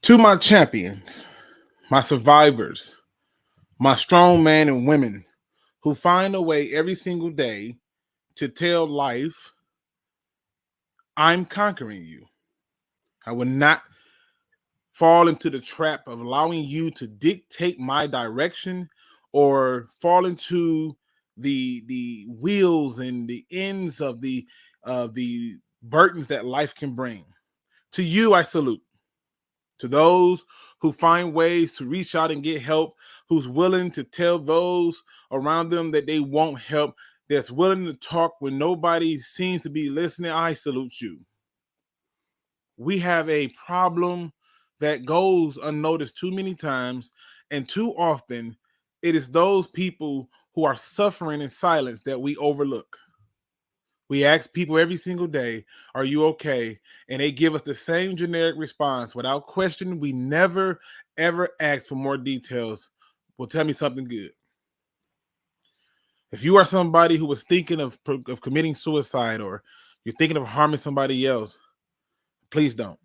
To my champions, my survivors, my strong men and women who find a way every single day to tell life, I'm conquering you. I will not fall into the trap of allowing you to dictate my direction or fall into the wheels and the ends of the burdens that life can bring. To you, I salute. To those who find ways to reach out and get help, who's willing to tell those around them that they won't help, that's willing to talk when nobody seems to be listening, I salute you. We have a problem that goes unnoticed too many times, and too often it is those people who are suffering in silence that we overlook. We ask people every single day, are you okay? And they give us the same generic response without question. We never, ever ask for more details. Well, tell me something good. If you are somebody who was thinking of committing suicide or you're thinking of harming somebody else, please don't.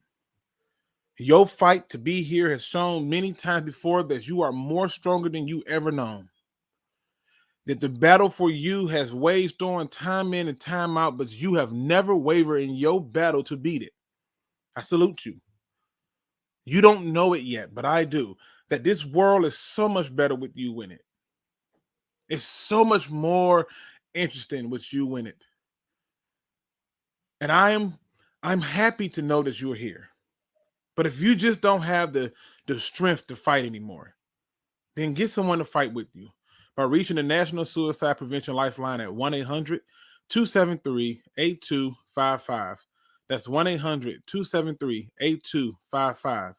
Your fight to be here has shown many times before that you are more stronger than you ever known. That the battle for you has waged on time in and time out, but you have never wavered in your battle to beat it. I salute you. You don't know it yet, but I do. That this world is so much better with you in it. It's so much more interesting with you in it. And I'm happy to know that you're here. But if you just don't have the strength to fight anymore, then get someone to fight with you by reaching the National Suicide Prevention Lifeline at 1-800-273-8255. That's 1-800-273-8255.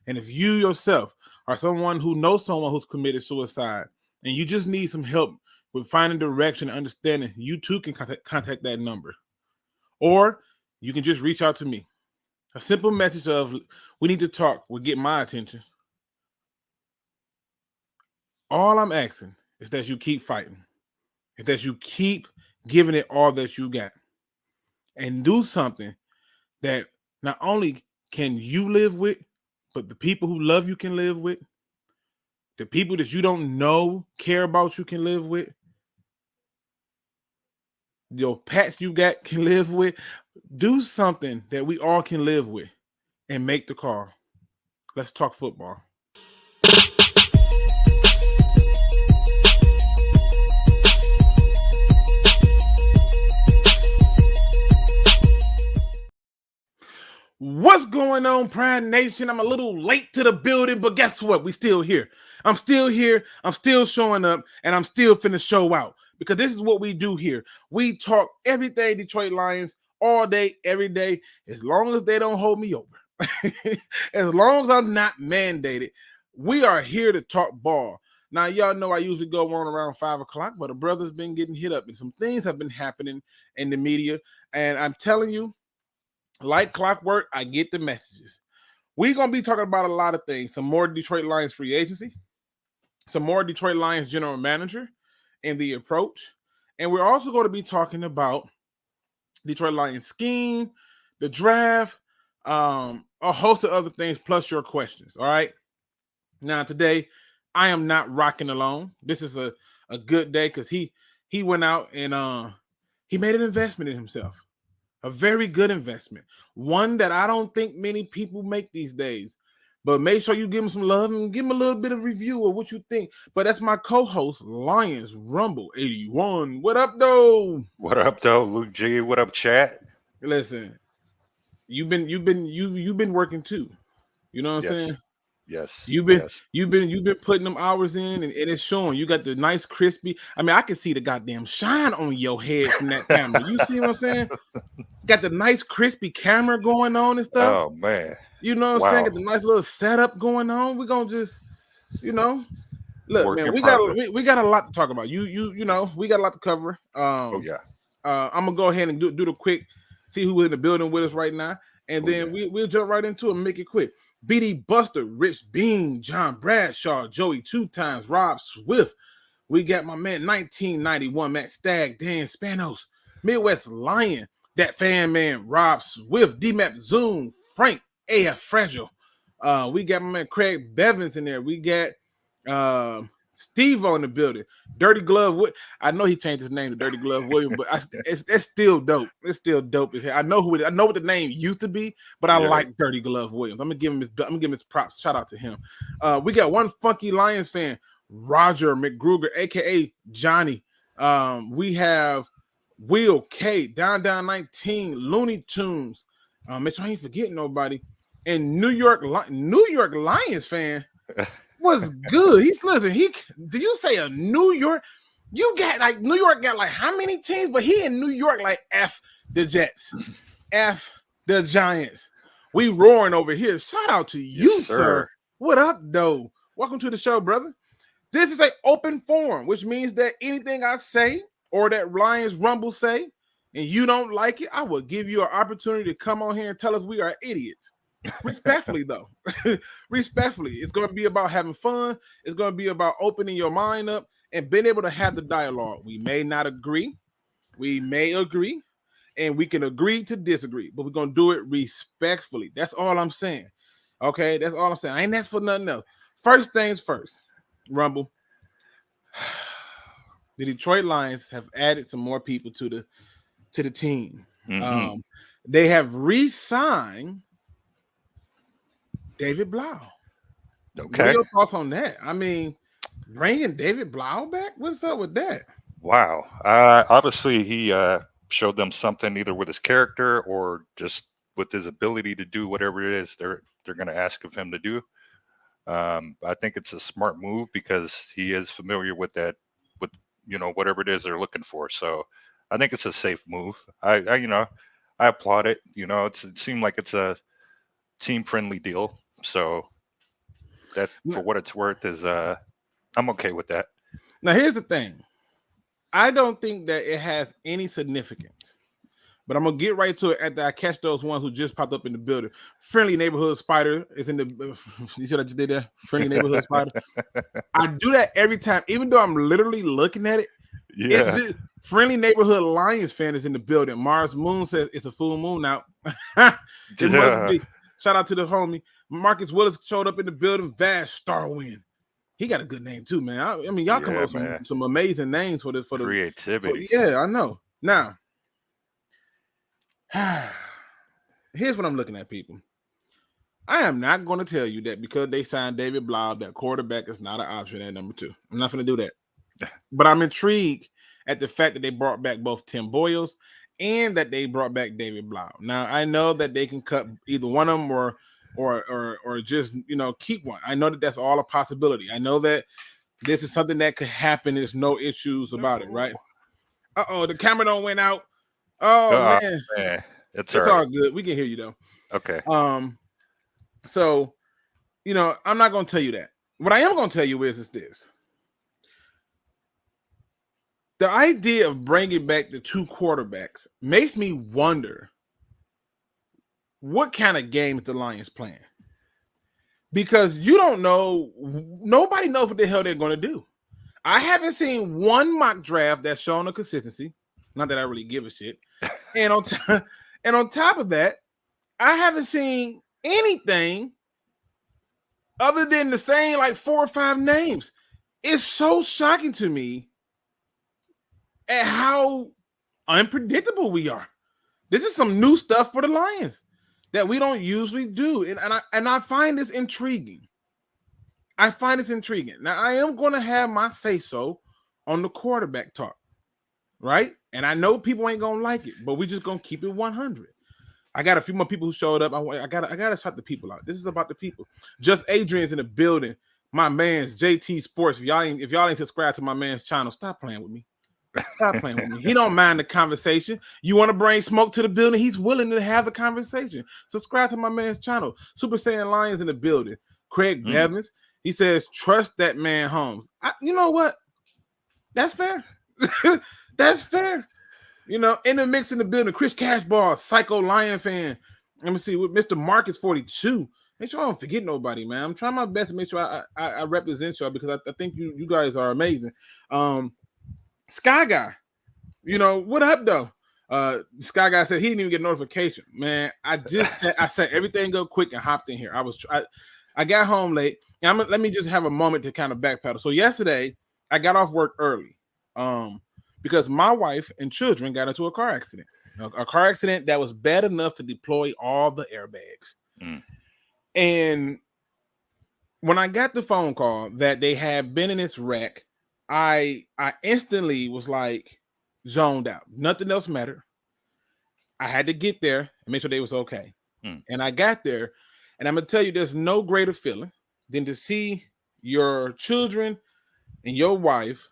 And if you yourself are someone who knows someone who's committed suicide and you just need some help with finding direction and understanding, you too can contact that number. Or you can just reach out to me. A simple message of, we need to talk, will get my attention. All I'm asking is that you keep fighting, is that you keep giving it all that you got, and do something that not only can you live with, but the people who love you can live with, the people that you don't know care about you can live with, your pets you got can live with. Do something that we all can live with and make the call. Let's talk football. What's going on, Pride Nation? I'm a little late to the building, but guess what? We still here. I'm still here. I'm still showing up, and I'm still finna show out because this is what we do here. We talk everything Detroit Lions all day, every day, as long as they don't hold me over. As long as I'm not mandated, we are here to talk ball. Now, y'all know I usually go on around 5 o'clock, but a brother's been getting hit up, and some things have been happening in the media, and I'm telling you, like clockwork, I get the messages. We're going to be talking about a lot of things. Some more Detroit Lions free agency, some more Detroit Lions general manager and the approach. And we're also going to be talking about Detroit Lions scheme, the draft, a host of other things, plus your questions. All right. Now, today, I am not rocking alone. This is a good day because he went out and he made an investment in himself. A very good investment. One that I don't think many people make these days. But make sure you give him some love and give him a little bit of review of what you think. But that's my co-host, Lions Rumble 81. What up, though? What up, though, Luke G? What up, chat? Listen, you've been working too. You know what I'm saying? Yes. You've been putting them hours in, and it's showing. You got the nice crispy. I mean, I can see the goddamn shine on your head from that camera. You see what I'm saying? Got the nice crispy camera going on and stuff. Oh man. You know what I'm saying? Got the nice little setup going on. We're gonna just, look, man, we got a lot to talk about. You know, we got a lot to cover. I'm gonna go ahead and do the quick, see who's in the building with us right now, and then we'll jump right into it and make it quick. BD Buster, Rich Bean, John Bradshaw, Joey 2 times, Rob Swift. We got my man 1991, Matt Stagg, Dan Spanos, Midwest Lion, that fan man, Rob Swift, D-Map Zoom, Frank A.F. Fragile, We got my man Craig Bevins in there. We got Steve on the building. Dirty Glove. I know he changed his name to Dirty Glove Williams, but it's still dope. It's still dope. I know what the name used to be, but I like Dirty Glove Williams. I'm gonna give him his props. Shout out to him. We got one funky Lions fan, Roger McGruger, aka Johnny. We have Will K, Down 19, Looney Tunes. Make sure I ain't forgetting nobody. And New York Lions fan. Was good. Did you say a New York? You got like New York got like how many teams? But he in New York like F the Jets, F the Giants. We roaring over here. Shout out to you, sir. What up, though? Welcome to the show, brother. This is an open forum, which means that anything I say or that Lions Rumble say, and you don't like it, I will give you an opportunity to come on here and tell us we are idiots. Respectfully, though. Respectfully. It's going to be about having fun. It's going to be about opening your mind up and being able to have the dialogue. We may not agree. We may agree. And we can agree to disagree. But we're going to do it respectfully. That's all I'm saying. Okay? That's all I'm saying. I ain't asked for nothing else. First things first. Rumble. The Detroit Lions have added some more people to the team. Mm-hmm. They have re-signed David Blau. Okay. What are your thoughts on that? I mean, bringing David Blau back? What's up with that? Wow. Obviously, he showed them something either with his character or just with his ability to do whatever it is they're going to ask of him to do. I think it's a smart move because he is familiar with that, with whatever it is they're looking for. So I think it's a safe move. I applaud it. It seemed like it's a team-friendly deal. So that, for what it's worth, is I'm okay with that. Now, here's the thing. I don't think that it has any significance, but I'm going to get right to it after I catch those ones who just popped up in the building. Friendly Neighborhood Spider is in the you see what I just did there? Friendly Neighborhood Spider. I do that every time, even though I'm literally looking at it. Yeah. It's just Friendly Neighborhood Lions fan is in the building. Mars Moon says it's a full moon out. It must be. Shout out to the homie. Marcus Willis showed up in the building. Vash Starwind. He got a good name too, man. I mean, y'all come up with some amazing names for the creativity. Yeah, I know. Now, here's what I'm looking at, people. I am not going to tell you that because they signed David Blau, that quarterback is not an option at number 2. I'm not going to do that. But I'm intrigued at the fact that they brought back both Tim Boyles and that they brought back David Blau. Now, I know that they can cut either one of them or just, keep one. I know that that's all a possibility. I know that this is something that could happen. There's no issues about it, right? Uh-oh, the camera don't went out. Oh, man. It's all good. We can hear you, though. Okay. So, I'm not going to tell you that. What I am going to tell you is this. The idea of bringing back the 2 quarterbacks makes me wonder what kind of games the Lions playing. Because you don't know, nobody knows what the hell they're going to do. I haven't seen one mock draft that's shown a consistency. Not that I really give a shit. And on top of that, I haven't seen anything other than the same like 4 or 5 names. It's so shocking to me at how unpredictable we are. This is some new stuff for the Lions that we don't usually do. And I find this intriguing. Now, I am going to have my say-so on the quarterback talk, right? And I know people ain't going to like it, but we just going to keep it 100. I got a few more people who showed up. I gotta shout the people out. This is about the people. Just Adrian's in the building. My man's JT.Sports. If y'all ain't subscribed to my man's channel, stop playing with me. Stop playing with me. He don't mind the conversation. You want to bring smoke to the building? He's willing to have the conversation. Subscribe to my man's channel. Super Saiyan Lions in the building. Craig Bevins. He says, trust that man Holmes. You know what? That's fair. That's fair. In the mix in the building. Chris Cashball, Psycho Lion fan. Let me see. With Mr. Marcus 42. Make sure I don't forget nobody, man. I'm trying my best to make sure I represent y'all because I think you guys are amazing. Sky Guy, what up though? Sky Guy said he didn't even get a notification. Man, I said everything go quick and hopped in here. I got home late. And let me just have a moment to kind of backpedal. So yesterday, I got off work early because my wife and children got into a car accident. A car accident that was bad enough to deploy all the airbags. And when I got the phone call that they had been in this wreck, I instantly was like zoned out. Nothing else mattered. I had to get there and make sure they was okay. And I got there, and I'm gonna tell you, there's no greater feeling than to see your children and your wife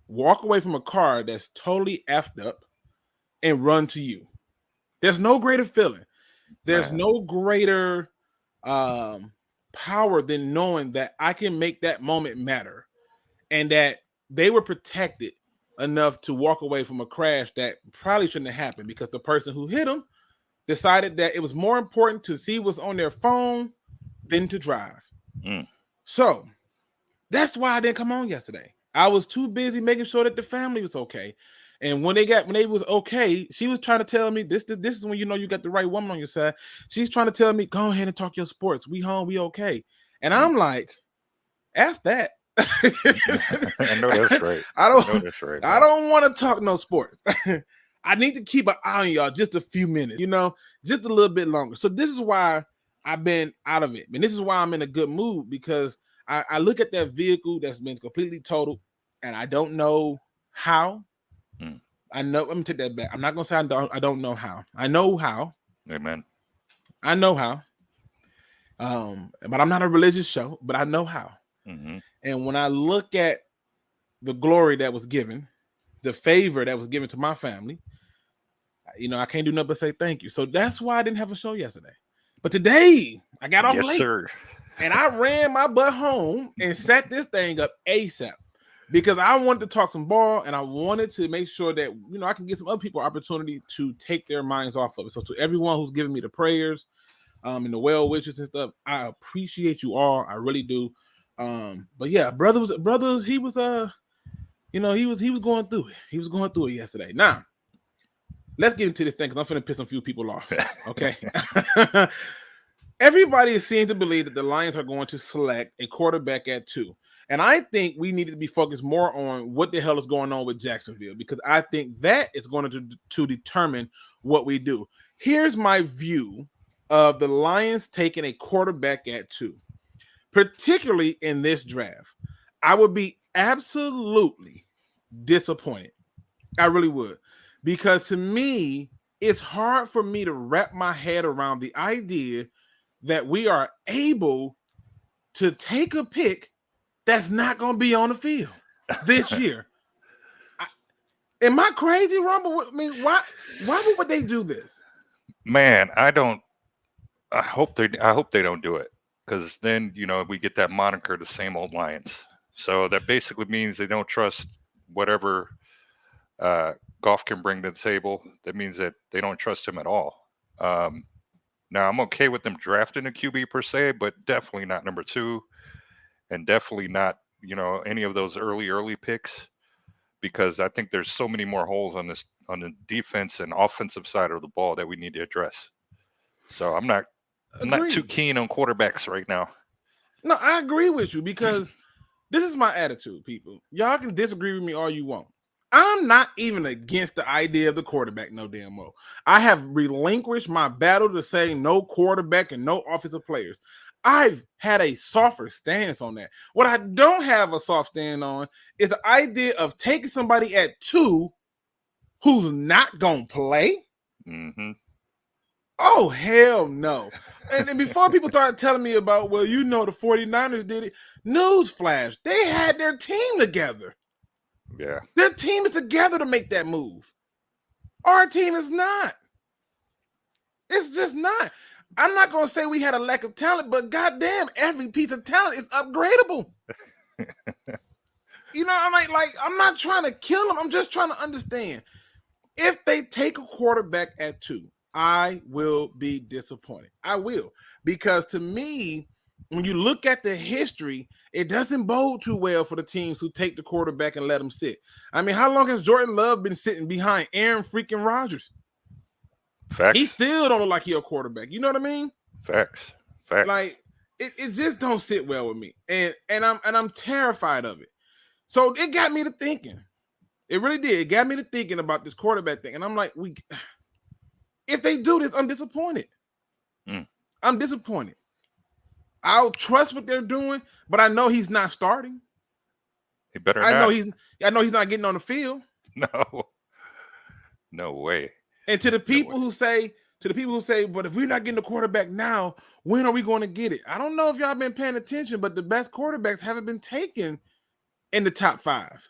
walk away from a car that's totally effed up and run to you. There's no greater feeling. There's no greater power than knowing that I can make that moment matter, and that they were protected enough to walk away from a crash that probably shouldn't have happened because the person who hit them decided that it was more important to see what's on their phone than to drive. So that's why I didn't come on yesterday. I was too busy making sure that the family was okay. And when they was okay, she was trying to tell me this is when you know you got the right woman on your side. She's trying to tell me, go ahead and talk your sports. We home, we okay. And I'm like, F that. I know that's right. I don't want to talk no sports. I need to keep an eye on y'all just a few minutes, just a little bit longer. So this is why I've been out of it. And this is why I'm in a good mood, because I look at that vehicle that's been completely totaled, and I don't know how. I know. Let me take that back. I'm not gonna say I don't know how. I know how. Amen. I know how. But I'm not a religious show, but I know how. And when I look at the glory that was given, the favor that was given to my family, I can't do nothing but say thank you. So that's why I didn't have a show yesterday. But today I got off late, sir. And I ran my butt home and set this thing up ASAP because I wanted to talk some ball, and I wanted to make sure that I can give some other people opportunity to take their minds off of it. So to everyone who's giving me the prayers, and the well wishes and stuff, I appreciate you all. I really do. But yeah, brother, he was he was going through it. He was going through it yesterday. Now, let's get into this thing because I'm finna piss a few people off. Okay. Everybody seems to believe that the Lions are going to select a quarterback at 2. And I think we need to be focused more on what the hell is going on with Jacksonville, because I think that is going to determine what we do. Here's my view of the Lions taking a quarterback at 2, particularly in this draft. I would be absolutely disappointed. I really would, because to me, it's hard for me to wrap my head around the idea that we are able to take a pick that's not going to be on the field this year. Am I crazy, Rumble? I mean, why would they do this? Man, I hope they don't do it, because then we get that moniker, the same old Lions. So that basically means they don't trust whatever Goff can bring to the table. That means that they don't trust him at all. Now, I'm okay with them drafting a QB per se, but definitely not number 2, and definitely not any of those early picks, because I think there's so many more holes on the defense and offensive side of the ball that we need to address. So I'm not too keen on quarterbacks right now. No, I agree with you, because this is my attitude, people. Y'all can disagree with me all you want. I'm not even against the idea of the quarterback, no damn mo. I have relinquished my battle to say no quarterback and no offensive players. I've had a softer stance on that. What I don't have a soft stand on is the idea of taking somebody at 2 who's not going to play. Oh, hell no. And before people started telling me about, well, the 49ers did it. Newsflash, they had their team together. Yeah. Their team is together to make that move. Our team is not. It's just not. I'm not going to say we had a lack of talent, but goddamn, every piece of talent is upgradable. I'm not trying to kill them. I'm just trying to understand. If they take a quarterback at 2, I will be disappointed. I will. Because to me, when you look at the history, it doesn't bode too well for the teams who take the quarterback and let him sit. I mean, how long has Jordan Love been sitting behind Aaron freaking Rodgers? Facts. He still don't look like he's a quarterback. You know what I mean? Facts. Like, it just don't sit well with me, and I'm terrified of it. So it got me to thinking. It really did. It got me to thinking about this quarterback thing, and I'm like, if they do this, I'm disappointed. I'm disappointed. I'll trust what they're doing, but I know he's not starting. He better I not. know he's not getting on the field. No way. And to the people who say, but if we're not getting the quarterback now, when are we going to get it? I don't know if y'all been paying attention, but the best quarterbacks haven't been taken in the top 5.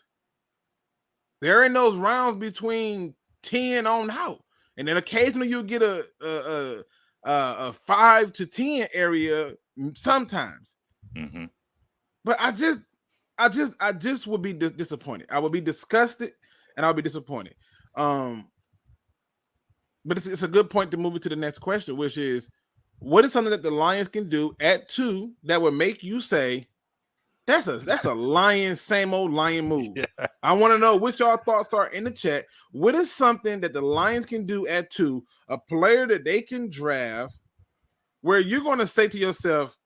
They're in those rounds between 10 on out, and then occasionally you'll get a 5 to 10 area sometimes. But I just would be disappointed. I would be disgusted, and I'll be disappointed. But it's a good point to move into the next question, which is, what is something that the Lions can do at 2 that would make you say, that's a Lions, same old Lion move? Yeah. I want to know what y'all thoughts are in the chat. What is something that the Lions can do at 2, a player that they can draft, where you're going to say to yourself,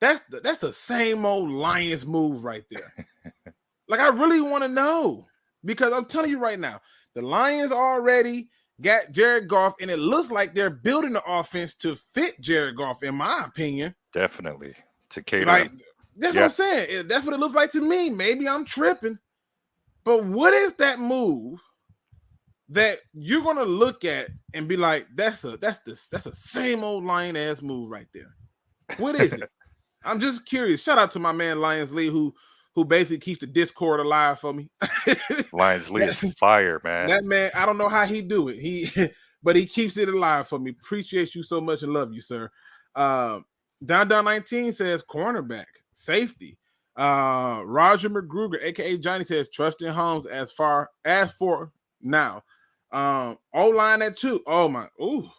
that's the same old Lions move right there? Like, I really want to know, because I'm telling you right now, the Lions already got Jared Goff, and it looks like they're building the offense to fit Jared Goff, in my opinion. Definitely. To cater. Like, that's what I'm saying. That's what it looks like to me. Maybe I'm tripping. But what is that move that you're gonna look at and be like, that's a same old Lion ass move right there? What is it? I'm just curious. Shout out to my man Lions Lee, who basically keeps the Discord alive for me. Lions Lee is fire, man. That man, I don't know how he do it. But he keeps it alive for me. Appreciate you so much and love you, sir. Down 19 says cornerback, safety. Roger McGruger, aka Johnny, says trust in Holmes as for now. O-line at 2. Oh my, ooh.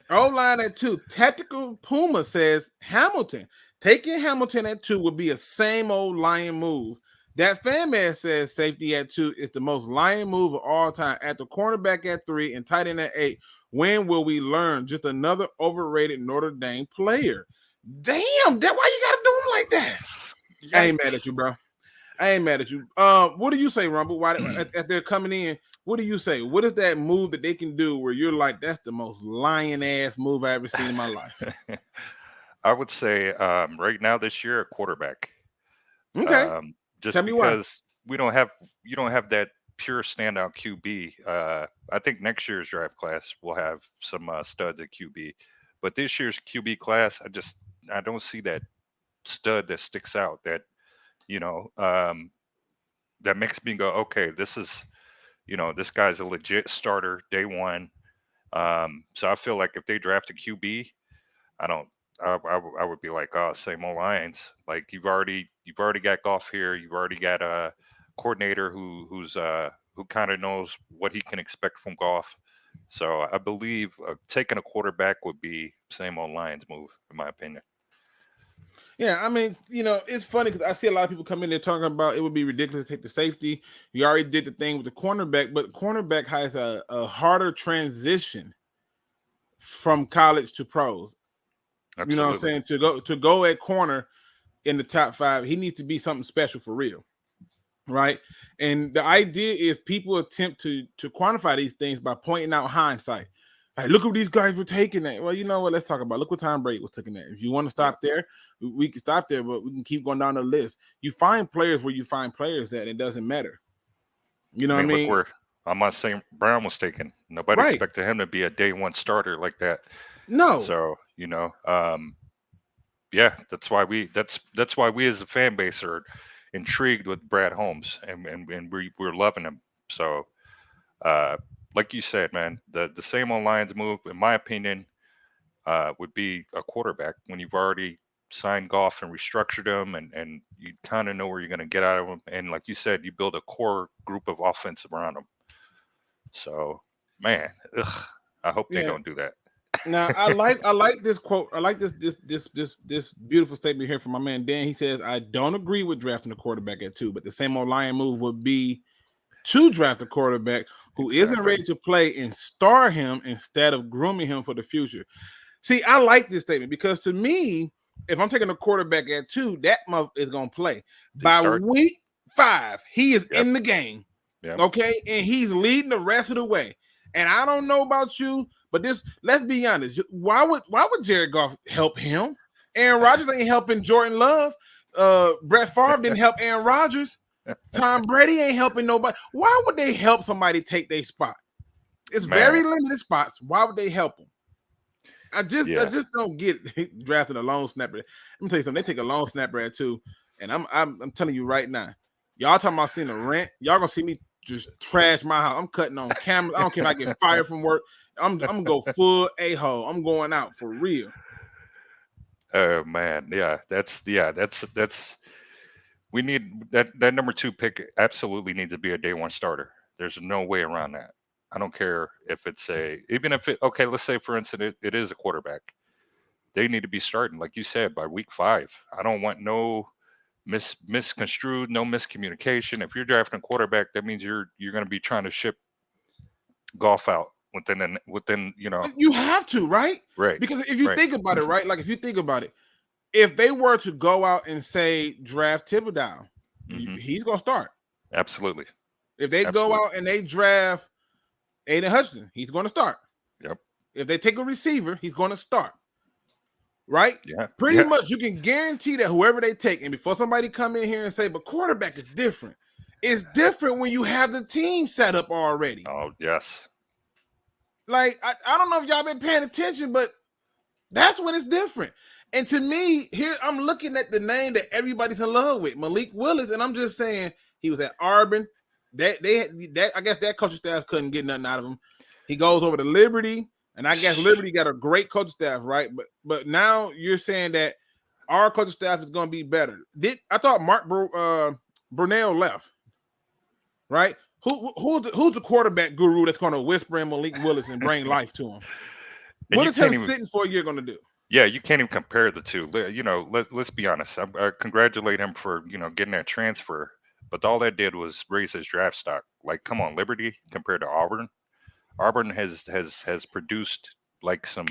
O-line at 2. Tactical Puma says Hamilton. Taking Hamilton at 2 would be a same old Lion move. That fan man says safety at 2 is the most Lion move of all time. At the cornerback at 3 and tight end at 8. When will we learn? Just another overrated Notre Dame player. Damn, why you gotta do him like that? Yikes. I ain't mad at you, bro. I ain't mad at you. What do you say, Rumble? Why as they're coming in? What do you say? What is that move that they can do where you're like, that's the most Lion ass move I ever seen in my life? I would say right now this year, quarterback. Okay. Just Tell me because why. You don't have that pure standout QB. I think next year's draft class will have some studs at QB, but this year's QB class, I don't see that stud that sticks out that that makes me go, okay, this is this guy's a legit starter day one. So I feel like if they draft a QB, I would be like, oh, same old Lions. Like you've already got Goff here. You've already got a coordinator who kind of knows what he can expect from Goff. So I believe taking a quarterback would be same old Lions move, in my opinion. Yeah, I mean, it's funny because I see a lot of people come in there talking about it would be ridiculous to take the safety. You already did the thing with the cornerback, but cornerback has a harder transition from college to pros. Absolutely. You know what I'm saying? To go at corner in the top 5, he needs to be something special for real, right? And the idea is people attempt to quantify these things by pointing out hindsight. Hey, look what these guys were taking that. Well, you know what? Let's talk about. Look what Tom Brady was taking that. If you want to stop there, we can stop there, but we can keep going down the list. You find players where you find players at. It doesn't matter. You know what I mean? Look where I'm not saying Brown was taken. Nobody expected him to be a day one starter like that. No. So yeah, that's why we as a fan base are intrigued with Brad Holmes, and we're loving him. So. Like you said, man, the same old Lions move, in my opinion, would be a quarterback when you've already signed Goff and restructured him, and you kind of know where you're going to get out of him. And like you said, you build a core group of offense around him. So, man, I hope they don't do that. Now, I like this quote. I like this beautiful statement here from my man Dan. He says, "I don't agree with drafting a quarterback at 2, but the same old Lion move would be to draft a quarterback who isn't ready to play and star him instead of grooming him for the future." See, I like this statement because to me, if I'm taking a quarterback at 2, that month is going to play. By week 5, he is in the game. Yep. Okay, and he's leading the rest of the way. And I don't know about you, but let's be honest. Why would Jared Goff help him? Aaron Rodgers ain't helping Jordan Love. Brett Favre didn't help Aaron Rodgers. Tom Brady ain't helping nobody. Why would they help somebody take their spot? It's very limited spots. Why would they help them? I just don't get drafting a long snapper. Let me tell you something. They take a long snapper at 2, and I'm telling you right now, y'all talking about seeing a rent. Y'all gonna see me just trash my house. I'm cutting on cameras. I don't care if I get fired from work. I'm gonna go full a-hole. I'm going out for real. Oh man, that's we need that number 2 pick absolutely needs to be a day 1 starter. There's no way around that. I don't care if it's okay, let's say for instance it is a quarterback. They need to be starting, like you said, by week 5. I don't want no misconstrued, no miscommunication. If you're drafting a quarterback, that means you're going to be trying to ship Goff out within You have to, right? Right. Because if you think about it, right? Like if you think about it, if they were to go out and say draft Thibodeau, he's going to start. Absolutely. If they go out and they draft Aiden Hutchinson, he's going to start. Yep. If they take a receiver, he's going to start. Right? Yeah. Pretty much you can guarantee that whoever they take, and before somebody come in here and say, but quarterback is different. It's different when you have the team set up already. Oh, yes. Like, I don't know if y'all been paying attention, but that's when it's different. And to me, here I'm looking at the name that everybody's in love with, Malik Willis, and I'm just saying he was at Auburn. I guess that coaching staff couldn't get nothing out of him. He goes over to Liberty, and I guess Liberty got a great coaching staff, right? But now you're saying that our coaching staff is going to be better. I thought Mark Brunell left, right? Who's the quarterback guru that's going to whisper in Malik Willis and bring life to him? What is him sitting for a year going to do? Yeah, you can't even compare the two. Let's be honest. I congratulate him for getting that transfer, but all that did was raise his draft stock. Like, come on, Liberty compared to Auburn. Auburn has produced like some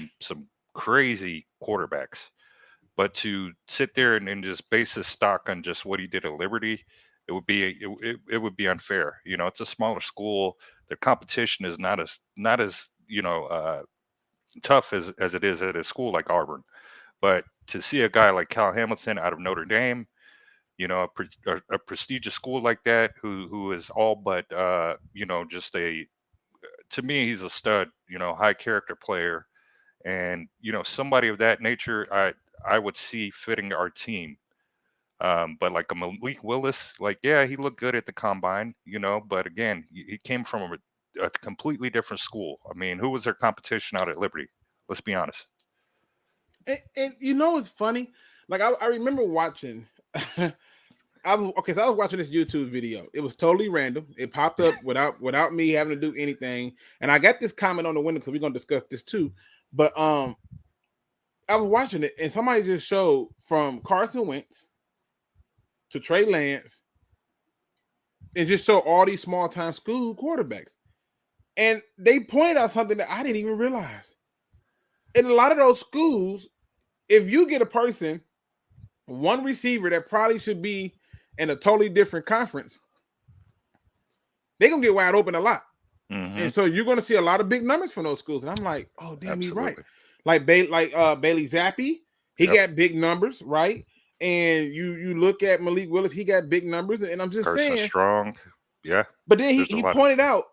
crazy quarterbacks, but to sit there and just base his stock on just what he did at Liberty, it would be unfair. It's a smaller school. The competition is not as tough as it is at a school like Auburn. But to see a guy like Cal Hamilton out of Notre Dame, a prestigious school like that, who is all but just to me, he's a stud, high character player, and somebody of that nature I would see fitting our team. But like a Malik Willis, he looked good at the combine, but again, he came from a completely different school. I mean, who was their competition out at Liberty? Let's be honest. And it's funny. Like I remember watching. I was watching this YouTube video. It was totally random. It popped up without me having to do anything. And I got this comment on the window, so we're gonna discuss this too. But I was watching it, and somebody just showed from Carson Wentz to Trey Lance, and just showed all these small time school quarterbacks. And they pointed out something that I didn't even realize. In a lot of those schools, if you get a person, one receiver that probably should be in a totally different conference, they're going to get wide open a lot. Mm-hmm. And so you're going to see a lot of big numbers from those schools. And I'm like, oh, damn, you're right. Like Bailey Zappi, he got big numbers, right? And you look at Malik Willis, he got big numbers. And I'm just saying. Strong, yeah. But then he pointed out,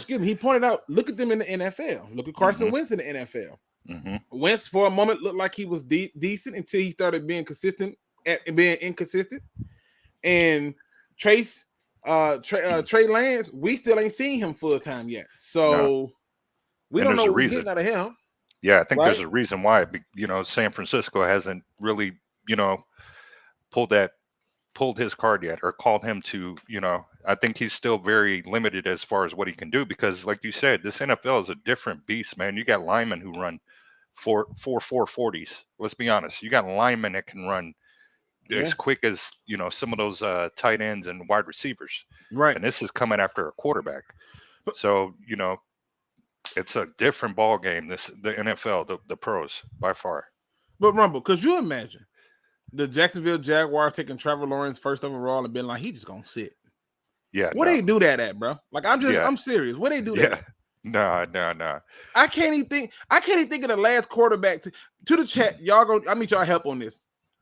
he pointed out, look at them in the NFL. Look at Carson Wentz in the NFL. Mm-hmm. Wentz for a moment looked like he was decent until he started being consistent at being inconsistent. And Trey Lance, we still ain't seen him full time yet. So we don't know what we're getting out of him. Yeah, I think there's a reason why. San Francisco hasn't really, pulled his card yet, or called him to, I think he's still very limited as far as what he can do, because like you said, this NFL is a different beast, man. You got linemen who run 4.40s. Let's be honest. You got linemen that can run as quick as, some of those tight ends and wide receivers. Right. And this is coming after a quarterback. So, It's a different ball game. The NFL, the pros by far. But Rumble, could you imagine the Jacksonville Jaguars taking Trevor Lawrence first overall and being like, he just gonna sit? Yeah, Where no. they do that at, bro? Like, I'm serious. Where they do that at? No. I can't even think of the last quarterback to the chat. Y'all go. I need y'all help on this.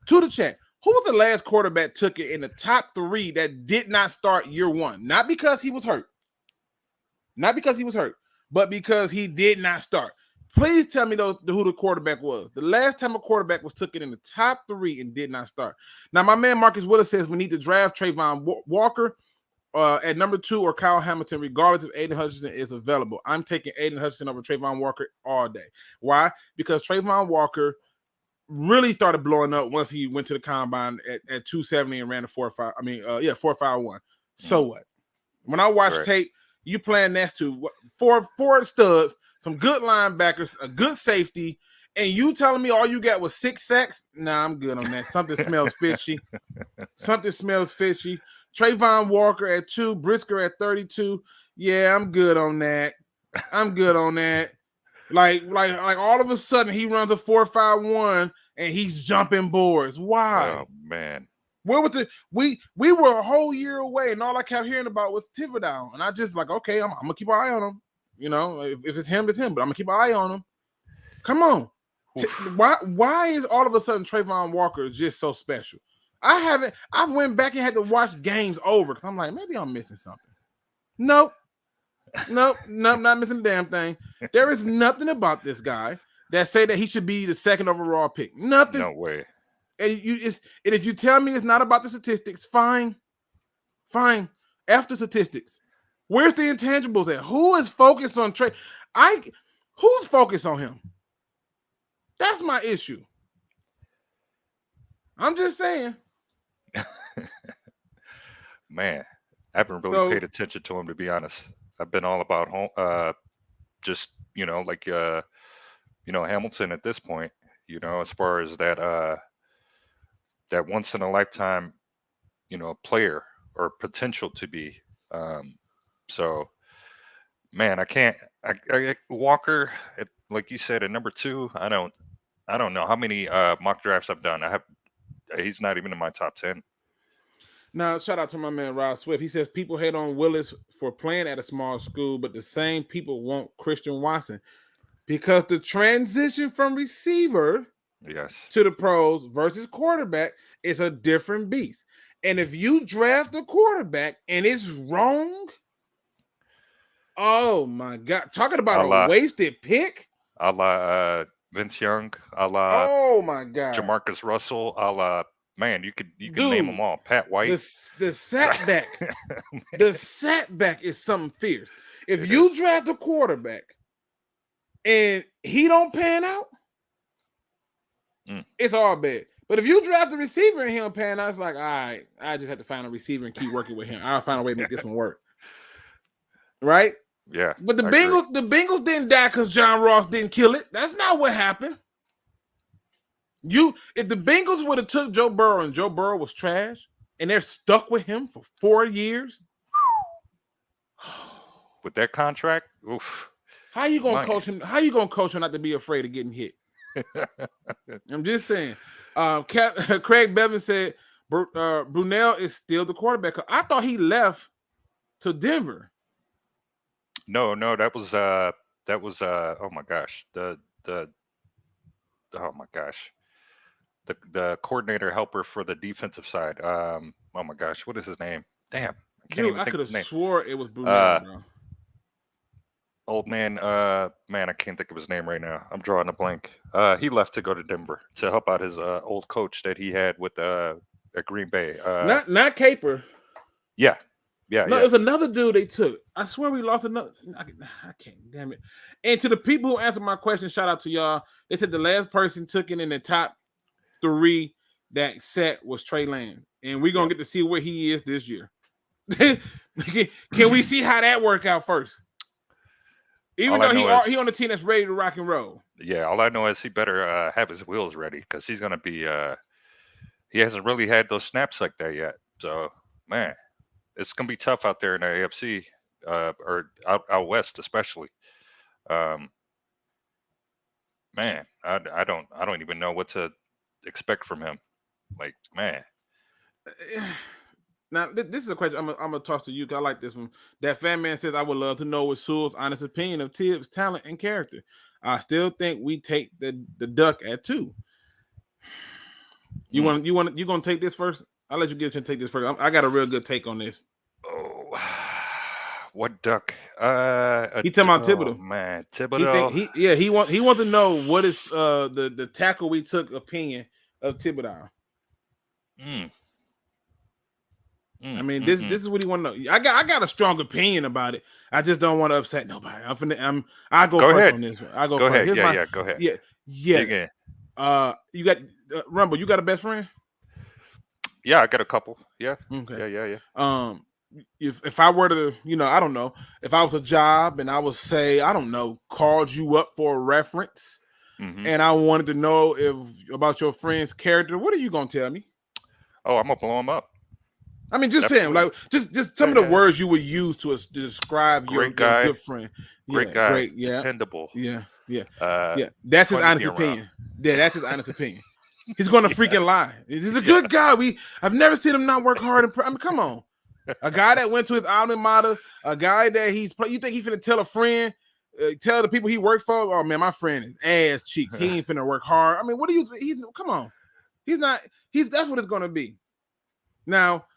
To the chat. Who was the last quarterback took it in the top 3 that did not start year 1? Not because he was hurt. Not because he was hurt, but because he did not start. Please tell me who the quarterback was. The last time a quarterback was took it in the top 3 and did not start. Now, my man Marcus Willis says we need to draft Trayvon Walker at number 2 or Kyle Hamilton, regardless if Aiden Hutchinson is available. I'm taking Aiden Hutchinson over Trayvon Walker all day. Why? Because Trayvon Walker really started blowing up once he went to the combine at 270 and ran a 4.5. 4.51. So what? When I watch tape, you playing next to four studs, some good linebackers, a good safety, and you telling me all you got was 6 sacks? Nah, I'm good on that. Something smells fishy. Something smells fishy. Trayvon Walker at 2, Brisker at 32. Yeah, I'm good on that. Like all of a sudden he runs a 4.51 and he's jumping boards. Why? Oh man. Where was we were a whole year away, and all I kept hearing about was Thibodeau. And I just like, okay, I'm gonna keep an eye on him. You know, if it's him, it's him, but I'm gonna keep an eye on him. Come on. Why is all of a sudden Trayvon Walker just so special? I went back and had to watch games over because I'm like, maybe I'm missing something. Nope, not missing a damn thing. There is nothing about this guy that say that he should be the 2nd overall pick. Nothing. No way. And if you tell me it's not about the statistics, fine. After statistics, where's the intangibles at? Who is focused on Trey? Who's focused on him? That's my issue. I'm just saying. Man, I haven't really paid attention to him, to be honest. I've been all about home, just Hamilton at this point. As far as that once in a lifetime, player or potential to be. So, man, I can't. Walker, like you said, at number 2. I don't know how many mock drafts I've done. He's not even in my top 10. Now, shout out to my man Rob Swift. He says people hate on Willis for playing at a small school, but the same people want Christian Watson because the transition from receiver to the pros versus quarterback is a different beast. And if you draft a quarterback and it's wrong, oh my God, talking about a wasted pick. A la Vince Young, a la oh my God, Jamarcus Russell, a la man, you could name them all. Pat White. The setback, the setback is something fierce. If you draft a quarterback and he don't pan out, it's all bad. But if you draft a receiver and he don't pan out, it's like, all right, I just have to find a receiver and keep working with him. I'll find a way to make this one work. Right? Yeah. But the Bengals didn't die because John Ross didn't kill it. That's not what happened. If the Bengals would have took Joe Burrow and Joe Burrow was trash and they're stuck with him for 4 years. With that contract, oof. How you gonna coach him? How you gonna coach him not to be afraid of getting hit? I'm just saying. Craig Bevan said Brunell is still the quarterback. I thought he left to Denver. No, that was oh my gosh. The coordinator helper for the defensive side. Oh my gosh, what is his name? Damn. I could have swore it was Brunell, bro. Old man, I can't think of his name right now. I'm drawing a blank. He left to go to Denver to help out his old coach that he had with at Green Bay. Not Caper. Yeah. No, it was another dude they took. I swear we lost another. I can't, damn it. And to the people who answered my question, shout out to y'all. They said the last person took it in the top 3 that set was Trey Lance. And we're going to get to see where he is this year. Can we see how that work out first? Even though he on the team that's ready to rock and roll. Yeah, all I know is he better have his wheels ready because he's going to be he hasn't really had those snaps like that yet. So, man, it's going to be tough out there in the AFC or out west especially. Man, I don't even know what to expect from him. Like, man. Now, this is a question I'm gonna toss to you. 'Cause I like this one. That fan man says, "I would love to know what Sewell's honest opinion of Tibbs' talent and character. I still think we take the duck at 2." You gonna take this first? I'll let you get to take this first. I got a real good take on this. Oh, what duck? He talking about Oh Thibodeau. man, He Thibodeau. think he wants to know what is the tackle we took opinion of Thibodeau. I mean, this is what he want to know. I got a strong opinion about it. I just don't want to upset nobody. I go first ahead. on this one. I go Go first. ahead. Here's Go ahead. Yeah. Dig in. You got Rumble. You got a best friend? Yeah, I got a couple. Yeah. Okay. Yeah. If I were to, I don't know, if I was a job and I would say, I don't know, called you up for a reference, and I wanted to know about your friend's character, what are you gonna tell me? Oh, I'm gonna blow him up. I mean, just saying, like, just some of the words you would use to describe your good friend. Great guy. Great, yeah, dependable. Yeah. That's his honest opinion. Yeah, that's his honest opinion. He's gonna freaking lie. He's a good guy. I've never seen him not work hard. I mean, come on. A guy that went to his alma mater, a guy that you think he's finna tell a friend, tell the people he worked for, oh man, my friend is ass cheeks. He ain't finna work hard. I mean, come on. That's what it's gonna be. Now,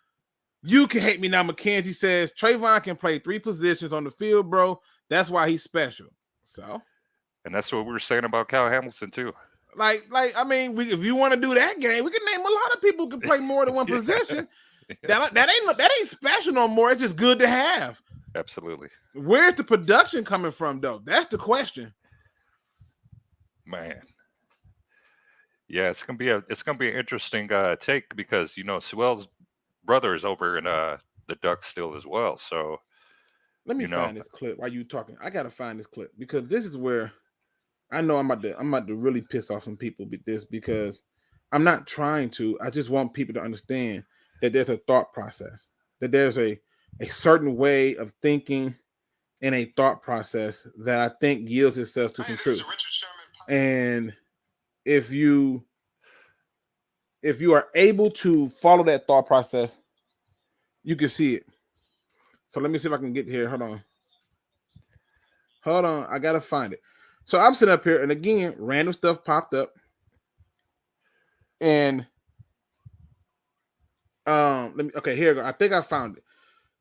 you can hate me now. McKenzie says Trayvon can play 3 positions on the field, bro. That's why he's special. So, and that's what we were saying about Cal Hamilton too. Like, I mean, if you want to do that game, we can name a lot of people who can play more than one position. That ain't special no more. It's just good to have. Absolutely. Where's the production coming from, though? That's the question. Man. Yeah, it's gonna be an interesting take because Sewell's brother is over in the Ducks still as well. So let me find this clip while you talking. I gotta find this clip because this is where I know I'm about to really piss off some people with this because I'm not trying to. I just want people to understand that there's a thought process, that there's a certain way of thinking and a thought process that I think yields itself to some truth. And if you are able to follow that thought process, you can see it. So let me see if I can get here. Hold on. I gotta find it. So I'm sitting up here, and again, random stuff popped up, and here we go. I think I found it.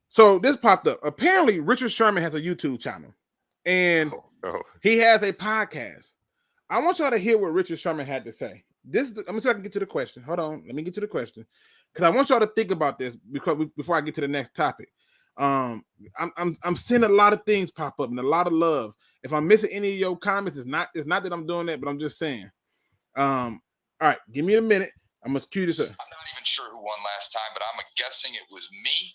So this popped up. Apparently, Richard Sherman has a YouTube channel, and he has a podcast. I want y'all to hear what Richard Sherman had to say. I'm gonna see if I can get to the question. Hold on, let me get to the question because I want y'all to think about this before I get to the next topic. I'm seeing a lot of things pop up and a lot of love. If I'm missing any of your comments, it's not that I'm doing that, but I'm just saying. All right, give me a minute. I'm gonna cue this up. I'm not even sure who won last time, but I'm guessing it was me.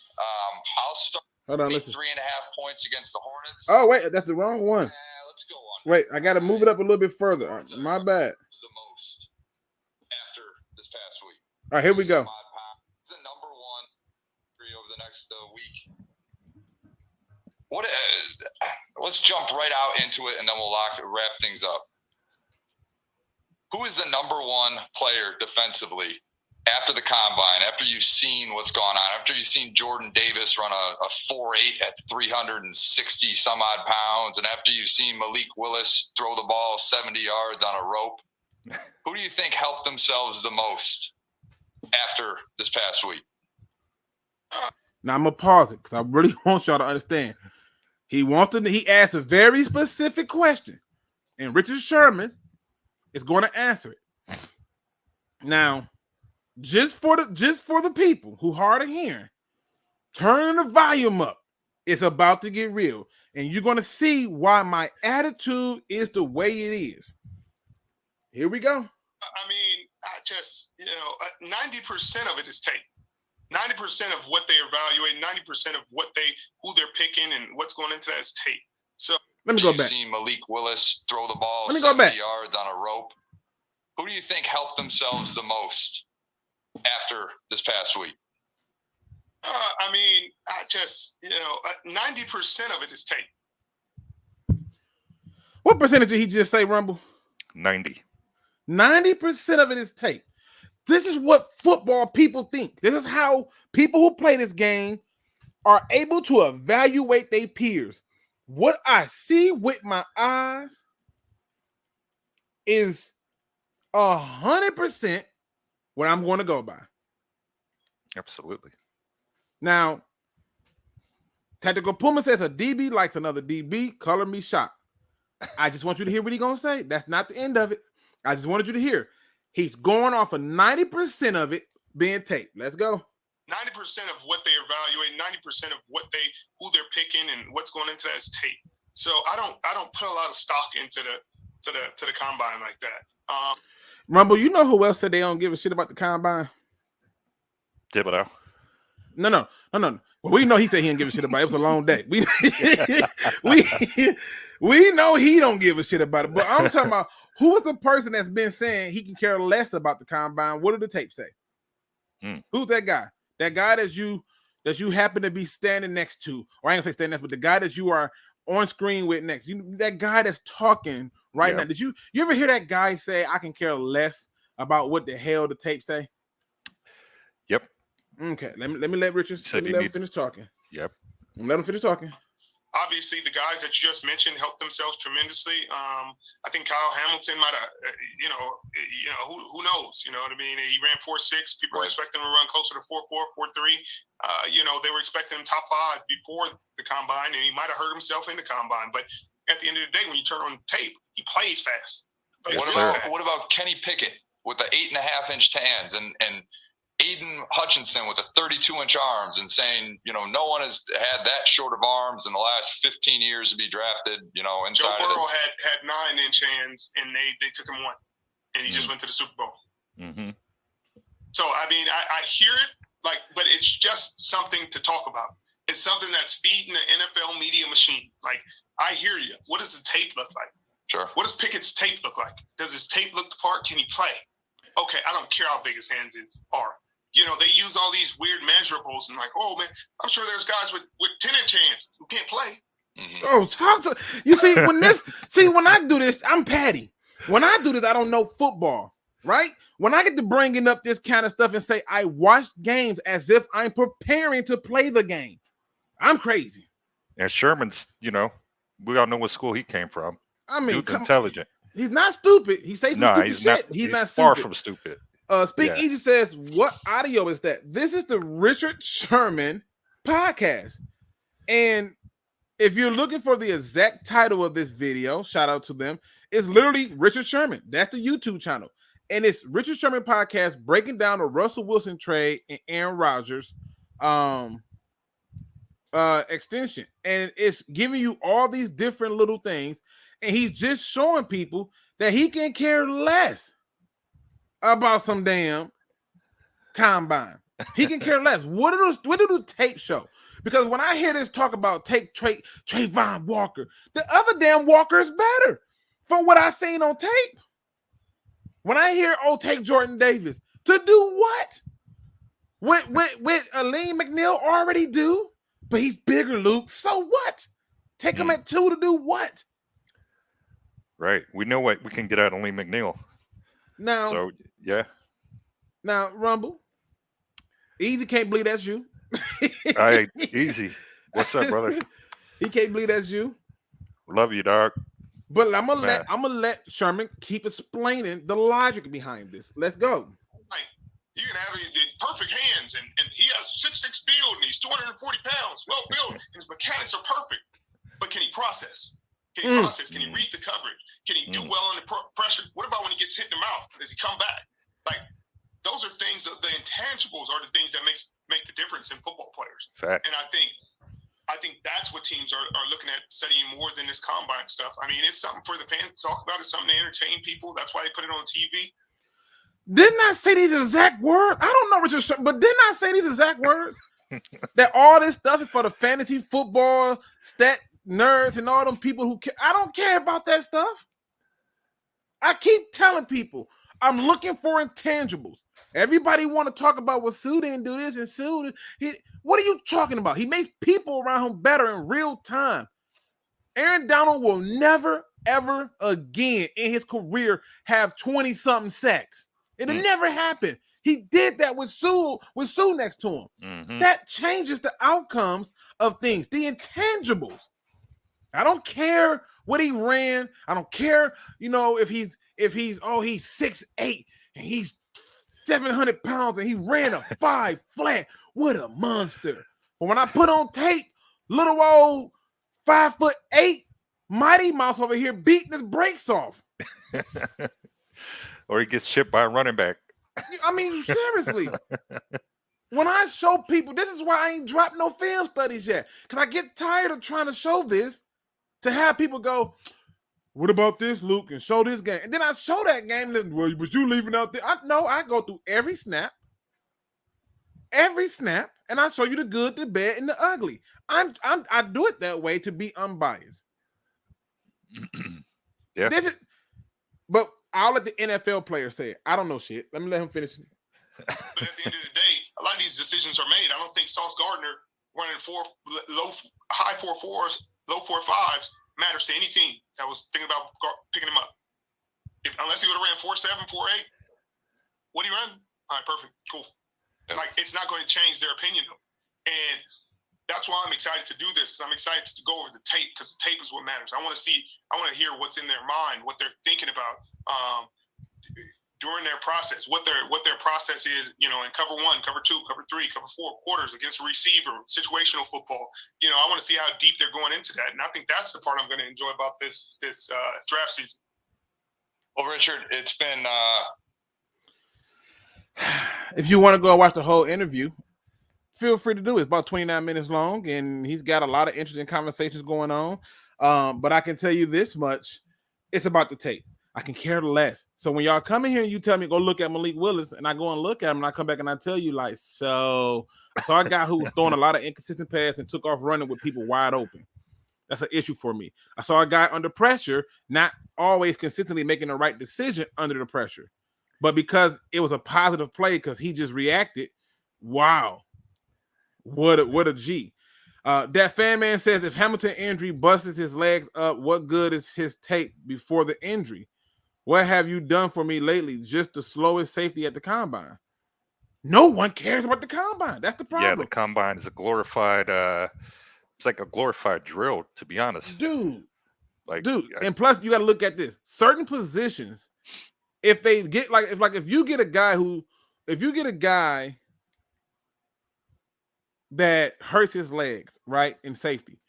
I'll start. Hold on, listen. 3.5 points against the Hornets. Oh wait, that's the wrong one. Let's go on. Wait, I gotta move it up a little bit further. My bad. The most after this past week. All right, here we go. It's the number 1 over the next week. Let's jump right out into it, and then we'll wrap things up. Who is the number 1 player defensively after the combine, after you've seen what's gone on, after you've seen Jordan Davis run a 4.8 at 360 some odd pounds, and after you've seen Malik Willis throw the ball 70 yards on a rope? Who do you think helped themselves the most after this past week? Now I'm gonna pause it because I really want y'all to understand. He asked a very specific question, and Richard Sherman is going to answer it. Now, just for the people who hard of hearing, turn the volume up. It's about to get real, and you're going to see why my attitude is the way it is. Here we go. I mean, 90% of it is tape. 90% of what they evaluate, 90% of who they're picking and what's going into that is tape. So let me go back. You've seen Malik Willis throw the ball 70 yards on a rope. Who do you think helped themselves the most after this past week? 90% of it is tape. What percentage did he just say, Rumble? 90. 90% of it is tape. This is what football people think. This is how people who play this game are able to evaluate their peers. What I see with my eyes is 100% what I'm going to go by. Absolutely. Now, Tactical Puma says a DB likes another DB. Color me shocked. I just want you to hear what he's going to say. That's not the end of it. I just wanted you to hear. He's going off of 90% of it being tape. Let's go. 90% of what they evaluate, 90% of who they're picking and what's going into that is tape. So I don't put a lot of stock into the combine like that. Rumble, you know who else said they don't give a shit about the combine? Thibodeau. No. Well, we know he said he didn't give a shit about it. It was a long day. We know he don't give a shit about it. But I'm talking about who is the person that's been saying he can care less about the combine? What did the tape say? Who's that guy? That guy that you happen to be standing next to, or I ain't gonna say standing next, but the guy that you are on screen with next. That guy that's talking right now. Did you ever hear that guy say, I can care less about what the hell the tape say? Yep. Okay, let me let Richard finish talking. Yep. Let him finish talking. Obviously, the guys that you just mentioned helped themselves tremendously. I think Kyle Hamilton might have, who knows? You know what I mean? He ran 4.6. People were expecting him to run closer to 4.4, 4.3. They were expecting him top 5 before the combine, and he might have hurt himself in the combine. But at the end of the day, when you turn on tape, he plays fast. What about Kenny Pickett with the 8.5-inch tans and Aiden Hutchinson with the 32-inch arms and saying, no one has had that short of arms in the last 15 years to be drafted, inside Joe Burrow of had 9-inch hands, and they took him 1, and he just went to the Super Bowl. Mm-hmm. So, I mean, I hear it, but it's just something to talk about. It's something that's feeding the NFL media machine. I hear you. What does the tape look like? Sure. What does Pickett's tape look like? Does his tape look the part? Can he play? Okay, I don't care how big his hands are. They use all these weird measurables and oh man, I'm sure there's guys with 10-inch hands who can't play. Mm-hmm. Oh, talk to you. See when I do this, I'm Patty. When I do this, I don't know football, right? When I get to bringing up this kind of stuff and say I watch games as if I'm preparing to play the game, I'm crazy. And Sherman's, we all know what school he came from. I mean, Dude's intelligent. He's not stupid. He says some stupid shit. He's not stupid. Far from stupid. SpeakEZ says, what audio is that? This is the Richard Sherman podcast. And if you're looking for the exact title of this video, shout out to them. It's literally Richard Sherman. That's the YouTube channel. And it's Richard Sherman podcast breaking down the Russell Wilson trade and Aaron Rodgers extension. And it's giving you all these different little things. And he's just showing people that he can care less about some damn combine. He can care less. What do the tape show? Because when I hear this talk about Trayvon Walker, the other damn Walker is better from what I seen on tape. When I hear, take Jordan Davis, to do what? With Aleem McNeil already do, but he's bigger, Luke. So what? Take him at 2 to do what? Right. We know what we can get out of Aleem McNeil. Now, so yeah. Now, Rumble, Easy can't believe that's you. All right, Easy. What's up, brother? He can't believe that's you. Love you, dog. But I'm gonna let Sherman keep explaining the logic behind this. Let's go. You can have the perfect hands, and he has 6'6" build, and he's 240 pounds, well built. His mechanics are perfect, but can he process? Can he process? Can he read the coverage? Can he do well under pressure? What about when he gets hit in the mouth? Does he come back? Those are things. The intangibles are the things that make the difference in football players. Fact. And I think that's what teams are looking at studying more than this combine stuff. I mean, it's something for the fans to talk about. It's something to entertain people. That's why they put it on TV. Didn't I say these exact words? I don't know, Richard, but didn't I say these exact words? That all this stuff is for the fantasy football stat nerds and all them people who care. I don't care about that stuff. I keep telling people I'm looking for intangibles. Everybody want to talk about what Sue didn't do this and Sue. What are you talking about? He makes people around him better in real time. Aaron Donald will never, ever again in his career have 20-something sacks. It'll never happen. He did that with Sue next to him. Mm-hmm. That changes the outcomes of things, the intangibles. I don't care what he ran. I don't care, if he's 6'8" and he's 700 pounds and he ran a 5 flat. What a monster. But when I put on tape, little old 5'8" Mighty Mouse over here beating his brakes off. Or he gets chipped by a running back. I mean, seriously. When I show people, this is why I ain't dropped no film studies yet. Because I get tired of trying to show this to have people go, what about this, Luke? And show this game. And then I show that game. And well, was you leaving out there? I go through every snap, and I show you the good, the bad, and the ugly. I do it that way to be unbiased. Yeah. But I'll let the NFL player say it. I don't know shit. Let me let him finish. But at the end of the day, a lot of these decisions are made. I don't think Sauce Gardner running high 4.4s, low 4.5s matters to any team that was thinking about picking him up. Unless he would have ran 4.7, 4.8, what do you run? All right, perfect, cool. Yep. Like, it's not going to change their opinion, though. And that's why I'm excited to do this, because I'm excited to go over the tape, because the tape is what matters. I want to hear what's in their mind, what they're thinking about during their process, what their process is, in cover 1, cover 2, cover 3, cover 4, quarters against a receiver, situational football. I want to see how deep they're going into that. And I think that's the part I'm going to enjoy about this draft season. Well, Richard, it's been if you want to go and watch the whole interview, feel free to do it. It's about 29 minutes long, and he's got a lot of interesting conversations going on. But I can tell you this much. It's about the tape. I can care less. So when y'all come in here and you tell me, go look at Malik Willis, and I go and look at him, and I come back and I tell you, like, so I saw a guy who was throwing a lot of inconsistent passes and took off running with people wide open. That's an issue for me. I saw a guy under pressure, not always consistently making the right decision under the pressure. But because it was a positive play, because he just reacted, wow. What a G. That fan man says, if Hamilton injury busts his legs up, what good is his tape before the injury? What have you done for me lately? Just the slowest safety at the combine. No one cares about the combine. That's the problem. Yeah, the combine is a glorified it's like a glorified drill, to be honest. Dude. And plus you got to look at this. Certain positions, if they get if you get a guy that hurts his legs, right, in safety,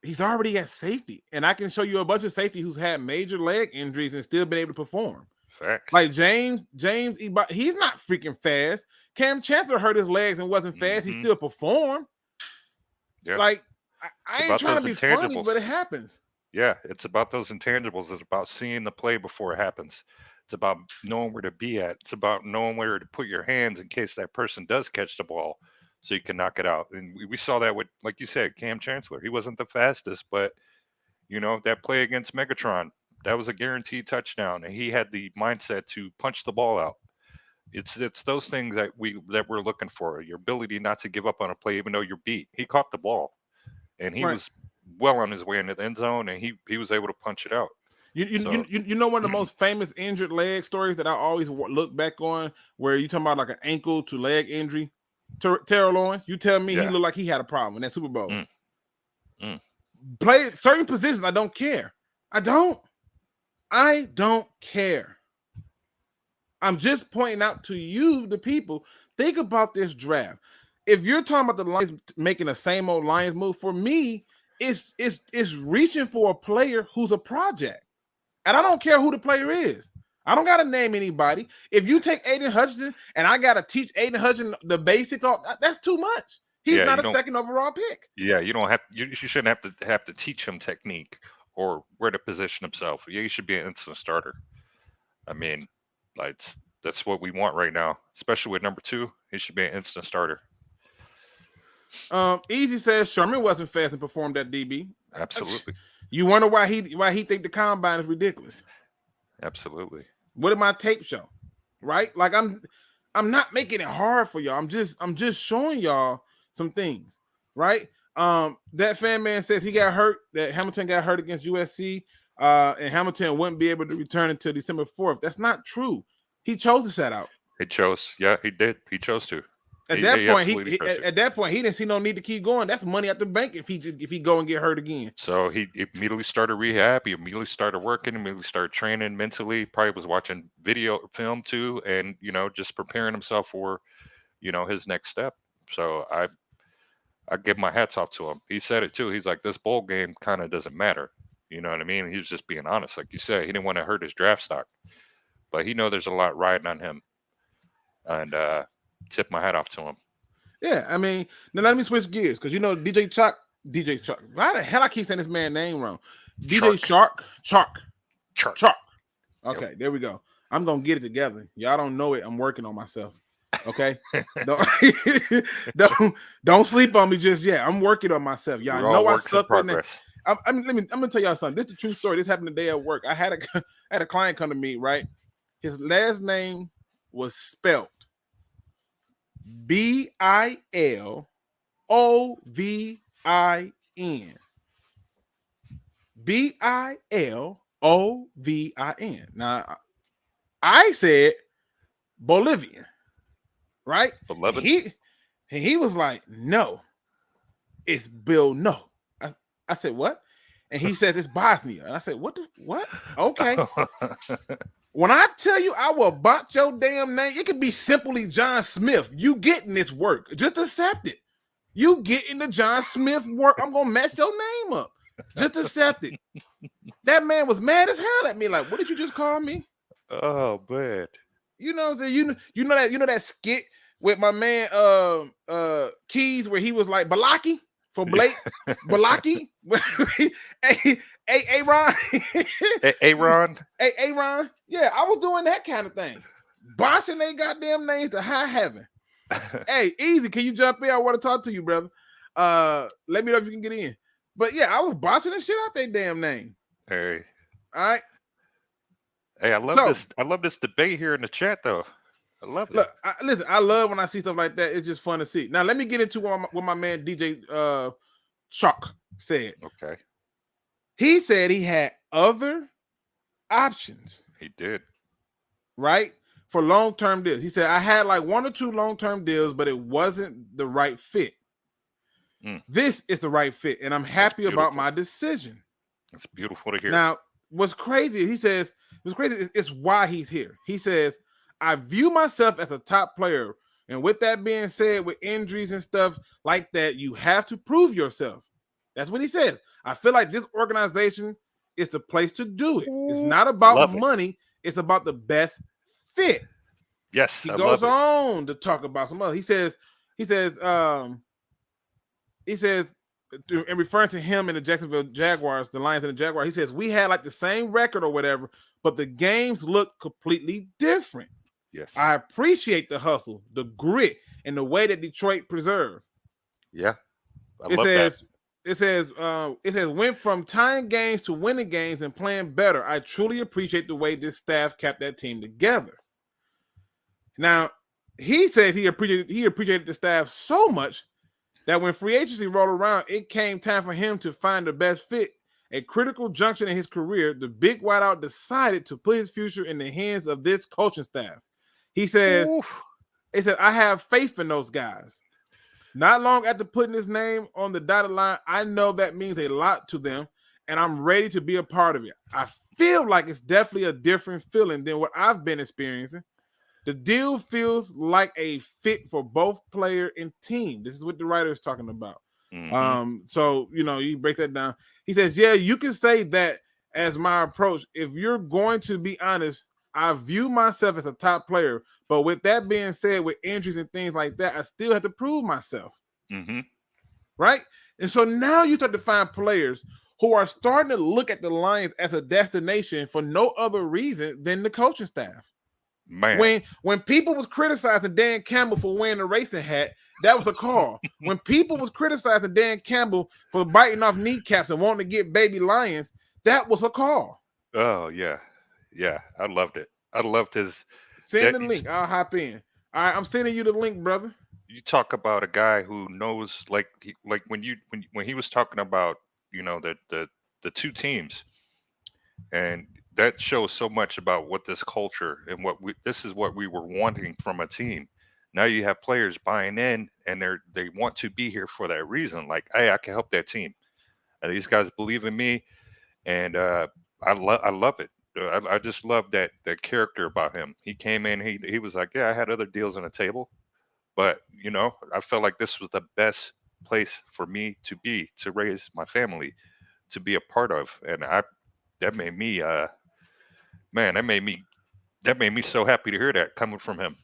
he's already at safety. And I can show you a bunch of safety who's had major leg injuries and still been able to perform. Facts. Like James, he's not freaking fast. Cam Chancellor hurt his legs and wasn't fast. He still performed. Yeah. Like, I ain't trying to be funny, but it happens. Yeah, it's about those intangibles. It's about seeing the play before it happens. It's about knowing where to be at. It's about knowing where to put your hands in case that person does catch the ball, so you can knock it out. And we saw that with, like you said, Cam Chancellor. He wasn't the fastest, but, that play against Megatron, that was a guaranteed touchdown. And he had the mindset to punch the ball out. It's those things that we're looking for. Your ability not to give up on a play, even though you're beat. He caught the ball, and he was well on his way into the end zone, and he was able to punch it out. You know one of the most famous injured leg stories that I always look back on, where you talking about like an ankle to leg injury? Terrell Owens. You tell me he looked like he had a problem in that Super Bowl. Play certain positions. I don't care. I don't care. I'm just pointing out to you, the people, think about this draft. If you're talking about the Lions making the same old Lions move, for me, it's reaching for a player who's a project. And I don't care who the player is. I don't got to name anybody. If you take Aiden Hutchinson and I got to teach Aiden Hutchinson the basics, that's too much. He's not a second overall pick. Yeah, you shouldn't have to teach him technique or where to position himself. Yeah, he should be an instant starter. I mean, that's what we want right now, especially with number 2. He should be an instant starter. Easy says Sherman wasn't fast and performed at DB. Absolutely. You wonder why he think the combine is ridiculous. Absolutely. What did my tape show? Right? Like I'm not making it hard for y'all. I'm just showing y'all some things. Right? That fan man says he got hurt. That Hamilton got hurt against USC. and Hamilton wouldn't be able to return until December 4th. That's not true. He chose to set out. He chose. Yeah, he did. He chose to. At that point, he didn't see no need to keep going. That's money at the bank if he go and get hurt again. So he immediately started rehab. He immediately started working. Immediately started training mentally. Probably was watching film too, and just preparing himself for, his next step. So I give my hats off to him. He said it too. He's like, this bowl game kind of doesn't matter. You know what I mean? He was just being honest, like you said. He didn't want to hurt his draft stock, but he know there's a lot riding on him, and tip my hat off to him. Yeah, I mean, now let me switch gears because DJ Chuck. Why the hell I keep saying this man's name wrong? DJ Shark. Okay, There we go. I'm gonna get it together. Y'all don't know it. I'm working on myself. Okay, don't sleep on me just yet. I'm working on myself. Y'all know I suck with that. I'm gonna tell y'all something. This is a true story. This happened today at work. I had a client come to me. Right, his last name was spelt BILOVIN. BILOVIN. Now, I said Bolivian, right? Beloved. He was like, no, it's Bill. No. I said, what? And he says it's Bosnia. And I said, what? Okay. When I tell you I will botch your damn name, it could be simply John Smith. You getting this work. Just accept it. You getting the John Smith work. I'm going to mess your name up. Just accept it. That man was mad as hell at me. Like, what did you just call me? Oh, man. You know what I'm saying? You know that skit with my man Keys where he was like Balaki for Blake Balaki. Aaron. Aaron. Yeah, I was doing that kind of thing. Boshing they goddamn names to high heaven. Hey, easy. Can you jump in? I want to talk to you, brother. Let me know if you can get in. But yeah, I was bossing the shit out their damn name. Hey. All right. Hey, I love this debate here in the chat, though. I love it. Look, listen, I love when I see stuff like that. It's just fun to see. Now, let me get into what my man DJ Chalk said. Okay. He said he had other options. He did. Right? For long-term deals. He said, I had like 1 or 2 long-term deals, but it wasn't the right fit. This is the right fit, and I'm happy about my decision. It's beautiful to hear. Now, what's crazy, it's why he's here. He says, I view myself as a top player, and with that being said, with injuries and stuff like that, you have to prove yourself. That's what he says. I feel like this organization is the place to do it. It's not about money. It's about the best fit. Yes. He goes on to talk about some other. He says, in referring to him and the Jacksonville Jaguars, the Lions and the Jaguars, he says, we had like the same record or whatever, but the games look completely different. Yes. I appreciate the hustle, the grit, and the way that Detroit preserved. Yeah. I love that. It says, went from tying games to winning games and playing better. I truly appreciate the way this staff kept that team together. Now, he says he appreciated the staff so much that when free agency rolled around, it came time for him to find the best fit. A critical junction in his career, the big wideout decided to put his future in the hands of this coaching staff. He says, I have faith in those guys. Not long after putting his name on the dotted line, I know that means a lot to them, and I'm ready to be a part of it. I feel like it's definitely a different feeling than what I've been experiencing. The deal feels like a fit for both player and team. This is what the writer is talking about. Mm-hmm. So, you break that down. He says, yeah, you can say that as my approach. If you're going to be honest, I view myself as a top player. But with that being said, with injuries and things like that, I still have to prove myself. Mm-hmm. Right? And so now you start to find players who are starting to look at the Lions as a destination for no other reason than the coaching staff. Man. When people was criticizing Dan Campbell for wearing a racing hat, that was a call. When people was criticizing Dan Campbell for biting off kneecaps and wanting to get baby lions, that was a call. Oh, yeah. Yeah, I loved it. I loved his... Send the link. I'll hop in. All right, I'm sending you the link, brother. You talk about a guy who knows, like when he was talking about, the 2 teams, And that shows so much about what this culture and this is what we were wanting from a team. Now you have players buying in, and they want to be here for that reason. Like, hey, I can help that team. And these guys believe in me, and I love it. I just love that character about him. He came in, he was like, yeah, I had other deals on the table, but I felt like this was the best place for me to raise my family, to be a part of, and that made me man, that made me so happy to hear that coming from him.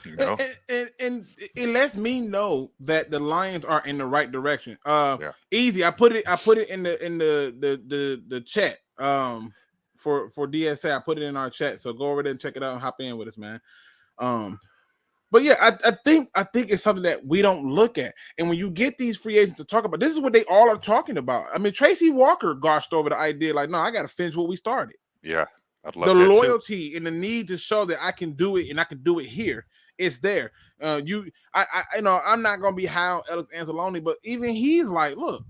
And it lets me know that the Lions are in the right direction. Yeah. Easy. I put it in the chat. For DSA, I put it in our chat. So go over there and check it out and hop in with us, man. But yeah, I think it's something that we don't look at. And when you get these free agents to talk about, this is what they all are talking about. I mean, Tracy Walker goshed over the idea, like, no, I got to finish what we started. Yeah, I'd love the that loyalty too. And the need to show that I can do it and I can do it here. It's there. I'm not gonna be how Alex Anzalone, but even he's like, look,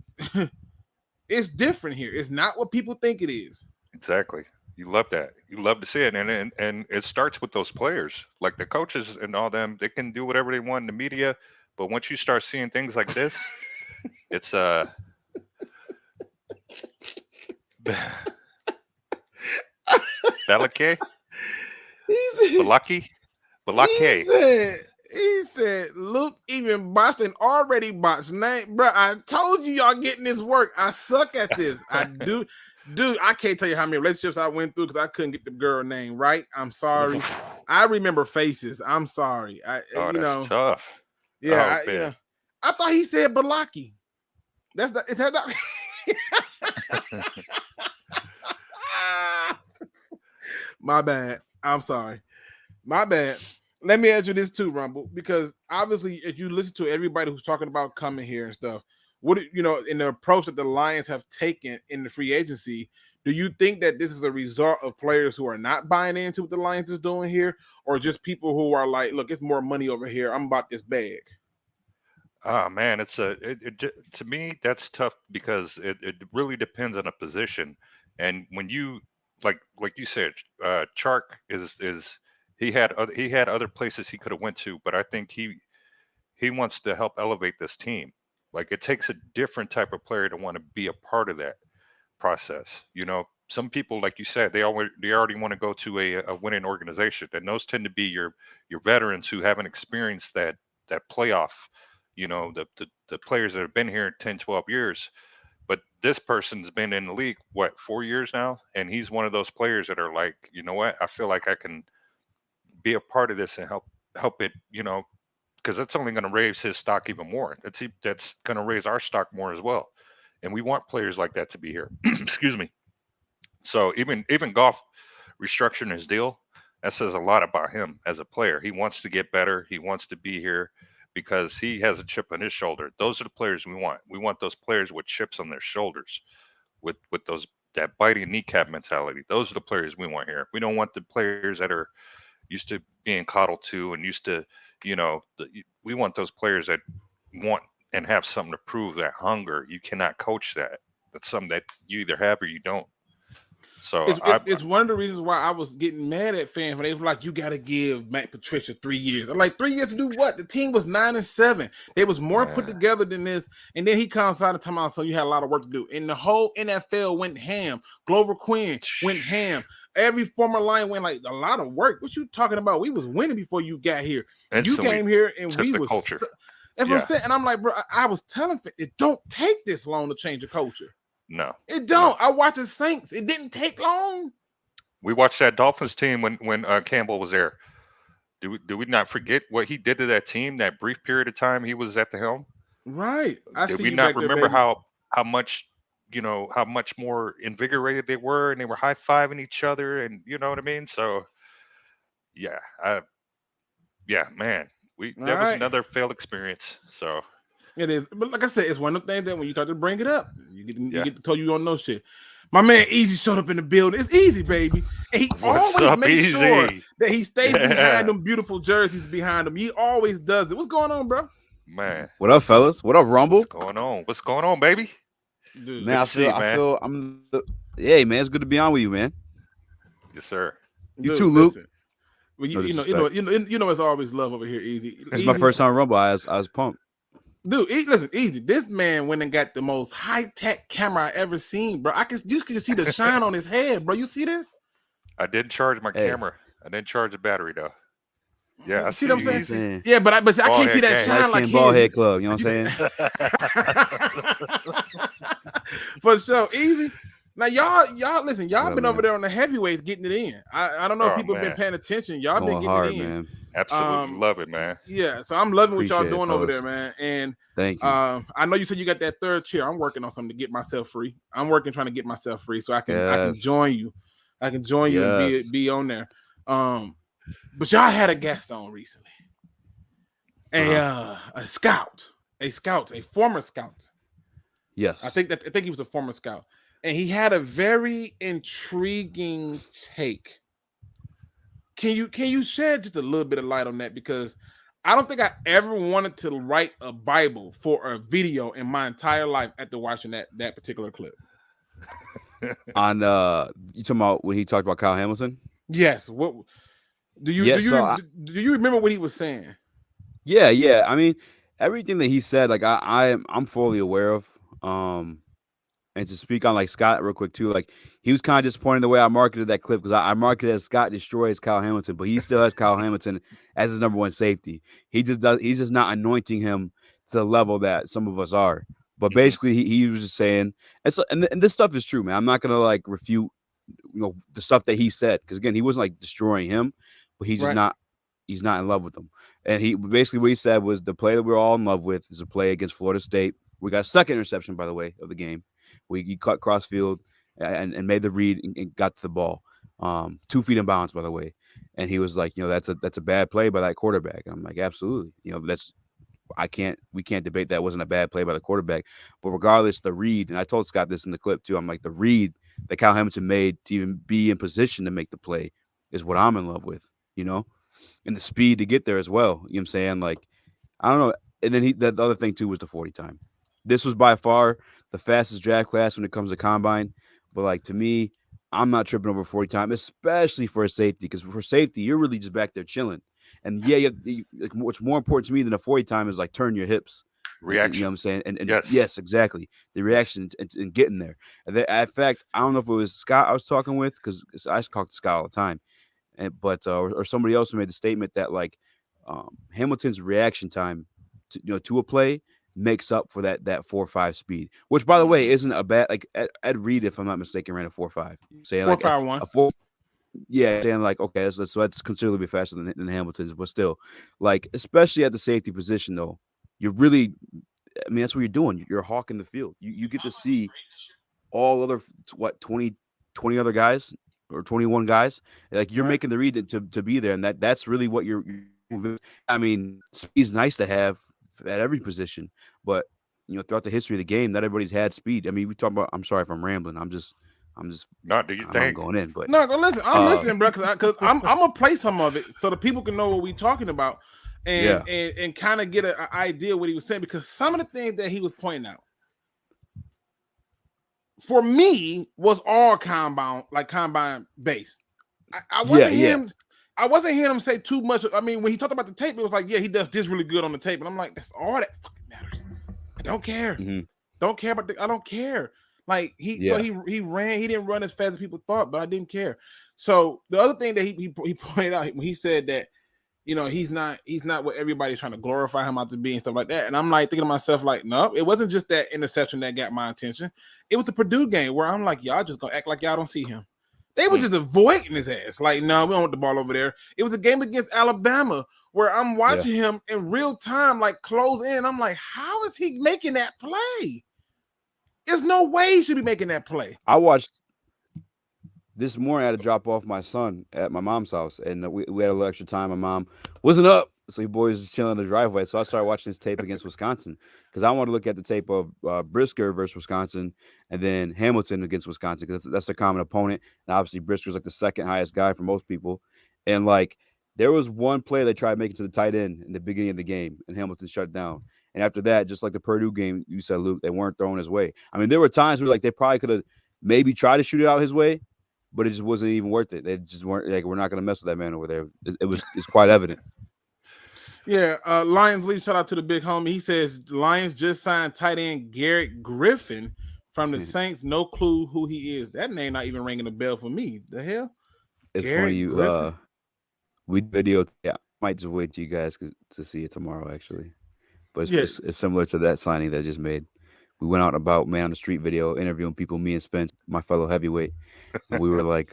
it's different here. It's not what people think it is. Exactly. You love that. You love to see it, and it starts with those players, like the coaches and all them. They can do whatever they want in the media, but once you start seeing things like this, it's Balake, Balake. He said, Luke even botched and already botched name, bro. I told you y'all getting this work. I suck at this. I do. Dude, I can't tell you how many relationships I went through because I couldn't get the girl name right. I'm sorry. I remember faces. I'm sorry. That's tough. Yeah, I thought he said Balaki. Is that not? My bad. I'm sorry. My bad. Let me ask you this too, Rumble, because obviously, if you listen to everybody who's talking about coming here and stuff, in the approach that the Lions have taken in the free agency, do you think that this is a result of players who are not buying into what the Lions is doing here, or just people who are like, look, it's more money over here. I'm about this bag. Oh man, to me that's tough because it really depends on a position, and when you like you said, Chark is he had other places he could have went to, but I think he wants to help elevate this team. Like, it takes a different type of player to want to be a part of that process. Some people, like you said, they already want to go to a winning organization, and those tend to be your veterans who haven't experienced that playoff. The players that have been here 10, 12 years. But this person's been in the league, 4 years now? And he's one of those players that are like, you know what? I feel like I can be a part of this and help it, because that's only going to raise his stock even more. That's going to raise our stock more as well. And we want players like that to be here. Excuse me. So even Goff restructuring his deal, that says a lot about him as a player. He wants to get better. He wants to be here because he has a chip on his shoulder. Those are the players we want. We want those players with chips on their shoulders, with that biting kneecap mentality. Those are the players we want here. We don't want the players that are used to being coddled to and used to, we want those players that want and have something to prove. That hunger. You cannot coach that. That's something that you either have or you don't. So it's one of the reasons why I was getting mad at fans when they were like, you got to give Matt Patricia 3 years. I'm like, 3 years to do what? The team was 9-7. They was more put together than this. And then he comes out and talking about, so you had a lot of work to do. And the whole NFL went ham. Glover Quin went ham. Every former Lion went like a lot of work. What you talking about? We was winning before you got here. You came here and we was culture. That's what I'm saying. And I'm like, bro, I was telling it don't take this long to change a culture. No, it don't. I watched the Saints. It didn't take long. We watched that Dolphins team when Campbell was there. Do we not forget what he did to that team? That brief period of time he was at the helm. Right. Did we not remember how much how much more invigorated they were, and they were high fiving each other, and you know what I mean? So yeah, man, that was another failed experience. So. It is, but like I said, it's one of the things that when you start to bring it up, you get to tell you don't know shit. My man Easy showed up in the building. It's Easy, baby, and he always makes sure that he stays behind them beautiful jerseys behind him. He always does it. What's going on, bro? Man, what up, fellas? What up, Rumble? What's going on? What's going on, baby? Dude, man, I feel I'm Hey, man, it's good to be on with you, man. Yes, sir. You Dude, too, Luke. listen. Well, No you disrespect. know, it's always love over here. Easy. This is my first time on Rumble. I was pumped. Dude, listen, easy. This man went and got the most high-tech camera I ever seen, bro. You can see the shine on his head, bro. You see this? I didn't charge my camera. I didn't charge the battery though. Yeah, I see what I'm saying? Easy. Yeah, but I can't see that gang. shine like ball his. head club. You know what I'm saying? For sure, easy. Now y'all listen. Y'all been over there on the heavyweights getting it in. I don't know if people have been paying attention. Y'all been getting hard, it in. Man. Absolutely love it, man. Yeah, so I'm loving what y'all Appreciate doing it, over there, fellas. man. And Thank you. I know you said you got that third chair. I'm working on something to get myself free. I'm working trying to get myself free so I can join you. I can join you and be on there. But y'all had a guest on recently. A former scout. Yes. I think he was a former scout. And he had a very intriguing take. Can you shed just a little bit of light on that? Because I don't think I ever wanted to write a Bible for a video in my entire life after watching that particular clip. On you talking about when he talked about Kyle Hamilton? Yes. What do you remember what he was saying? Yeah. I mean, everything that he said, like I'm fully aware of. And to speak on like Scott real quick too, like he was kind of disappointed the way I marketed that clip because I marketed it as Scott destroys Kyle Hamilton, but he still has Kyle Hamilton as his number one safety. He's just not anointing him to the level that some of us are. But basically, he was just saying, and this stuff is true, man. I'm not gonna like refute, the stuff that he said because again, he wasn't like destroying him, but he's just not. He's not in love with them. And he basically what he said was the play that we're all in love with is a play against Florida State. We got a second interception, by the way, of the game. He cut cross field and made the read and got to the ball. 2 feet in bounds, by the way. And he was like, that's a bad play by that quarterback. And I'm like, absolutely. We can't debate that wasn't a bad play by the quarterback. But regardless, the read, and I told Scott this in the clip too, I'm like, the read that Kyle Hamilton made to even be in position to make the play is what I'm in love with, and the speed to get there as well. You know what I'm saying? Like, I don't know. And then the other thing too was the 40 time. This was by far the fastest draft class when it comes to combine. But like to me, I'm not tripping over 40 time, especially for a safety, because for safety, you're really just back there chilling. And yeah, what's more important to me than a 40 time is like turn your hips. Reaction. You know what I'm saying? And yes, exactly. The reaction and getting there. And in fact, I don't know if it was Scott I was talking with, because I talk to Scott all the time. Or somebody else who made the statement that like Hamilton's reaction time to a play makes up for that 4.5 speed, which by the way isn't a bad, like Ed Reed, if I'm not mistaken, ran a 4.5, saying 4.51. a 4. Yeah, saying like okay, so that's considerably faster than Hamilton's, but still, like especially at the safety position though, you're really, I mean that's what you're doing. You're hawking the field. You get to see all other 20 other guys or 21 guys, like you're making the read to be there, and that's really what you're. I mean, speed's nice to have at every position, but throughout the history of the game, not everybody's had speed. I mean, we talk about. I'm sorry if I'm rambling. I'm just. Not do you think? I'm going in, but no, listen. I'm listening, bro, because I'm gonna play some of it so the people can know what we're talking about, and kind of get an idea what he was saying, because some of the things that he was pointing out for me was all combine based. I wasn't hearing. I wasn't hearing him say too much. I mean, when he talked about the tape, it was like, yeah, he does this really good on the tape, and I'm like, that's all that fucking matters. I don't care. Don't care about I don't care. Like so he ran. He didn't run as fast as people thought, but I didn't care. So the other thing that he pointed out when he said that, he's not what everybody's trying to glorify him out to be and stuff like that. And I'm like thinking to myself, like, no, it wasn't just that interception that got my attention. It was the Purdue game where I'm like, y'all just gonna act like y'all don't see him. They were just avoiding his ass. Like, no, we don't want the ball over there. It was a game against Alabama where I'm watching him in real time, like close in. I'm like, how is he making that play? There's no way he should be making that play. I watched this morning. I had to drop off my son at my mom's house, and we had a little extra time. My mom wasn't up, so he boys just chilling in the driveway. So I started watching this tape against Wisconsin because I want to look at the tape of Brisker versus Wisconsin, and then Hamilton against Wisconsin because that's a common opponent. And obviously Brisker's like the second highest guy for most people. And like there was one play they tried making to the tight end in the beginning of the game, and Hamilton shut it down. And after that, just like the Purdue game, you said, Luke, they weren't throwing his way. I mean, there were times where like they probably could have maybe try to shoot it out his way, but it just wasn't even worth it. They just weren't like, we're not going to mess with that man over there. It's quite evident. Yeah, Lions Lee, shout out to the big homie. He says Lions just signed tight end Garrett Griffin from the Saints. No clue who he is. That name not even ringing a bell for me. The hell? It's Garrett funny you Griffin? we video. Yeah, might just wait till you guys to see it tomorrow actually. But it's similar to that signing that I just made. We went out about man on the street video interviewing people. Me and Spence, my fellow heavyweight, and we were like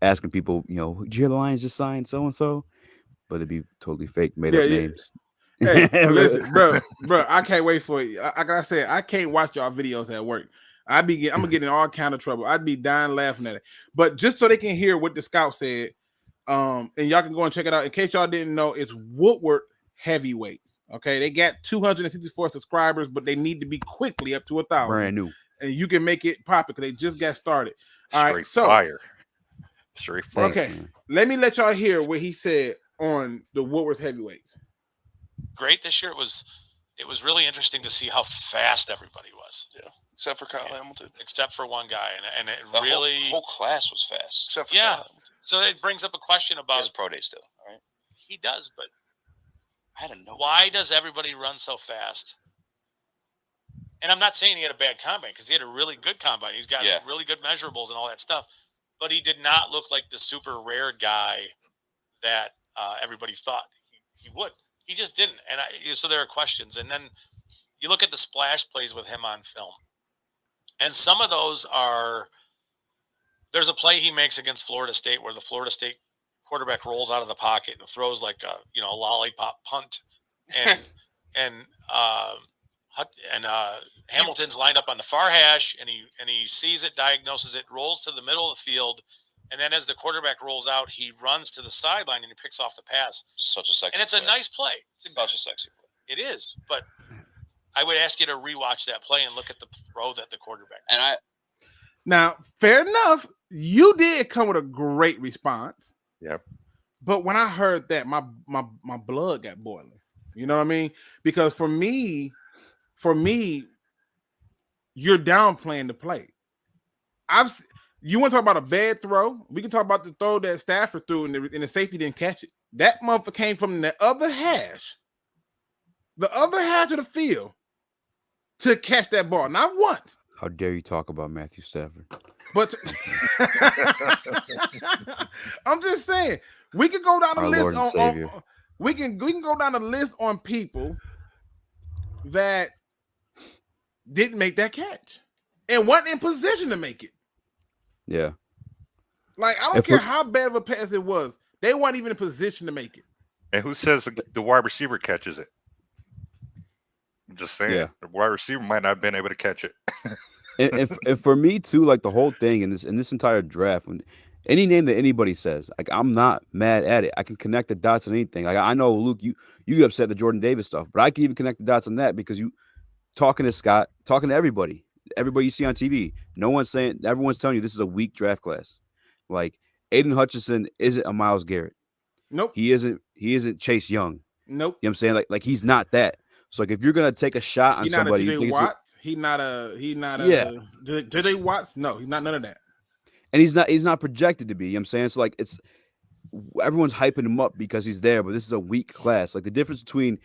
asking people, you know, did you hear the Lions just signed so and so? But it'd be totally fake, made up names. Hey, listen, bro, I can't wait for it. Like I said, I can't watch y'all videos at work. I'm gonna get in all kind of trouble. I'd be dying laughing at it. But just so they can hear what the scout said, and y'all can go and check it out. In case y'all didn't know, it's Woodward Heavyweights. Okay, they got 264 subscribers, but they need to be quickly up to 1,000. Brand new, and you can make it pop because they just got started. All right, so fire. Straight fire. Okay, let me let y'all hear what he said on the Woodward Heavyweights. Great this year. It was really interesting to see how fast everybody was. Yeah, except for Kyle Hamilton. Except for one guy, and it the really whole class was fast. Except for Kyle Hamilton. So it brings up a question about his pro day still. All right, he does, but I don't know why does everybody run so fast? And I'm not saying he had a bad combine because he had a really good combine. He's got really good measurables and all that stuff, but he did not look like the super rare guy that everybody thought he would. He just didn't. And so there are questions. And then you look at the splash plays with him on film. And some of those are, there's a play he makes against Florida State where the Florida State quarterback rolls out of the pocket and throws like a lollipop punt. And Hamilton's lined up on the far hash and he sees it, diagnoses it, rolls to the middle of the field. And then as the quarterback rolls out, he runs to the sideline and he picks off the pass. Such a sexy And it's play. a nice play. Such a sexy play. It is. But I would ask you to rewatch that play and look at the throw that the quarterback did. And Now, fair enough. You did come with a great response. Yep. But when I heard that, my blood got boiling. You know what I mean? Because for me, you're downplaying the play. You want to talk about a bad throw? We can talk about the throw that Stafford threw and the safety didn't catch it. That motherfucker came from the other hash of the field to catch that ball. Not once. How dare you talk about Matthew Stafford? But I'm just saying, we can go down the list on we can go down the list on people that didn't make that catch and wasn't in position to make it. Yeah. Like, I don't care how bad of a pass it was. They weren't even in position to make it. And who says the wide receiver catches it? I'm just saying. Yeah. The wide receiver might not have been able to catch it. and for me too, like the whole thing in this entire draft, when any name that anybody says, like I'm not mad at it. I can connect the dots on anything. Like I know Luke, you get upset the Jordan Davis stuff, but I can even connect the dots on that because you talking to Scott, talking to everybody you see on TV. Everyone's telling you this is a weak draft class. Like Aiden Hutchinson isn't a Myles Garrett. Nope. He isn't Chase Young. Nope. You know what I'm saying? Like he's not that. So like if you're gonna take a shot on somebody, He's not a JJ Watts. No, he's not none of that. And he's not projected to be. You know what I'm saying? So like everyone's hyping him up because he's there, but this is a weak class. Like the difference between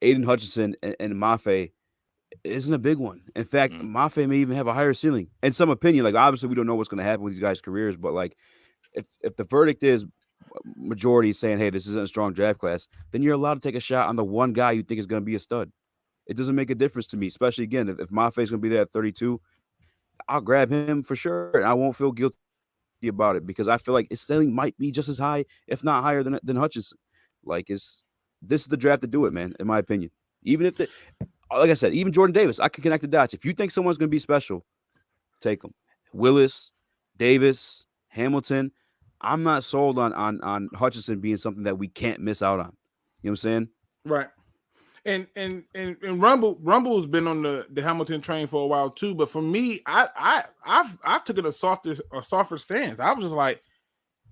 Aiden Hutchinson and Mafe isn't a big one. In fact, Mafe may even have a higher ceiling. In some opinion, like obviously we don't know what's going to happen with these guys' careers, but like if the verdict is majority saying, hey, this isn't a strong draft class, then you're allowed to take a shot on the one guy you think is going to be a stud. It doesn't make a difference to me, especially again, if Mafe is going to be there at 32, I'll grab him for sure. And I won't feel guilty about it because I feel like his ceiling might be just as high, if not higher than Hutchinson. Like this is the draft to do it, man, in my opinion. Even if like I said, even Jordan Davis, I can connect the dots. If you think someone's going to be special, take them. Willis, Davis, Hamilton. I'm not sold on Hutchinson being something that we can't miss out on. You know what I'm saying? Right. And Rumble's been on the Hamilton train for a while too. But for me, I've taken a softer stance. I was just like,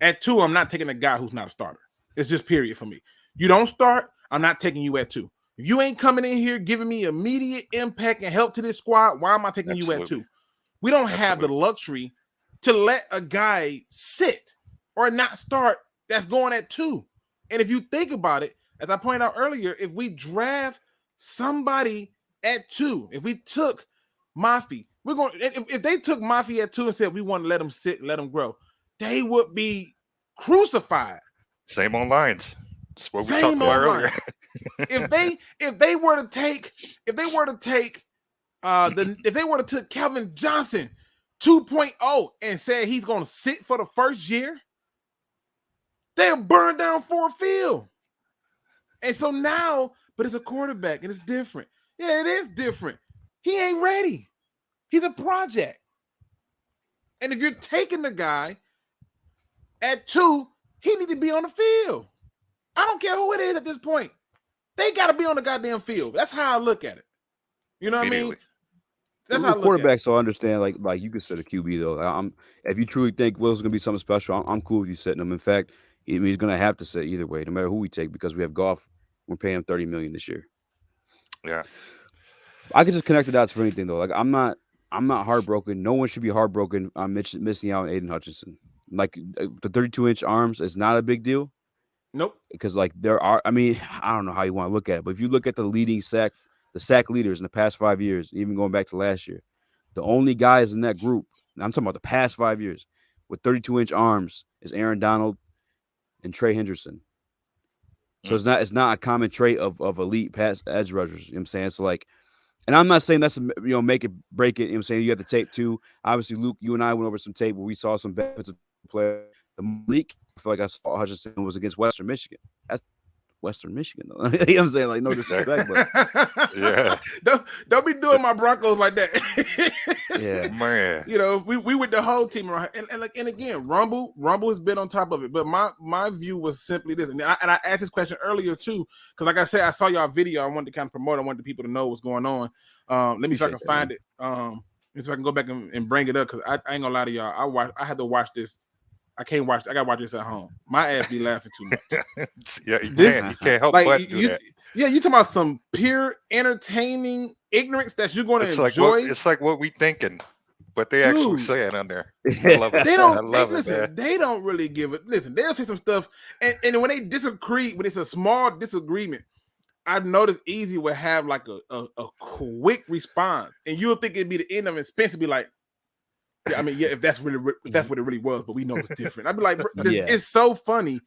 at 2, I'm not taking a guy who's not a starter. It's just period for me. You don't start, I'm not taking you at 2. If you ain't coming in here giving me immediate impact and help to this squad, why am I taking you at 2? We don't have the luxury to let a guy sit or not start that's going at 2. And if you think about it, as I pointed out earlier, if we draft somebody at 2, if we took Mafi, we're going. If they took Mafi at 2 and said we want to let him sit, let him grow, they would be crucified. Same on lines. That's what we talked about earlier. if they were to take Calvin Johnson 2.0 and said he's going to sit for the first year, they'll burn down Ford Field. And so now, but it's a quarterback and it's different. Yeah, it is different. He ain't ready. He's a project. And if you're taking the guy at 2, he needs to be on the field. I don't care who it is at this point. They got to be on the goddamn field. That's how I look at it. You know what I mean? That's how I look at it. Quarterbacks will understand, like you consider QB though. If you truly think Will's gonna be something special, I'm cool with you sitting him. In fact, he's gonna have to sit either way, no matter who we take, because we have Goff. We're paying him $30 million this year. Yeah, I could just connect the dots for anything though. Like I'm not heartbroken. No one should be heartbroken on missing out on Aiden Hutchinson. Like the 32-inch arms is not a big deal. Nope. Because like there are, I mean, I don't know how you want to look at it, but if you look at the sack leaders in the past 5 years, even going back to last year, the only guys in that group, I'm talking about the past 5 years, with 32-inch arms is Aaron Donald and Trey Hendrickson. So it's not a common trait of elite pass edge rushers. You know what I'm saying? So like, and I'm not saying that's make it break it. You know what I'm saying? You have the tape too. Obviously, Luke, you and I went over some tape where we saw some benefits of play. The leak, I feel like I saw Hutchinson was against Western Michigan. That's Western Michigan, though. You know what I'm saying? Like, no disrespect, but yeah. Don't be doing my Broncos like that. Yeah, man. You know, we with the whole team around, and again, Rumble has been on top of it. But my view was simply this, and I asked this question earlier too, because like I said, I saw y'all video. I wanted to kind of promote. I wanted the people to know what's going on. Let me see if I can find it. So I can go back and bring it up, because I ain't gonna lie to y'all. I had to watch this. I can't watch. I gotta watch this at home. My ass be laughing too much. Yeah, you can't help but do that. Yeah, you talking about some pure entertaining ignorance that you're going to enjoy. It's like what we thinking, but they actually say it on there. I love it. They don't really give it. Listen, they'll say some stuff, and when they disagree, when it's a small disagreement, I've noticed Easy will have like a quick response, and you'll think it'd be the end of it. Spencer be like, yeah, I mean, yeah, if that's what it really was, but we know it's different. I'd be like, it's so funny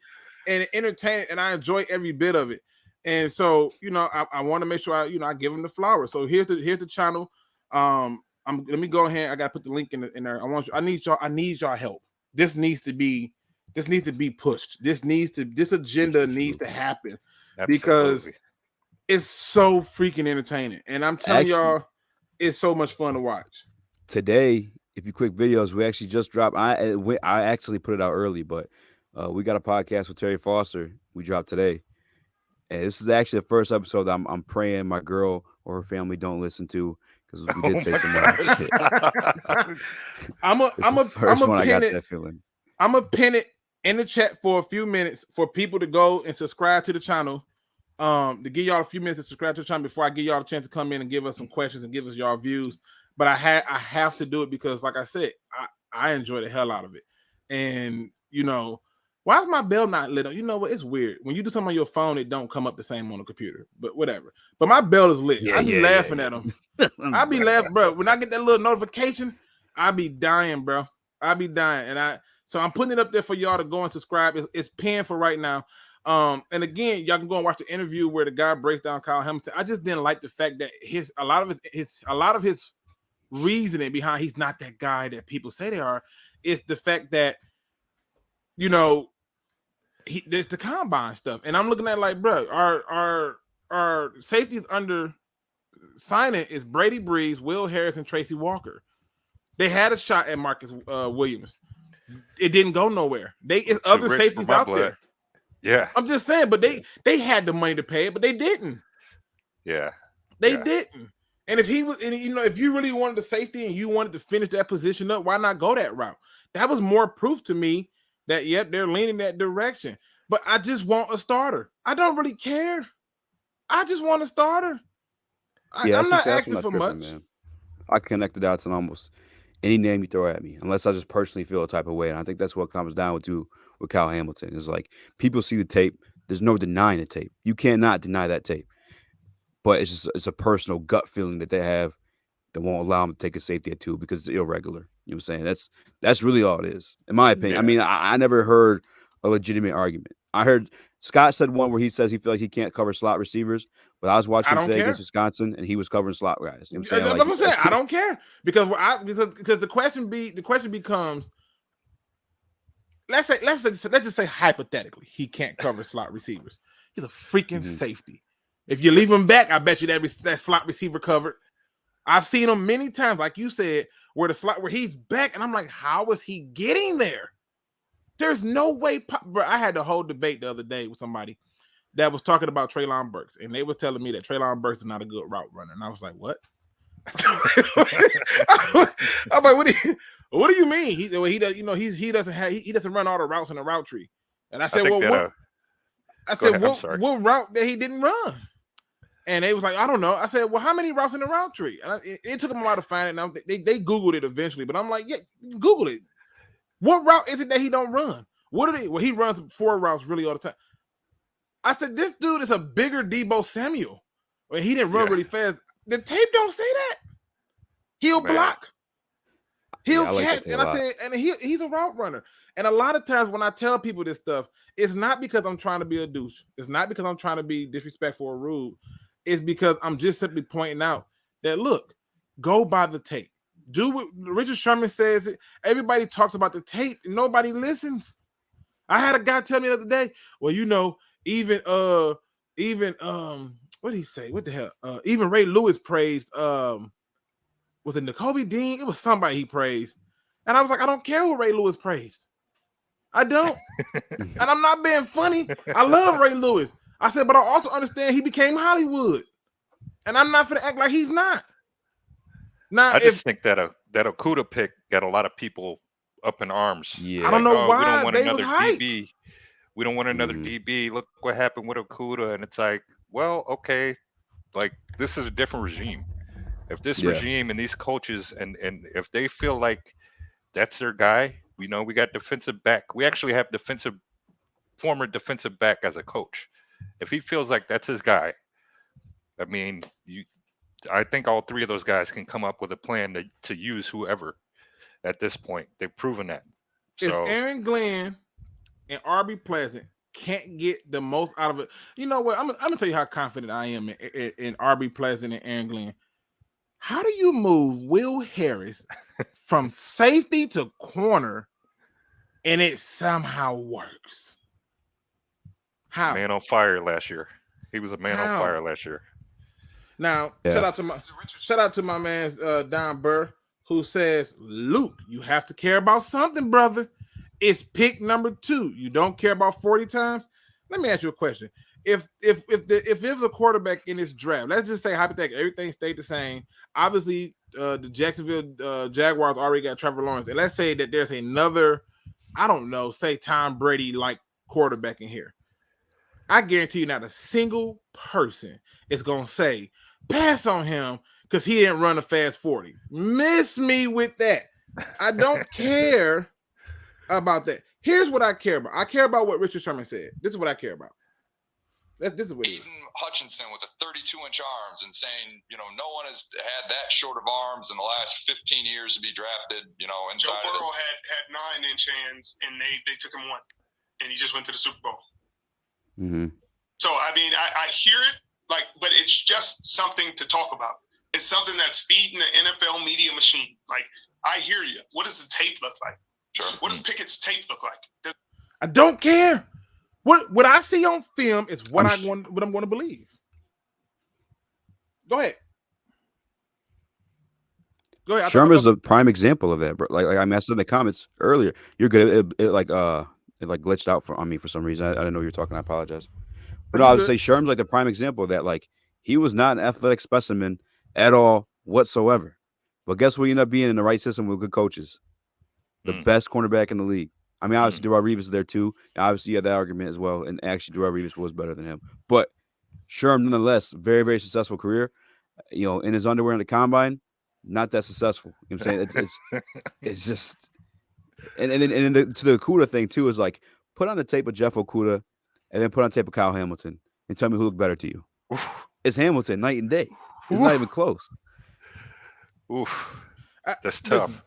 and entertaining, and I enjoy every bit of it. And so, I want to make sure I give them the flowers. So here's the channel. Let me go ahead. I gotta put the link in there. I need y'all help. This needs to be pushed. This agenda needs to happen. Absolutely. Because it's so freaking entertaining, and I'm telling y'all, it's so much fun to watch. Today, if you click videos, we actually just dropped. I actually put it out early, but we got a podcast with Terry Foster. We dropped today, and this is actually the first episode that I'm praying my girl or her family don't listen to, because we did say some bad shit. I'm gonna pin it in the chat for a few minutes for people to go and subscribe to the channel. To give y'all a few minutes to subscribe to the channel before I give y'all a chance to come in and give us some questions and give us y'all views. But I have to do it because, like I said, I enjoy the hell out of it. And, why is my bell not lit up? You know what? It's weird. When you do something on your phone, it don't come up the same on the computer. But whatever. But my bell is lit. I be laughing at them. I be laughing, bro. When I get that little notification, I be dying, bro. I be dying. So I'm putting it up there for y'all to go and subscribe. It's pinned for right now. And again, y'all can go and watch the interview where the guy breaks down Kyle Hamilton. I just didn't like the fact that a lot of his reasoning behind he's not that guy that people say they are is the fact that there's the combine stuff, and I'm looking at like, bro, our safeties under signing is Brady Breeze, Will Harris, and Tracy Walker. They had a shot at Marcus Williams. It didn't go nowhere. It's other safeties out there. Yeah, I'm just saying, but they had the money to pay it, but they didn't. Yeah, they didn't. And if he was, if you really wanted the safety and you wanted to finish that position up, why not go that route? That was more proof to me that, yep, they're leaning that direction. But I just want a starter. I don't really care. I just want a starter. I'm not asking for much. Man. I connect the dots and almost any name you throw at me, unless I just personally feel a type of way. And I think that's what comes down to with Kyle Hamilton. Is like people see the tape. There's no denying the tape. You cannot deny that tape. But it's a personal gut feeling that they have that won't allow them to take a safety at 2 because it's irregular. You know what I'm saying? That's really all it is, in my opinion. Yeah. I mean, I never heard a legitimate argument. I heard Scott said one where he says he feels like he can't cover slot receivers, but I was watching today against Wisconsin and he was covering slot guys. You know what I'm saying? I'm saying I don't care because the question becomes, let's just say hypothetically he can't cover slot receivers. He's a freaking safety. If you leave him back, I bet you that slot receiver covered. I've seen him many times, like you said, where he's back, and I'm like, how is he getting there? There's no way. Bro, I had the whole debate the other day with somebody that was talking about Treylon Burks, and they were telling me that Treylon Burks is not a good route runner, and I was like, what? I'm like, what do you mean? He doesn't run all the routes in the route tree. And I said, what route that he didn't run? And they was like, I don't know. I said, well, how many routes in the route tree? And it took them a while to find it. Now they Googled it eventually, but I'm like, yeah, Google it. What route is it that he don't run? Well, he runs 4 routes really all the time. I said, this dude is a bigger Deebo Samuel. Well, he didn't run really fast. The tape don't say that. He'll block. He'll catch. And I said, and he's a route runner. And a lot of times when I tell people this stuff, it's not because I'm trying to be a douche. It's not because I'm trying to be disrespectful or rude. It's because I'm just simply pointing out that, look, go by the tape. Do what Richard Sherman says. Everybody talks about the tape and nobody listens. I had a guy tell me the other day, well, even what did he say? What the hell? Even Ray Lewis praised was it N'Kobe Dean? It was somebody he praised. And I was like, I don't care who Ray Lewis praised. I don't. And I'm not being funny. I love Ray Lewis. I said, but I also understand he became Hollywood. And I'm not going to act like he's not. Now, I just think that Okudah pick got a lot of people up in arms. Yeah. I don't know why. We don't want they another was hyped. DB. We don't want another DB. Look what happened with Okudah. And it's like, well, okay. Like, this is a different regime. If this regime and these coaches, and if they feel like that's their guy, we got defensive back. We actually have former defensive back as a coach. If he feels like that's his guy, I mean, I think all 3 of those guys can come up with a plan to use whoever at this point. They've proven that. So, if Aaron Glenn and RB Pleasant can't get the most out of it, you know what? I'm gonna tell you how confident I am in RB Pleasant and Aaron Glenn. How do you move Will Harris from safety to corner and it somehow works? How? Man on fire last year. He was a man on fire last year. Now, shout out to my man Don Burr, who says, Luke, you have to care about something, brother. It's pick number 2. You don't care about 40 times. Let me ask you a question. If there was a quarterback in this draft, let's just say hypothetically, everything stayed the same. Obviously, the Jacksonville Jaguars already got Trevor Lawrence. And let's say that there's another, I don't know, say Tom Brady-like quarterback in here. I guarantee you not a single person is going to say, pass on him because he didn't run a fast 40. Miss me with that. I don't care about that. Here's what I care about. I care about what Richard Sherman said. This is what I care about. This is what it is. Aiden Hutchinson with the 32-inch arms and saying, no one has had that short of arms in the last 15 years to be drafted, inside Joe of Burrow had 9-inch hands, and they took him 1, and he just went to the Super Bowl. Mm-hmm. So, I mean, I hear it, but it's just something to talk about. It's something that's feeding the NFL media machine. Like, I hear you. What does the tape look like? Sure. What does Pickett's tape look like? I don't care. What I see on film is what I'm going to believe. Go ahead. Sherman's a prime example of that, bro. Like I said in the comments earlier, you're good. It glitched out for some reason. I didn't know you were talking. I apologize. But no, I would say Sherman's like the prime example of that. Like, he was not an athletic specimen at all whatsoever. But guess what? He ended up being in the right system with good coaches. The best cornerback in the league. I mean, obviously, Darrelle Revis is there too. Obviously, you had that argument as well. And actually, Darrelle Revis was better than him. But Sherman, nonetheless, very, very successful career. In his underwear in the combine, not that successful. You know what I'm saying? It's just, and then to the Okuda thing too is like, put on the tape of Jeff Okuda, and then put on tape of Kyle Hamilton, and tell me who looked better to you. It's Hamilton, night and day. It's not even close. Oof, that's tough.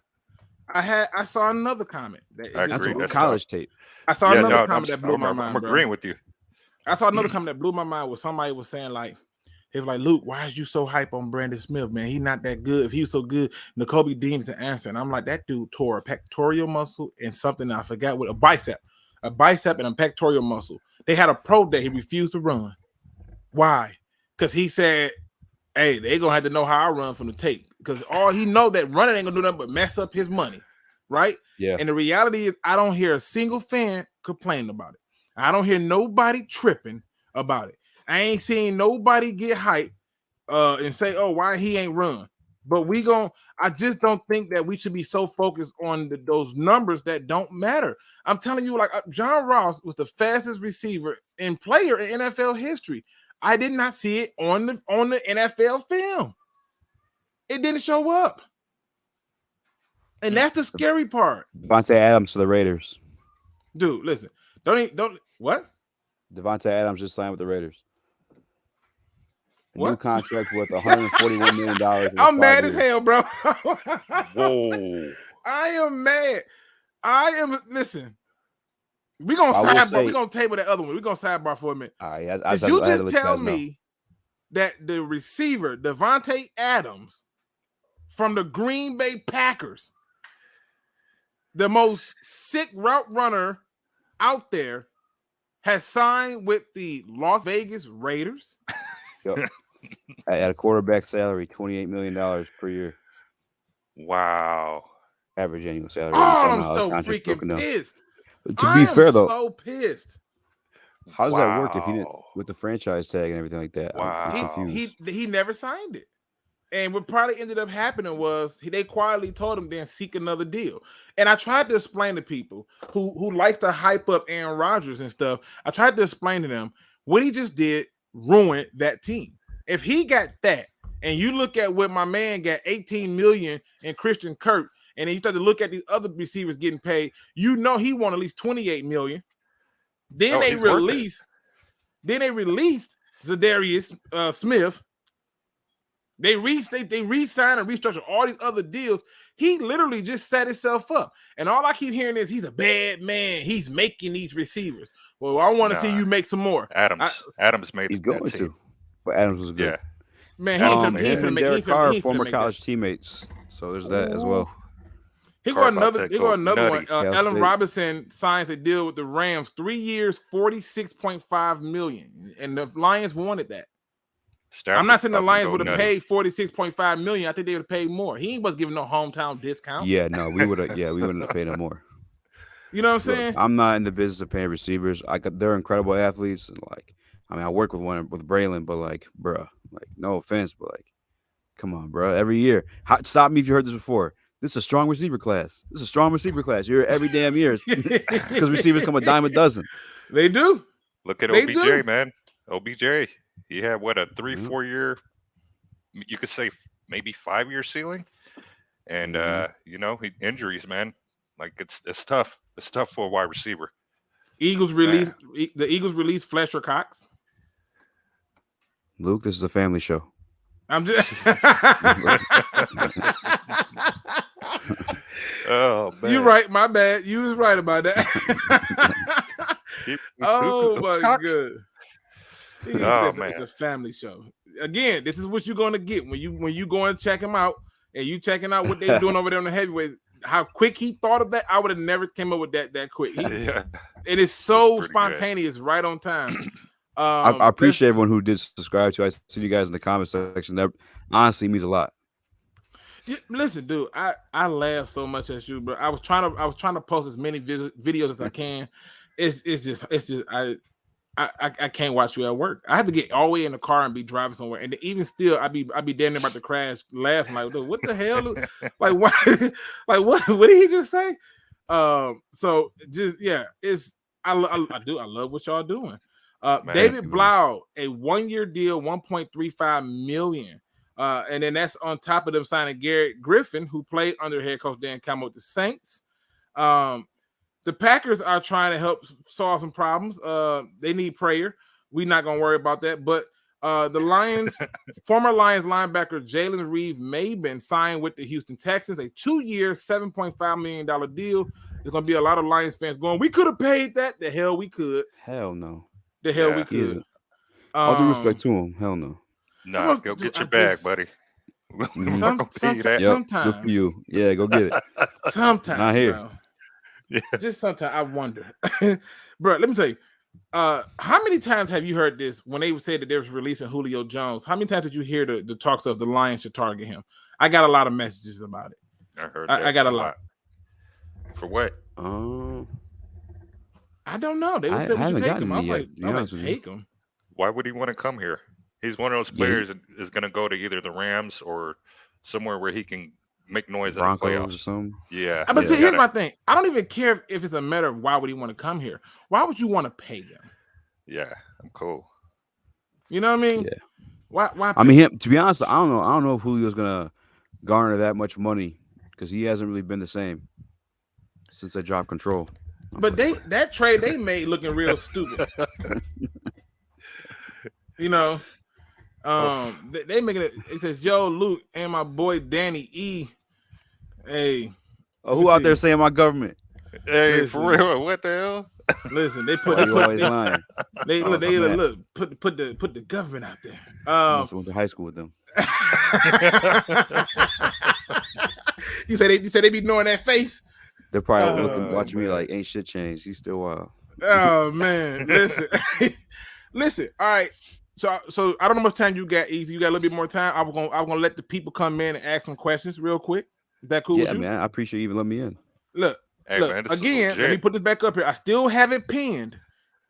Listen, I saw another comment. I agree. That's college tape. I saw another comment that blew my mind. I'm agreeing with you. I saw another comment that blew my mind where somebody was saying like, he was like, Luke, why is you so hype on Brandon Smith, man? He's not that good. If he was so good, Nakobe Dean is the answer. And I'm like, that dude tore a pectoral muscle and something I forgot with a bicep and a pectoral muscle. They had a pro day. He refused to run. Why? Because he said, hey, they gonna have to know how I run from the tape. Because all he know that running ain't gonna do nothing but mess up his money, right? Yeah. And the reality is, I don't hear a single fan complaining about it. I don't hear nobody tripping about it. I ain't seen nobody get hyped and say, oh, why he ain't run. But I just don't think that we should be so focused on those numbers that don't matter. I'm telling you, like, John Ross was the fastest receiver and player in NFL history. I did not see it on the NFL film. It didn't show up. And that's the scary part. Devontae Adams to the Raiders. Dude, listen. What? Devontae Adams just signed with the Raiders. What? New contract worth $141 million. I'm mad as hell, bro. Whoa. I am mad. Listen. We're going to sidebar. We're going to table that other one. We're going to sidebar for a minute. All right. Did you just tell me that the receiver, Devontae Adams, from the Green Bay Packers, the most sick route runner out there, has signed with the Las Vegas Raiders? Yep. At a quarterback salary, $28 million per year. Wow. Average annual salary. Oh, I'm so freaking pissed. To be fair, though, so pissed. How does that work if he didn't with the franchise tag and everything like that? Wow. He never signed it. And what probably ended up happening was they quietly told him then seek another deal. And I tried to explain to people who like to hype up Aaron Rodgers and stuff. I tried to explain to them what he just did ruined that team. If he got that, and you look at what my man got, $18 million in Christian Kirk, and then you start to look at these other receivers getting paid, you know he won at least $28 million. Then they released Zadarius Smith. They re-signed and restructured all these other deals. He literally just set himself up. And all I keep hearing is he's a bad man. He's making these receivers. Well, I want to see you make some more. Adams made he's going to. But Adams was good. Yeah. Man, he and Derek Carr, former college teammates. So there's that as well. He got another one. Allen Robinson signs a deal with the Rams, 3 years, $46.5 million. And the Lions wanted that. I'm not saying the Lions would have paid $46.5 million. I think they would have paid more. He wasn't giving no hometown discount. Yeah, no, we would have. Yeah, we wouldn't have paid him more. You know what I'm saying? I'm not in the business of paying receivers. They're incredible athletes. And I work with one with Braylon, but bruh, no offense, but come on, bro. Every year, stop me if you heard this before. This is a strong receiver class. You're every damn year. It's because receivers come a dime a dozen. They do. Look at OBJ, man. OBJ. He had a 3-4 year, you could say maybe 5-year ceiling, and injuries, man. It's tough. It's tough for a wide receiver. The Eagles released Fletcher Cox. Luke, this is a family show. I'm just. Oh man, you're right. My bad. You was right about that. Oh my god. It's a family show. Again, this is what you're gonna get when you go and check him out and you checking out what they're doing over there on the heavyweights. How quick he thought of that, I would have never came up with that quick. It is so spontaneous, right on time. I appreciate everyone who did subscribe to. I see you guys in the comment section. That honestly means a lot. Listen, dude, I laugh so much at you, but I was trying to post as many videos as I can. It's just I can't watch you at work. I have to get all the way in the car and be driving somewhere, and even still, I'd be damn near about to crash, laughing dude, what the hell? What? What did he just say? So just I love what y'all doing. David Blau, a 1-year deal, $1.35 million. And then that's on top of them signing Garrett Griffin, who played under head coach Dan Campbell with the Saints. The Packers are trying to help solve some problems. They need prayer. We're not going to worry about that. But the Lions, former Lions linebacker Jalen Reeve-Maben signed with the Houston Texans, a 2-year, $7.5 million deal. There's going to be a lot of Lions fans going, we could have paid that. The hell we could. Hell no. The hell we could. All due respect to him. Hell no. Nah, go get your bag, buddy. Sometimes. Good for you. Yeah, go get it. Sometimes. Not here. Bro. Yeah. Just sometimes I wonder. Bro, let me tell you. How many times have you heard this when they said that they was releasing Julio Jones? How many times did you hear the talks of the Lions should target him? I got a lot of messages about it. I heard I got a lot. For what? I don't know. They said we should take him. I was like, take him. Why would he want to come here? He's one of those players that is going to go to either the Rams or somewhere where he can make noise in the playoffs or something. Yeah. But see, here's my thing. I don't even care if it's a matter of why would he want to come here. Why would you want to pay them? Yeah, I'm cool. You know what I mean? Yeah. Why? I mean, to be honest, I don't know if Julio's gonna garner that much money because he hasn't really been the same since they dropped control. But that trade they made looking real stupid. You know, they making it. It says, "Yo, Luke and my boy Danny E." Hey, who out there saying my government? Hey, listen, for real? What the hell? Listen, they put always lying. They put the government out there. I went to high school with them. You said they be knowing that face. They're probably watching me like ain't shit changed. He's still wild. Oh man, listen. All right. So I don't know how much time you got, Easy. You got a little bit more time. I'm gonna let the people come in and ask some questions real quick. Is that cool with you? Yeah, man. I appreciate you even letting me in. Look, man, again, let me put this back up here. I still have it pinned.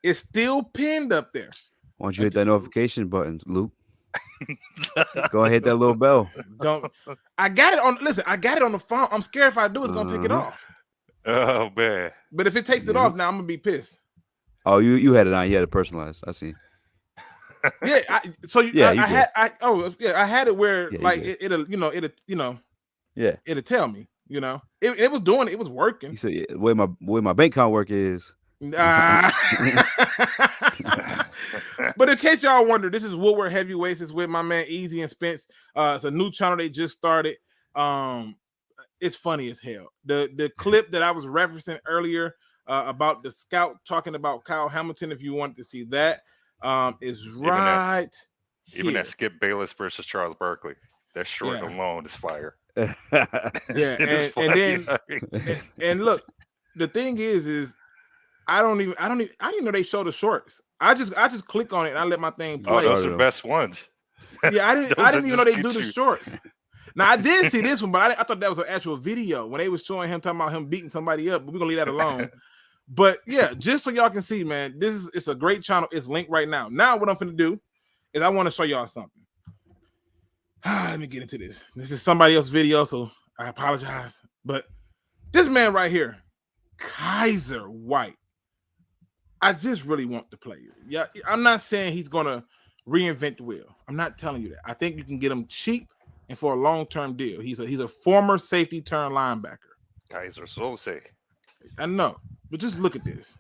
It's still pinned up there. Why don't you hit that notification button, Luke? Go ahead, hit that little bell. I got it on. Listen, I got it on the phone. I'm scared if I do, it's gonna take it off. Oh man! But if it takes it off now, I'm gonna be pissed. Oh, you had it on. You had it personalized. I see. Yeah. I had it where it'll tell me. You know, it was doing it. It was working. You said where my bank account work is. But in case y'all wonder, this is Woodward Heavyweights. It's with my man Easy and Spence. It's a new channel they just started. It's funny as hell. The clip that I was referencing earlier about the scout talking about Kyle Hamilton, if you wanted to see that, is right even that Skip Bayless versus Charles Barkley. That short alone is fire. Yeah, and look, the thing is I didn't know they show the shorts. I just click on it and I let my thing play. Oh, those are the best ones. Yeah, I didn't even know they do the shorts. Now I did see this one, but I thought that was an actual video when they was showing him talking about him beating somebody up. But we're gonna leave that alone. But yeah, just so y'all can see, man, it's a great channel. It's linked right now. Now what I'm gonna do is I want to show y'all something. Let me get into this. This is somebody else's video, so I apologize. But this man right here, Kaiser White, I just really want to play it. Yeah, I'm not saying he's gonna reinvent the wheel. I'm not telling you that. I think you can get him cheap and for a long-term deal. He's a former safety turned linebacker. Kaiser Sose. I know, but just look at this.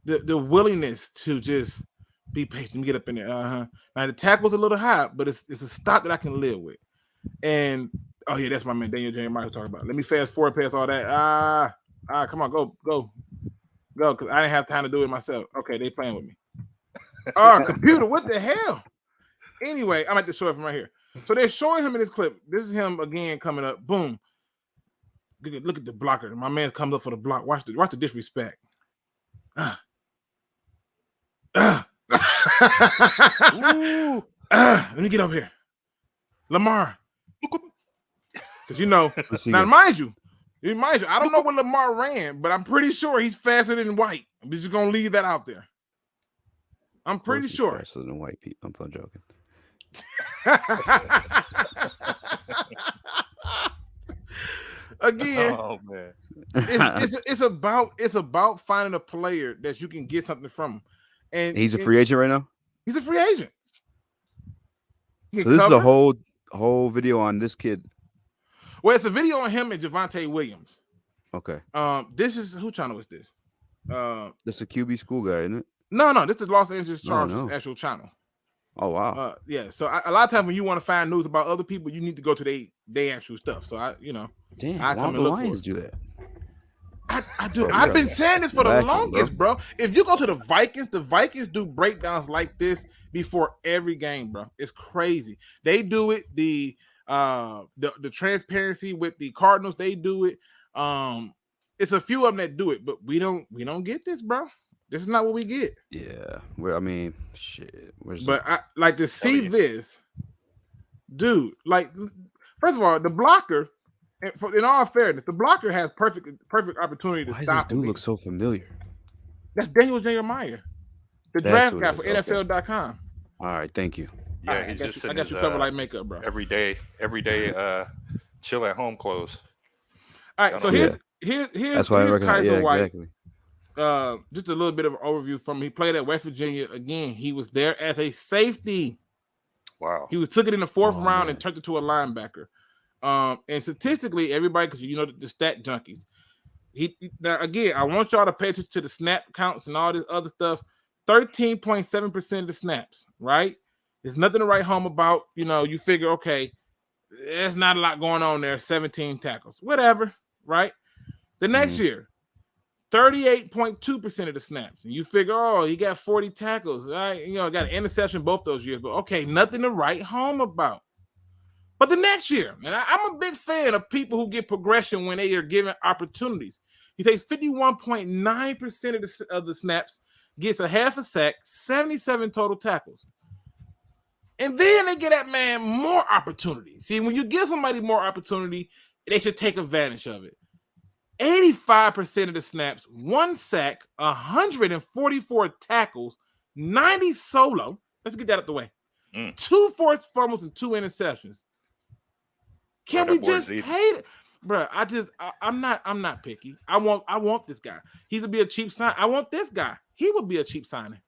The willingness to just be patient and get up in there. Now the tackle's a little high, but it's a stop that I can live with. And oh yeah, that's my man Daniel JEMlive talking about. Let me fast forward past all that. Come on, go, because I didn't have time to do it myself. Okay, they playing with me. Computer, what the hell? Anyway, I'm at the show it from right here. So they're showing him in this clip. This is him again coming up. Boom. Look at the blocker. My man comes up for the block. Watch the disrespect. Let me get over here. Lamar. Because now mind you, I don't know what Lamar ran, but I'm pretty sure he's faster than White. I'm just gonna leave that out there. I'm pretty sure. Faster than White people. I'm joking. Again, oh man, it's about finding a player that you can get something from. And he's a free agent right now. He's a free agent. So this is a whole whole video on this kid? Well, it's a video on him and Javonte Williams. Okay. This is who channel is this? This is a QB school guy, isn't it? No, this is Los Angeles Chargers no. actual channel. Oh wow. Yeah. So a lot of times when you want to find news about other people, you need to go to they actual stuff. So Damn, I why come don't and the look for Lions it. do that? I do. I've been saying this for the Exactly, longest, bro. If you go to the Vikings do breakdowns like this before every game, bro. It's crazy. They do it. The transparency with the Cardinals, they do it. It's a few of them that do it, but we don't get this, bro. This is not what we get. Yeah. Shit. But I like to see this, dude. Like, first of all, the blocker. In all fairness, the blocker has perfect opportunity to Why stop. does this dude look so familiar? That's Daniel Jeremiah, the draft guy for NFL.com. All right, thank you. Yeah, Right, he's just I in got his you covered like makeup, bro. every day chill at home clothes. All right, so here's That's why I recognize. Kaiser Yeah, White. exactly. Just a little bit of an overview from him. He played at West Virginia again. He was there as a safety. Wow. He took it in the fourth round and turned it to a linebacker. And statistically, everybody, because the stat junkies. Now again, I want y'all to pay attention to the snap counts and all this other stuff. 13.7% of the snaps, right? There's nothing to write home about. You figure, okay, there's not a lot going on there. 17 tackles, whatever, right? The next year, 38.2% of the snaps. And you figure, oh, he got 40 tackles, right? Got an interception both those years, but okay, nothing to write home about. But the next year, and I'm a big fan of people who get progression when they are given opportunities. He takes 51.9% of the snaps, gets a half a sack, 77 total tackles. And then they get that man more opportunity. See, when you give somebody more opportunity, they should take advantage of it. 85% of the snaps, 1 sack, 144 tackles, 90 solo. Let's get that out the way. 2 forced fumbles and 2 interceptions. Can we just hate it? Bro, I'm not picky. I want this guy. He's to be a cheap sign. I want this guy. He would be a cheap signing.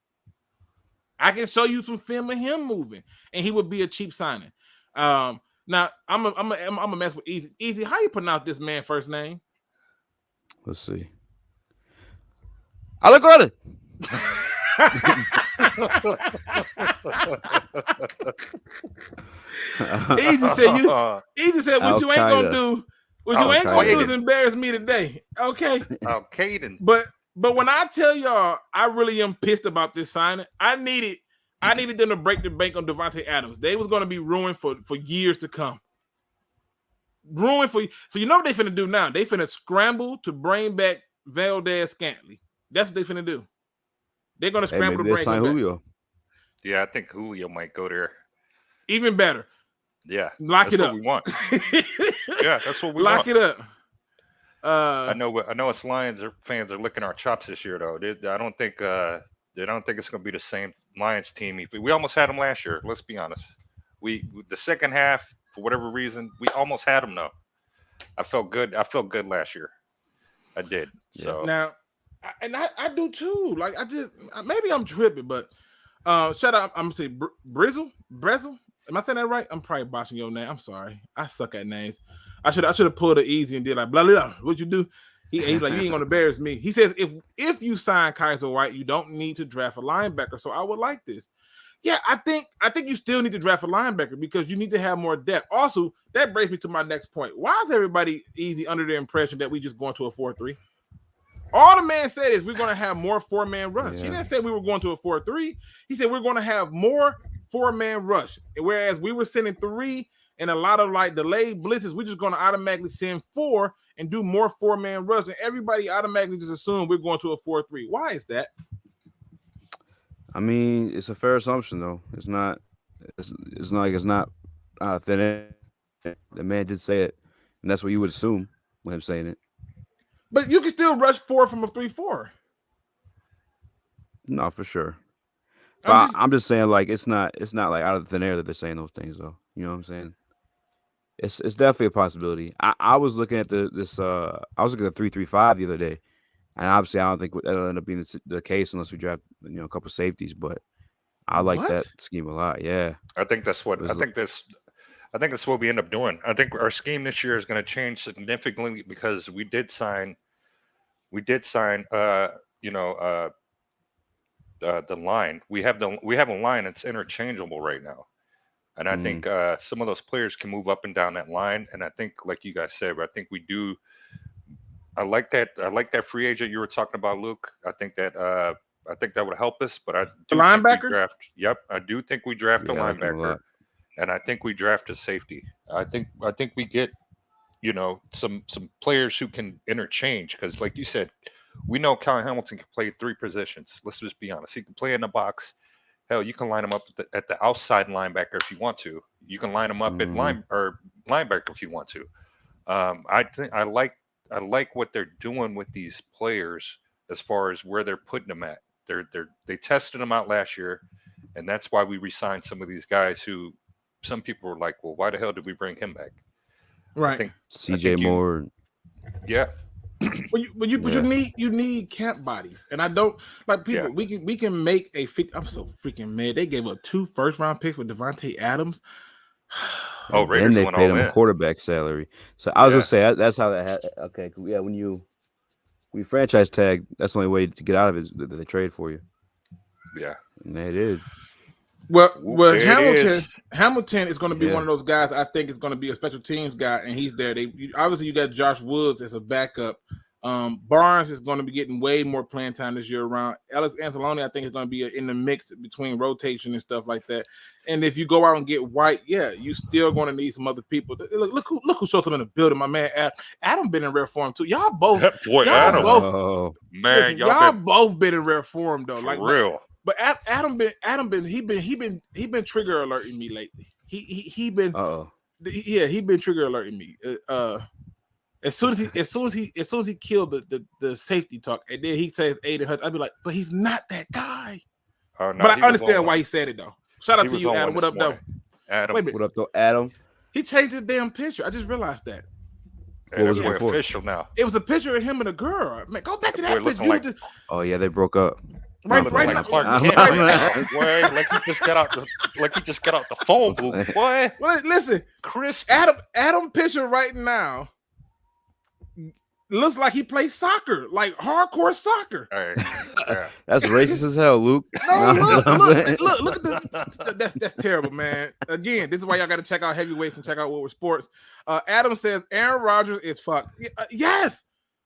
I can show you some film of him moving, and he would be a cheap signing. Now I'm a mess with Easy. Easy, how you pronounce this man's first name? Let's see. I look at it. Easy said what you ain't gonna do. What you ain't gonna do is embarrass me today. Okay. Caden. But when I tell y'all, I really am pissed about this signing. I needed them to break the bank on Devontae Adams. They was gonna be ruined for years to come. So you know what they finna do now? They finna scramble to bring back Valdez-Scantling. That's what they finna do. They're gonna scramble to bring him back. Julio. Yeah, I think Julio might go there. Even better. Yeah. Lock it up. We want. Yeah, that's what we want. Lock it up. I know us Lions fans are licking our chops this year, though. I don't think it's going to be the same Lions team. We almost had them last year. Let's be honest. The second half, for whatever reason, we almost had them. Though. I felt good last year. I did. Yeah. So now, and I do too. Like maybe I'm tripping, but shout out. I'm gonna say Brezel. Am I saying that right? I'm probably botching your name. I'm sorry. I suck at names. I should have pulled it easy and did like blah blah blah. What you do? He's like, you ain't gonna embarrass me. He says if you sign Kaiser White, you don't need to draft a linebacker. So I would like this. Yeah, I think you still need to draft a linebacker because you need to have more depth. Also, that brings me to my next point. Why is everybody easy under the impression that we just going to a 4-3? All the man said is we're going to have more 4-man rush. Yeah. He didn't say we were going to a 4-3. He said we're going to have more 4-man rush. Whereas we were sending 3 and a lot of like delayed blitzes, we're just going to automatically send 4 and do more 4-man rush. And everybody automatically just assume we're going to a 4-3. Why is that? I mean, it's a fair assumption, though. It's not out of thin air. The man did say it, and that's what you would assume with him saying it. But you can still rush 4 from a 3-4. No, for sure. But I'm just saying, like, it's not like out of thin air that they're saying those things, though. You know what I'm saying? It's definitely a possibility. I was looking at I was looking at the 3-3-5 the other day. And obviously, I don't think that'll end up being the case unless we draft, a couple safeties. But I like that scheme a lot. Yeah, I think that's what I think that's what we end up doing. I think our scheme this year is going to change significantly because we did sign, the line. We have a line that's interchangeable right now, and I think some of those players can move up and down that line. And I think, like you guys said, I think we do. I like that free agent you were talking about, Luke. I think that would help us. But I do linebacker. I do think we draft a linebacker, and I think we draft a safety. I think we get, some players who can interchange, because like you said, we know Kyle Hamilton can play 3 positions. Let's just be honest. He can play in the box. Hell, you can line him up at the outside linebacker if you want to. You can line him up at linebacker if you want to. I like what they're doing with these players as far as where they're putting them at. They tested them out last year, and that's why we re-signed some of these guys who some people were like, well, why the hell did we bring him back? Right. CJ Moore. Yeah. But you need camp bodies, and I don't like people. Yeah. We can make a. I'm so freaking mad. They gave up 2 first-round picks for Devontae Adams. Oh, Raiders and they paid him a quarterback salary. So I was gonna say that's how that. Okay, yeah. When you franchise tag, that's the only way to get out of it is that they trade for you. Yeah, and they did. Well, Hamilton is going to be one of those guys. I think is going to be a special teams guy, and he's there. Obviously you got Josh Woods as a backup. Barnes is going to be getting way more playing time this year around. Ellis Anzalone, I think, is going to be in the mix between rotation and stuff like that. And if you go out and get White, you still going to need some other people. Look who shows up in the building. My man Adam been in rare form too. Y'all both, y'all both been in rare form though. Like real. But Adam been trigger alerting me lately. He been trigger alerting me. As soon as he killed the safety talk, and then he says Aiden Hutch, I'd be like, but he's not that guy. No, but I understand why he said it though. Shout out to you, Adam. What up, though? Adam. Wait a minute. What up, though, Adam? He changed his damn picture. I just realized that. What was it official now? It was a picture of him and a girl. Man, go back to that picture. Oh yeah, they broke up. Right like now. Clark Kent. Like he just got out the phone booth. Boy. Well, listen, Chris. Adam picture right now looks like he plays soccer, like hardcore soccer. Yeah. That's racist as hell, Luke. No, look at this. That's terrible, man. Again, this is why y'all got to check out Heavyweights and check out What We're Sports. Adam says Aaron Rodgers is fucked. Yes,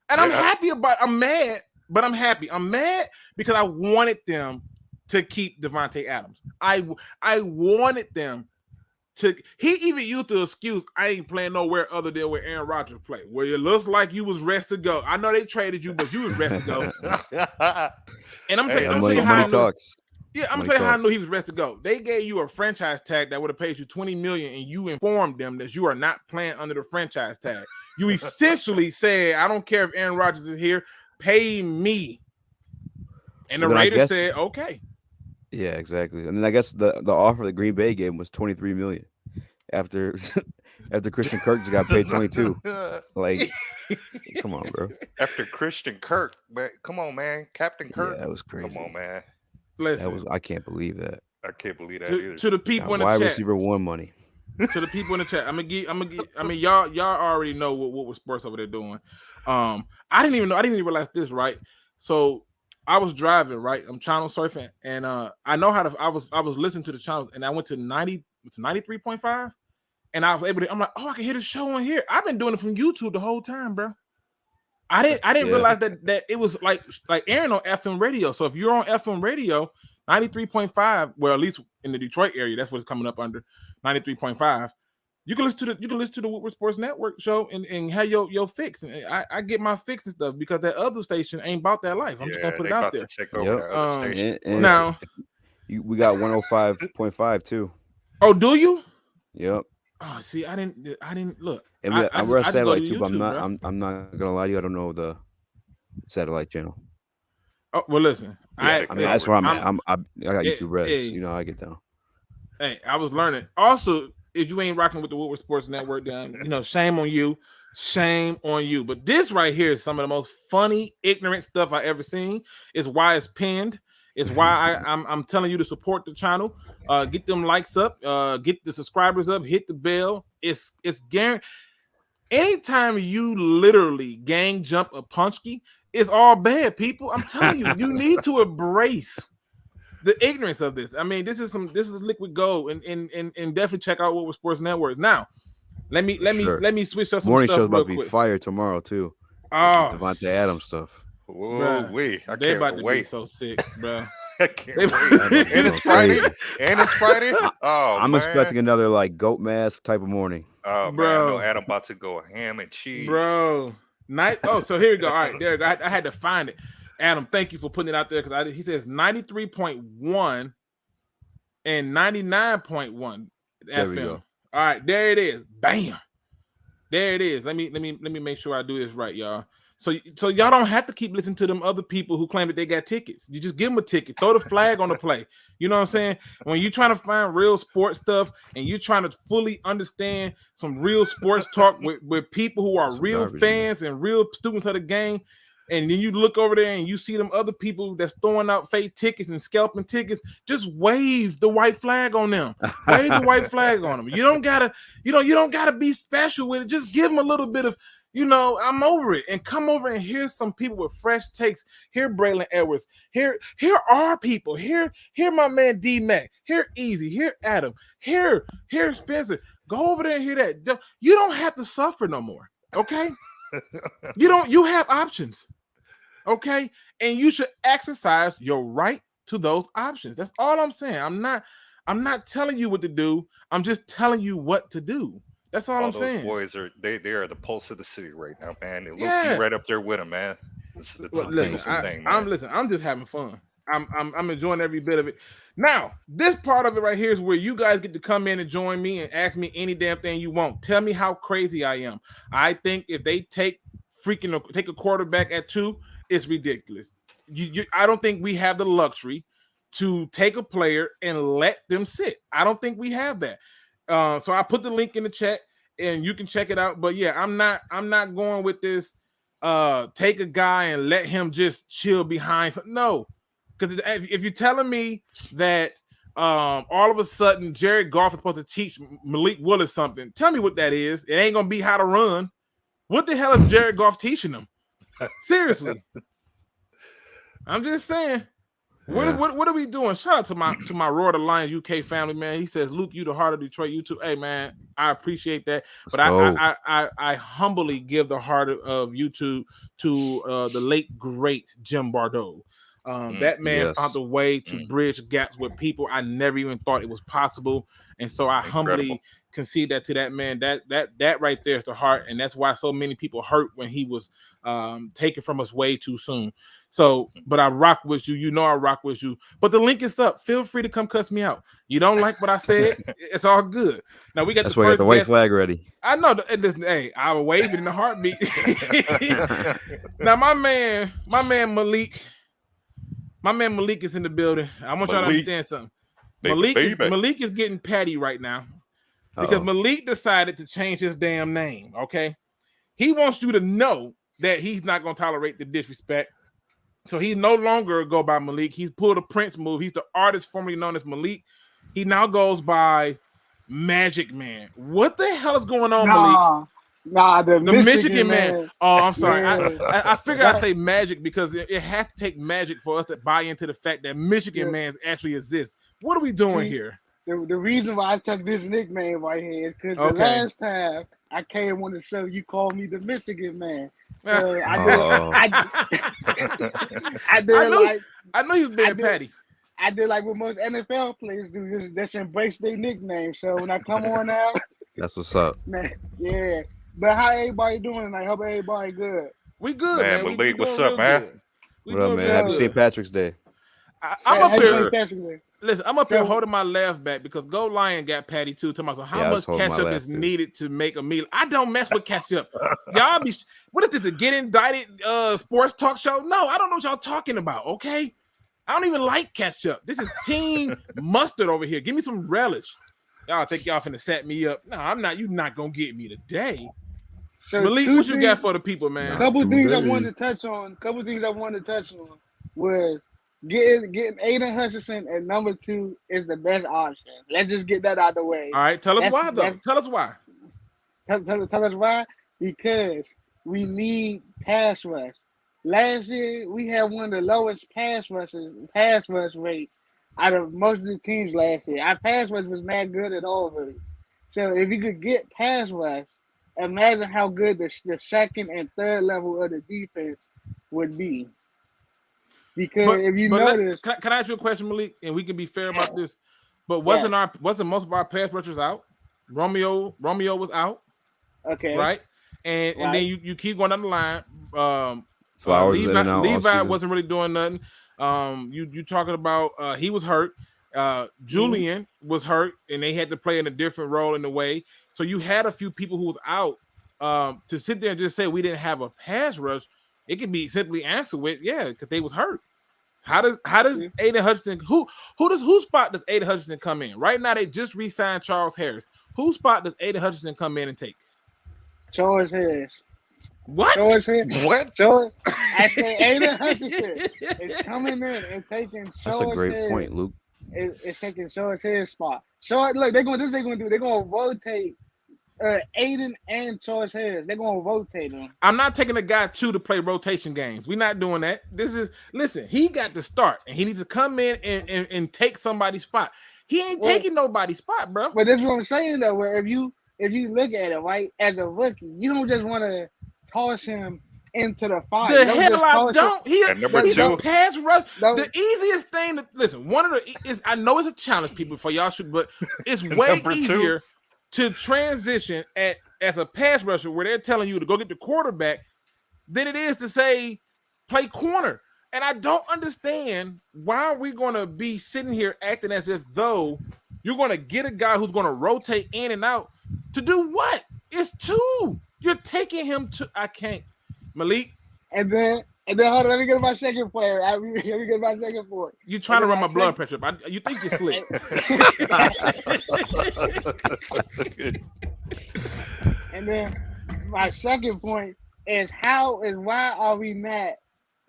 and I'm happy about. I'm mad, but I'm happy. I'm mad because I wanted them to keep Devontae Adams. I wanted them to. He even used the excuse, I ain't playing nowhere other than where Aaron Rodgers played. Well, it looks like you was ready to go. I know they traded you, but you was ready to go. And I'm telling you how I knew. Yeah, I'm gonna tell you how I knew he was ready to go. They gave you a franchise tag that would have paid you $20 million, and you informed them that you are not playing under the franchise tag. You essentially said, I don't care if Aaron Rodgers is here, pay me. And the Raiders said, okay. Yeah, exactly. And then I guess the offer that Green Bay gave him was $23 million after Christian Kirk just got paid $22. Like, come on, bro. After Christian Kirk, man, come on, man, Captain Kirk. Yeah, that was crazy. Come on, man. Listen, I can't believe that. I can't believe that either. To the people in the chat, wide receiver one money. To the people in the chat, I'm gonna give. I mean, y'all already know what was sports over there doing. I didn't even realize this, right? So I was driving, right? I'm channel surfing, and I know how to. I was listening to the channel, and I went to 93.5, and I was able to. I'm like, oh, I can hear the show on here. I've been doing it from YouTube the whole time, bro. I didn't realize that it was like Aaron on FM radio. So if you're on FM radio, 93.5, well, at least in the Detroit area, that's what it's coming up under 93.5. You can listen to the What We're Sports Network show and have your fix. And I get my fix and stuff because that other station ain't about that life. I'm just gonna put it out there. Now we got 105.5 too. Oh, do you? Yep. Oh, see, I didn't look. And we're a satellite too, but I'm not gonna lie to you. I don't know the satellite channel. Oh well, listen. I mean that's where I'm at. I got YouTube Reds. You know how I get down. Hey, I was learning. Also, if you ain't rocking with the What We're Sports Network, then shame on you. Shame on you. But this right here is some of the most funny, ignorant stuff I ever seen. Is why it's pinned. It's why I'm telling you to support the channel. Get them likes up, get the subscribers up, hit the bell. It's guaranteed. Anytime you literally gang jump a punchki, it's all bad, people. I'm telling you, you need to embrace the ignorance of this. I mean, this is liquid gold, and definitely check out What Was Sports Network. Now, let me switch up some Morning stuff show's real about to quick. be fire tomorrow too. Oh, Devontae Adams stuff. Whoa, wait! I they about can't to wait. be so sick, bro. I can't wait. And it's Friday. And it's Friday. Oh, I'm man. expecting another like goat mask type of morning. Oh Bro. man, I know Adam about to go ham and cheese, Bro. So here we go. All right, there we go. I had to find it. Adam, thank you for putting it out there because he says 93.1 and 99.1 There we FM. go. All right, there it is. Bam. There it is. Let me make sure I do this right, y'all. So y'all don't have to keep listening to them other people who claim that they got tickets. You just give them a ticket, throw the flag on the play. You know what I'm saying? When you're trying to find real sports stuff and you're trying to fully understand some real sports talk with people who are real fans and real students of the game, and then you look over there and you see them other people that's throwing out fake tickets and scalping tickets, just wave the white flag on them. Wave the white flag on them. You don't gotta be special with it. Just give them a little bit of, I'm over it, and come over and hear some people with fresh takes. Hear Braylon Edwards. Here are people. Here my man D-Mac. Here Easy. Here Adam. Here Spencer. Go over there and hear that. You don't have to suffer no more. Okay? You have options. Okay? And you should exercise your right to those options. That's all I'm saying. I'm not telling you what to do. I'm just telling you what to do. That's all I'm saying. Boys are they are the pulse of the city right now, man. They look right up there with them, man. I'm just having fun. I'm enjoying every bit of it. Now, this part of it right here is where you guys get to come in and join me and ask me any damn thing you want. Tell me how crazy I am. I think if they take a quarterback at 2, it's ridiculous. I don't think we have the luxury to take a player and let them sit. I don't think we have that. So I put the link in the chat and you can check it out. But yeah, I'm not going with this. Take a guy and let him just chill behind something. No, because if you're telling me that all of a sudden Jared Goff is supposed to teach Malik Willis something, tell me what that is. It ain't gonna be how to run. What the hell is Jared Goff teaching them? Seriously, I'm just saying. What are we doing? Shout out to my Roar the Lions UK family, man. He says, Luke, you the heart of Detroit. You too. Hey, man, I appreciate that. But I humbly give the heart of YouTube to the late, great Jim Bordeaux. That man found a way to bridge gaps with people I never even thought it was possible. And so I humbly concede that to that man. That right there is the heart. And that's why so many people hurt when he was taken from us way too soon. So, but I rock with you. I rock with you. But the link is up. Feel free to come cuss me out. You don't like what I said? It's all good. Now we got that's why you got the white flag ready. I know. Listen, hey, I will wave it in a heartbeat. Now my man Malik is in the building. I want y'all to understand something. Malik is getting petty right now because Malik decided to change his damn name. Okay, he wants you to know that he's not going to tolerate the disrespect. So he no longer go by Malik. He's pulled a Prince move. He's the artist formerly known as Malik. He now goes by Magic Man. What the hell is going on, Malik? Nah, the Michigan man. Oh, I'm sorry. Yeah. I figured I'd say Magic because it has to take magic for us to buy into the fact that Michigan Man actually exists. What are we doing here? The reason why I took this nickname right here is because the last time I came on the show, you called me the Michigan Man. So I know you've been petty. I did like what most NFL players do, just embrace their nickname. So when I come on out, that's what's up. Man, yeah. But how everybody doing tonight? Hope everybody good. We good, man. Malik, what's up, man? What up, man? Happy St. Patrick's Day. I'm up here. Listen, I'm up here holding my laugh back because Go Lion got patty too. Talking about how much ketchup is needed to make a meal. I don't mess with ketchup. Y'all be what is this? To get indicted sports talk show? No, I don't know what y'all talking about. Okay, I don't even like ketchup. This is team mustard over here. Give me some relish. Y'all think y'all finna set me up? No, I'm not. You not gonna get me today. So Malik, what you got for the people, man? A couple things I wanted to touch on was getting Aiden Hutchinson at number 2 is the best option. Let's just get that out of the way. All right, tell us why though. Tell us why. Tell us why. Because we need pass rush. Last year we had one of the lowest pass rush rates out of most of the teams last year. Our pass rush was not good at all, really. So if you could get pass rush, imagine how good the second and third level of the defense would be. Because if you notice, can I ask you a question, Malik? And we can be fair about this. But wasn't most of our pass rushers out? Romeo was out. Okay. Right? And then you keep going down the line. Flowers Levi wasn't really doing nothing. You talking about he was hurt. Julian was hurt, and they had to play in a different role in the way. So you had a few people who was out. To sit there and just say we didn't have a pass rush, it can be simply answered with because they was hurt. How does Aiden Hutchinson who spot does Aiden Hutchinson come in? Right now they just re-signed Charles Harris. Whose spot does Aiden Hutchinson come in and take? Charles Harris. What? Charles Harris. What? Charles, I said Aiden Hutchinson is coming in and taking Charles Harris. That's a great point, Luke. It's taking Charles Harris' spot. So look, they're going to do. They're going to rotate Aiden and Charles Harris. They're going to rotate them. I'm not taking a guy 2 to play rotation games. We're not doing that. Listen, he got to start, and he needs to come in and take somebody's spot. He ain't taking nobody's spot, bro. But that's what I'm saying, though. Where if you look at it, right, as a rookie, you don't just want to toss him into the fire. The headlock don't. He's a pass rush. Don't. The easiest thing to listen. I know it's a challenge, people, for y'all shoot, but it's way easier to transition as a pass rusher where they're telling you to go get the quarterback than it is to say play corner. And I don't understand why are we going to be sitting here acting as if though you're going to get a guy who's going to rotate in and out to do what? It's 2. You're taking him to. I can't, Malik. And then hold on. Let me get my second player. Let me get my second point. You're trying to run my blood pressure. You think you're slick. And then my second point is why are we not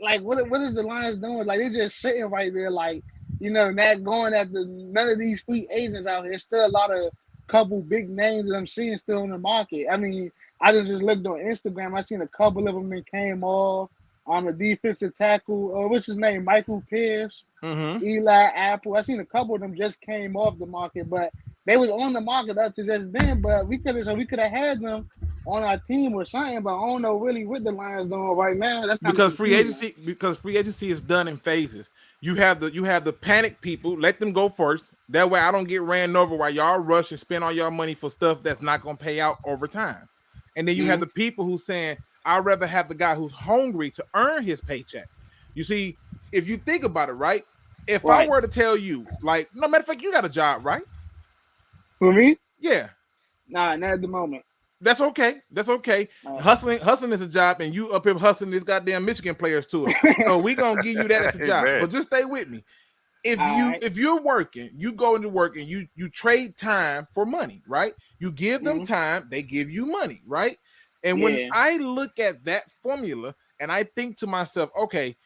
like what is the Lions doing? Like they're just sitting right there, like not going after none of these free agents out here. There's still a lot of couple big names that I'm seeing still in the market. I mean, I just looked on Instagram. I seen a couple of them that came off on the defensive tackle. What's his name? Michael Pierce, Eli Apple. I seen a couple of them just came off the market, but they was on the market up to just then. But we could have had them on our team or something. But I don't know really what the Lions doing right now. That's because free agency is done in phases. You have the panic people. Let them go first. That way I don't get ran over while y'all rush and spend all y'all money for stuff that's not going to pay out over time. And then you have the people who saying, I'd rather have the guy who's hungry to earn his paycheck. You see, if you think about it, right? If I were to tell you, like, no matter of fact, you got a job, right? For me? Yeah. Nah, not at the moment. That's okay. Hustling is a job, and you up here hustling this goddamn Michigan players to it. So we gonna give you that as a job. But just stay with me. If you're working, you go into work and you trade time for money, right? You give them time, they give you money, right? And when I look at that formula and I think to myself, okay,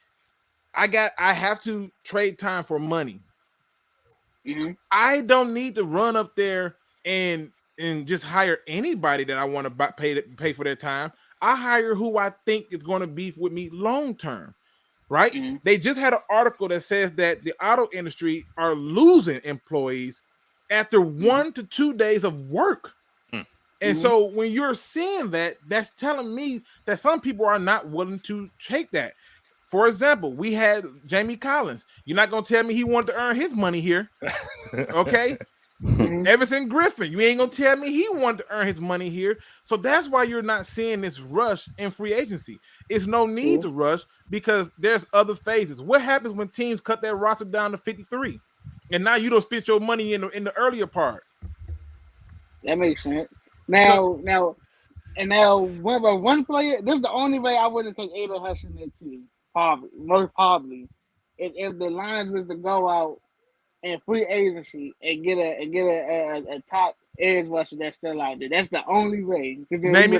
I have to trade time for money. I don't need to run up there and just hire anybody that I want to pay for their time. I hire who I think is going to be with me long term, right? They just had an article that says that the auto industry are losing employees after 1 to 2 days of work. And so when you're seeing that, that's telling me that some people are not willing to take that. For example, we had Jamie Collins. You're not going to tell me he wanted to earn his money here. Okay. Everson Griffin, you ain't going to tell me he wanted to earn his money here. So that's why you're not seeing this rush in free agency. It's no need to rush because there's other phases. What happens when teams cut their roster down to 53? And now you don't spend your money in the earlier part. That makes sense. Now, one player. This is the only way I wouldn't take Aiden Hutchinson to most probably, if the Lions was to go out and free agency and get a top edge rusher that's still out there. That's the only way. Name me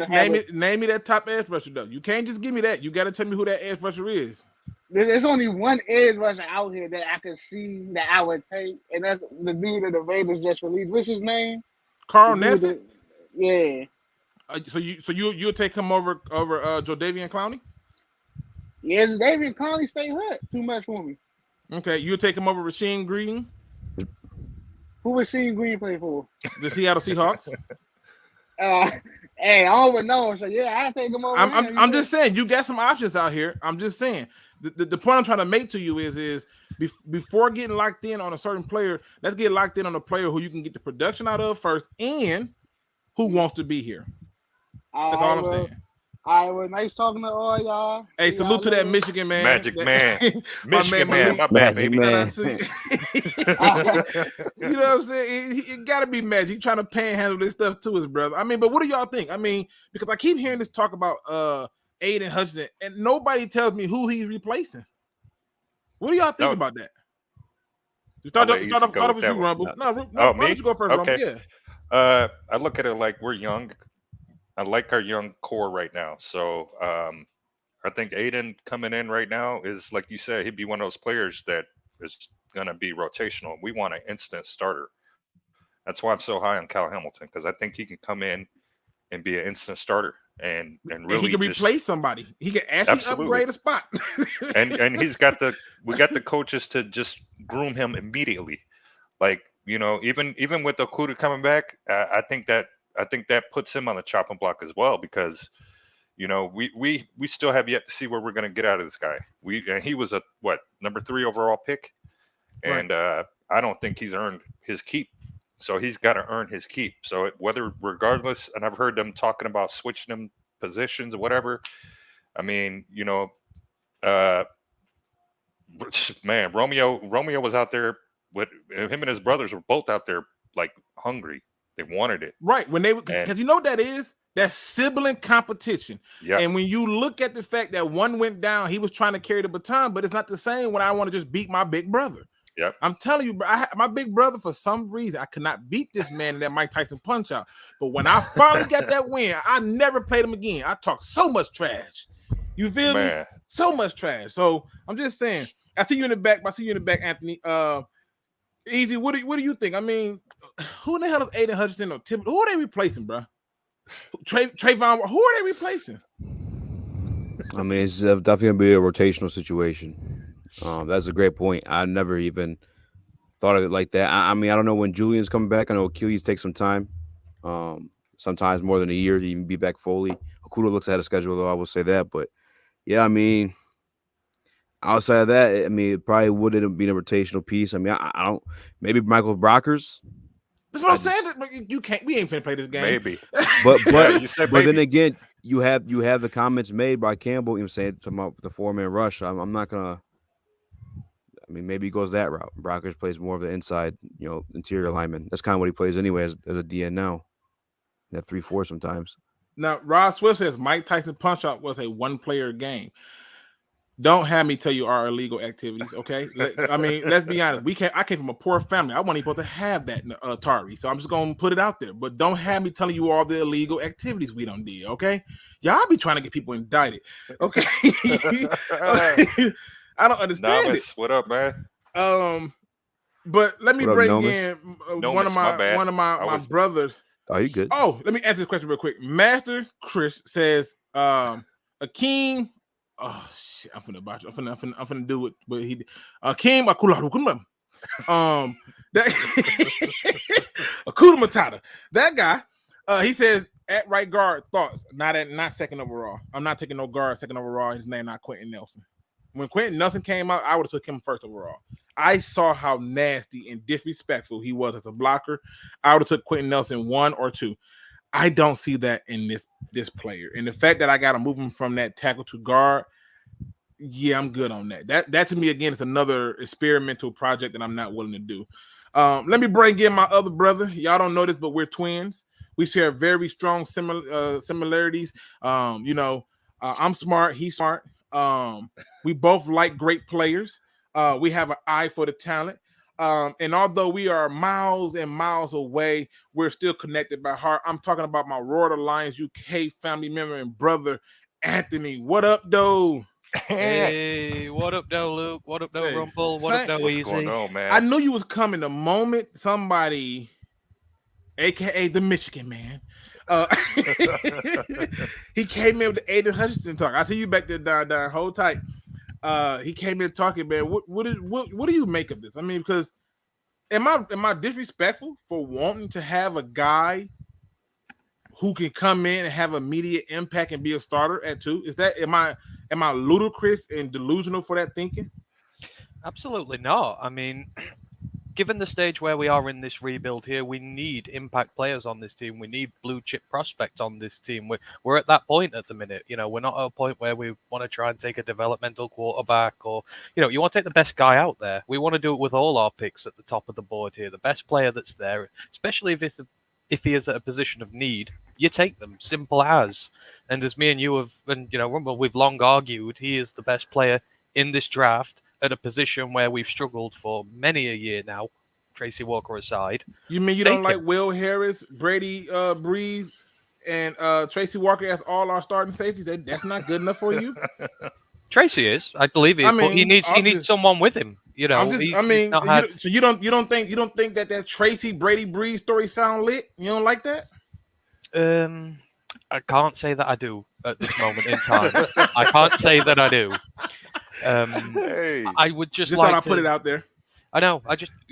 that top edge rusher though. You can't just give me that. You got to tell me who that edge rusher is. There's only one edge rusher out here that I could see that I would take, and that's the dude that the Raiders just released. What's his name? Carl The dude Nassib. yeah. So you'll take him over Jodavian Clowney? Yeah, David Conley stay hurt too much for me. Okay, you'll take him over Rasheem Green? Who was Sheen Green play for? The Seattle Seahawks? Hey, I don't know. So yeah, I take him over. I'm just saying, you got some options out here. I'm just saying. The point I'm trying to make to you is before getting locked in on a certain player, let's get locked in on a player who you can get the production out of first and who wants to be here. That's all I'm saying. All right, well, nice talking to all y'all. Hey, salute to that Michigan man. Magic man. Michigan man. My bad, baby. Man. You know what I'm saying? It got to be Magic. He trying to panhandle this stuff to his brother. I mean, but what do y'all think? I mean, because I keep hearing this talk about Aiden Hutchinson, and nobody tells me who he's replacing. What do y'all think about that? You start off with you, Rumble. No, why don't you go first, okay. Rumble? Yeah. I look at it like we're young. I like our young core right now. So I think Aiden coming in right now is, like you said, he'd be one of those players that is going to be rotational. We want an instant starter. That's why I'm so high on Cal Hamilton, because I think he can come in and be an instant starter and really he can replace somebody. He can actually upgrade a spot. and we got the coaches to just groom him immediately. Like, you know, even with Okuda coming back, I think that puts him on the chopping block as well, because, you know, we still have yet to see where we're going to get out of this guy. He was a number 3 overall pick, and I don't think he's earned his keep. So he's got to earn his keep. So regardless, and I've heard them talking about switching them positions or whatever. I mean, you know, man, Romeo was out there with him, and his brothers were both out there like hungry. They wanted it. Right. Because you know what that is? That's sibling competition. Yeah. And when you look at the fact that one went down, he was trying to carry the baton, but it's not the same when I want to just beat my big brother. Yep. I'm telling you, bro, my big brother, for some reason, I could not beat this man in that Mike Tyson punch out. But when I finally got that win, I never played him again. I talked so much trash. You feel me? So much trash. So I'm just saying, I see you in the back, Anthony. Easy, what do you think? I mean, who the hell is Aiden Hutchinson or Tim? Who are they replacing, bro? Trayvon, who are they replacing? I mean, it's definitely gonna be a rotational situation. That's a great point. I never even thought of it like that. I mean, I don't know when Julian's coming back. I know Achilles takes some time, sometimes more than a year to even be back fully. Okuda looks ahead of schedule, though, I will say that. But yeah, I mean, outside of that, I mean, it probably wouldn't be a rotational piece. I mean, I don't. Maybe Michael Brockers. That's what I'm saying. You can't. We ain't finna play this game. Maybe. But you said but then again, you have the comments made by Campbell. You know, saying talking about the 4-man rush. I'm not gonna. I mean, maybe he goes that route. Brockers plays more of the inside, you know, interior lineman. That's kind of what he plays anyway as a DN now. They have 3-4 sometimes. Now, Rod Swift says Mike Tyson punch out was a one-player game. Don't have me tell you our illegal activities, okay? I mean, let's be honest. I came from a poor family. I wasn't even supposed to have that Atari, so I'm just gonna put it out there. But don't have me telling you all the illegal activities we done did, okay? Y'all be trying to get people indicted, okay? I don't understand Novice, it. what up, man? But let me bring in one of my my brothers. Oh, you good? Oh, let me answer this question real quick. Master Chris says, Akeem. Oh shit! I'm finna do it. But he Akeem Akula. That Akuda Matata. That guy. He says at right guard thoughts. Not second overall. I'm not taking no guard second overall. His name not Quentin Nelson. When Quentin Nelson came out, I would have took him first overall. I saw how nasty and disrespectful he was as a blocker. I would have took Quentin Nelson 1 or 2. I don't see that in this player. And the fact that I got to move him from that tackle to guard, yeah, I'm good on that. That to me, again, is another experimental project that I'm not willing to do. Let me bring in my other brother. Y'all don't know this, but we're twins. We share very strong similarities. I'm smart. He's smart. We both like great players. We have an eye for the talent. And although we are miles and miles away, we're still connected by heart. I'm talking about my Royal Alliance UK family member and brother, Anthony. What up, though? Hey, what up, though, Luke? What up, though, Hey, Rumble? What up, though, What's Easy? going on, man? I knew you was coming the moment somebody, aka the Michigan man, he came in with the Aiden Hutchinson talk. I see you back there, Don. Hold tight. He came in talking, man. What do you make of this? I mean, because am I disrespectful for wanting to have a guy who can come in and have immediate impact and be a starter at 2? Is that am I ludicrous and delusional for that thinking? Absolutely not. I mean, given the stage where we are in this rebuild here, we need impact players on this team. We need blue chip prospects on this team. We're at that point at the minute. You know, we're not at a point where we want to try and take a developmental quarterback or, you know, you want to take the best guy out there. We want to do it with all our picks at the top of the board here. The best player that's there, especially if he is at a position of need, you take them. Simple as. And as me and you have, and you know, Rumble, we've long argued, he is the best player in this draft at a position where we've struggled for many a year now, Tracy Walker aside. You mean you don't like Will Harris, Brady Breeze, and Tracy Walker as all our starting safeties? That's not good enough for you? Tracy is, I believe he is, but he needs someone with him. You know, so you don't think that Tracy Brady Breeze story sound lit? You don't like that? I can't say that I do at this moment in time. I can't say that I do. I would just like thought I put it out there. I know.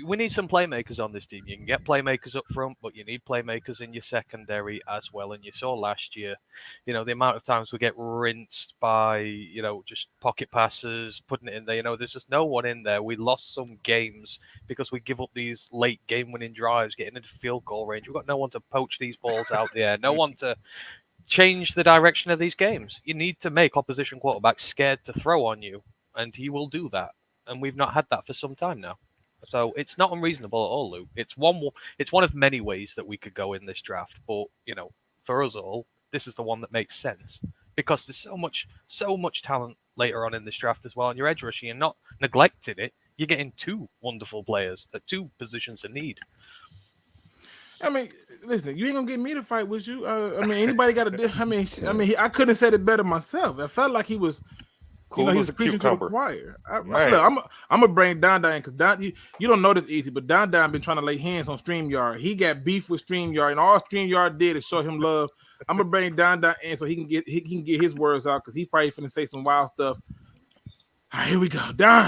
We need some playmakers on this team. You can get playmakers up front, but you need playmakers in your secondary as well. And you saw last year, you know, the amount of times we get rinsed by, you know, just pocket passes, putting it in there. You know, there's just no one in there. We lost some games because we give up these late game-winning drives, getting into field goal range. We've got no one to poach these balls out there. No one to change the direction of these games. You need to make opposition quarterbacks scared to throw on you, and he will do that. And we've not had that for some time now. So it's not unreasonable at all, Luke. It's one of many ways that we could go in this draft. But, you know, for us all, this is the one that makes sense. Because there's so much talent later on in this draft as well. And your edge rushing, you're not neglecting it. You're getting 2 wonderful players at 2 positions of need. I mean, listen, you ain't gonna get me to fight with you. I mean, anybody got to. I mean, I couldn't have said it better myself. I felt like he was. Cool, you know, he's preaching to the choir. I'm gonna bring Don in because Don, you don't know this easy, but Don been trying to lay hands on StreamYard. He got beef with StreamYard, and all StreamYard did is show him love. I'm gonna bring Don in so he can get his words out because he's probably finna say some wild stuff. All right, here we go, Don.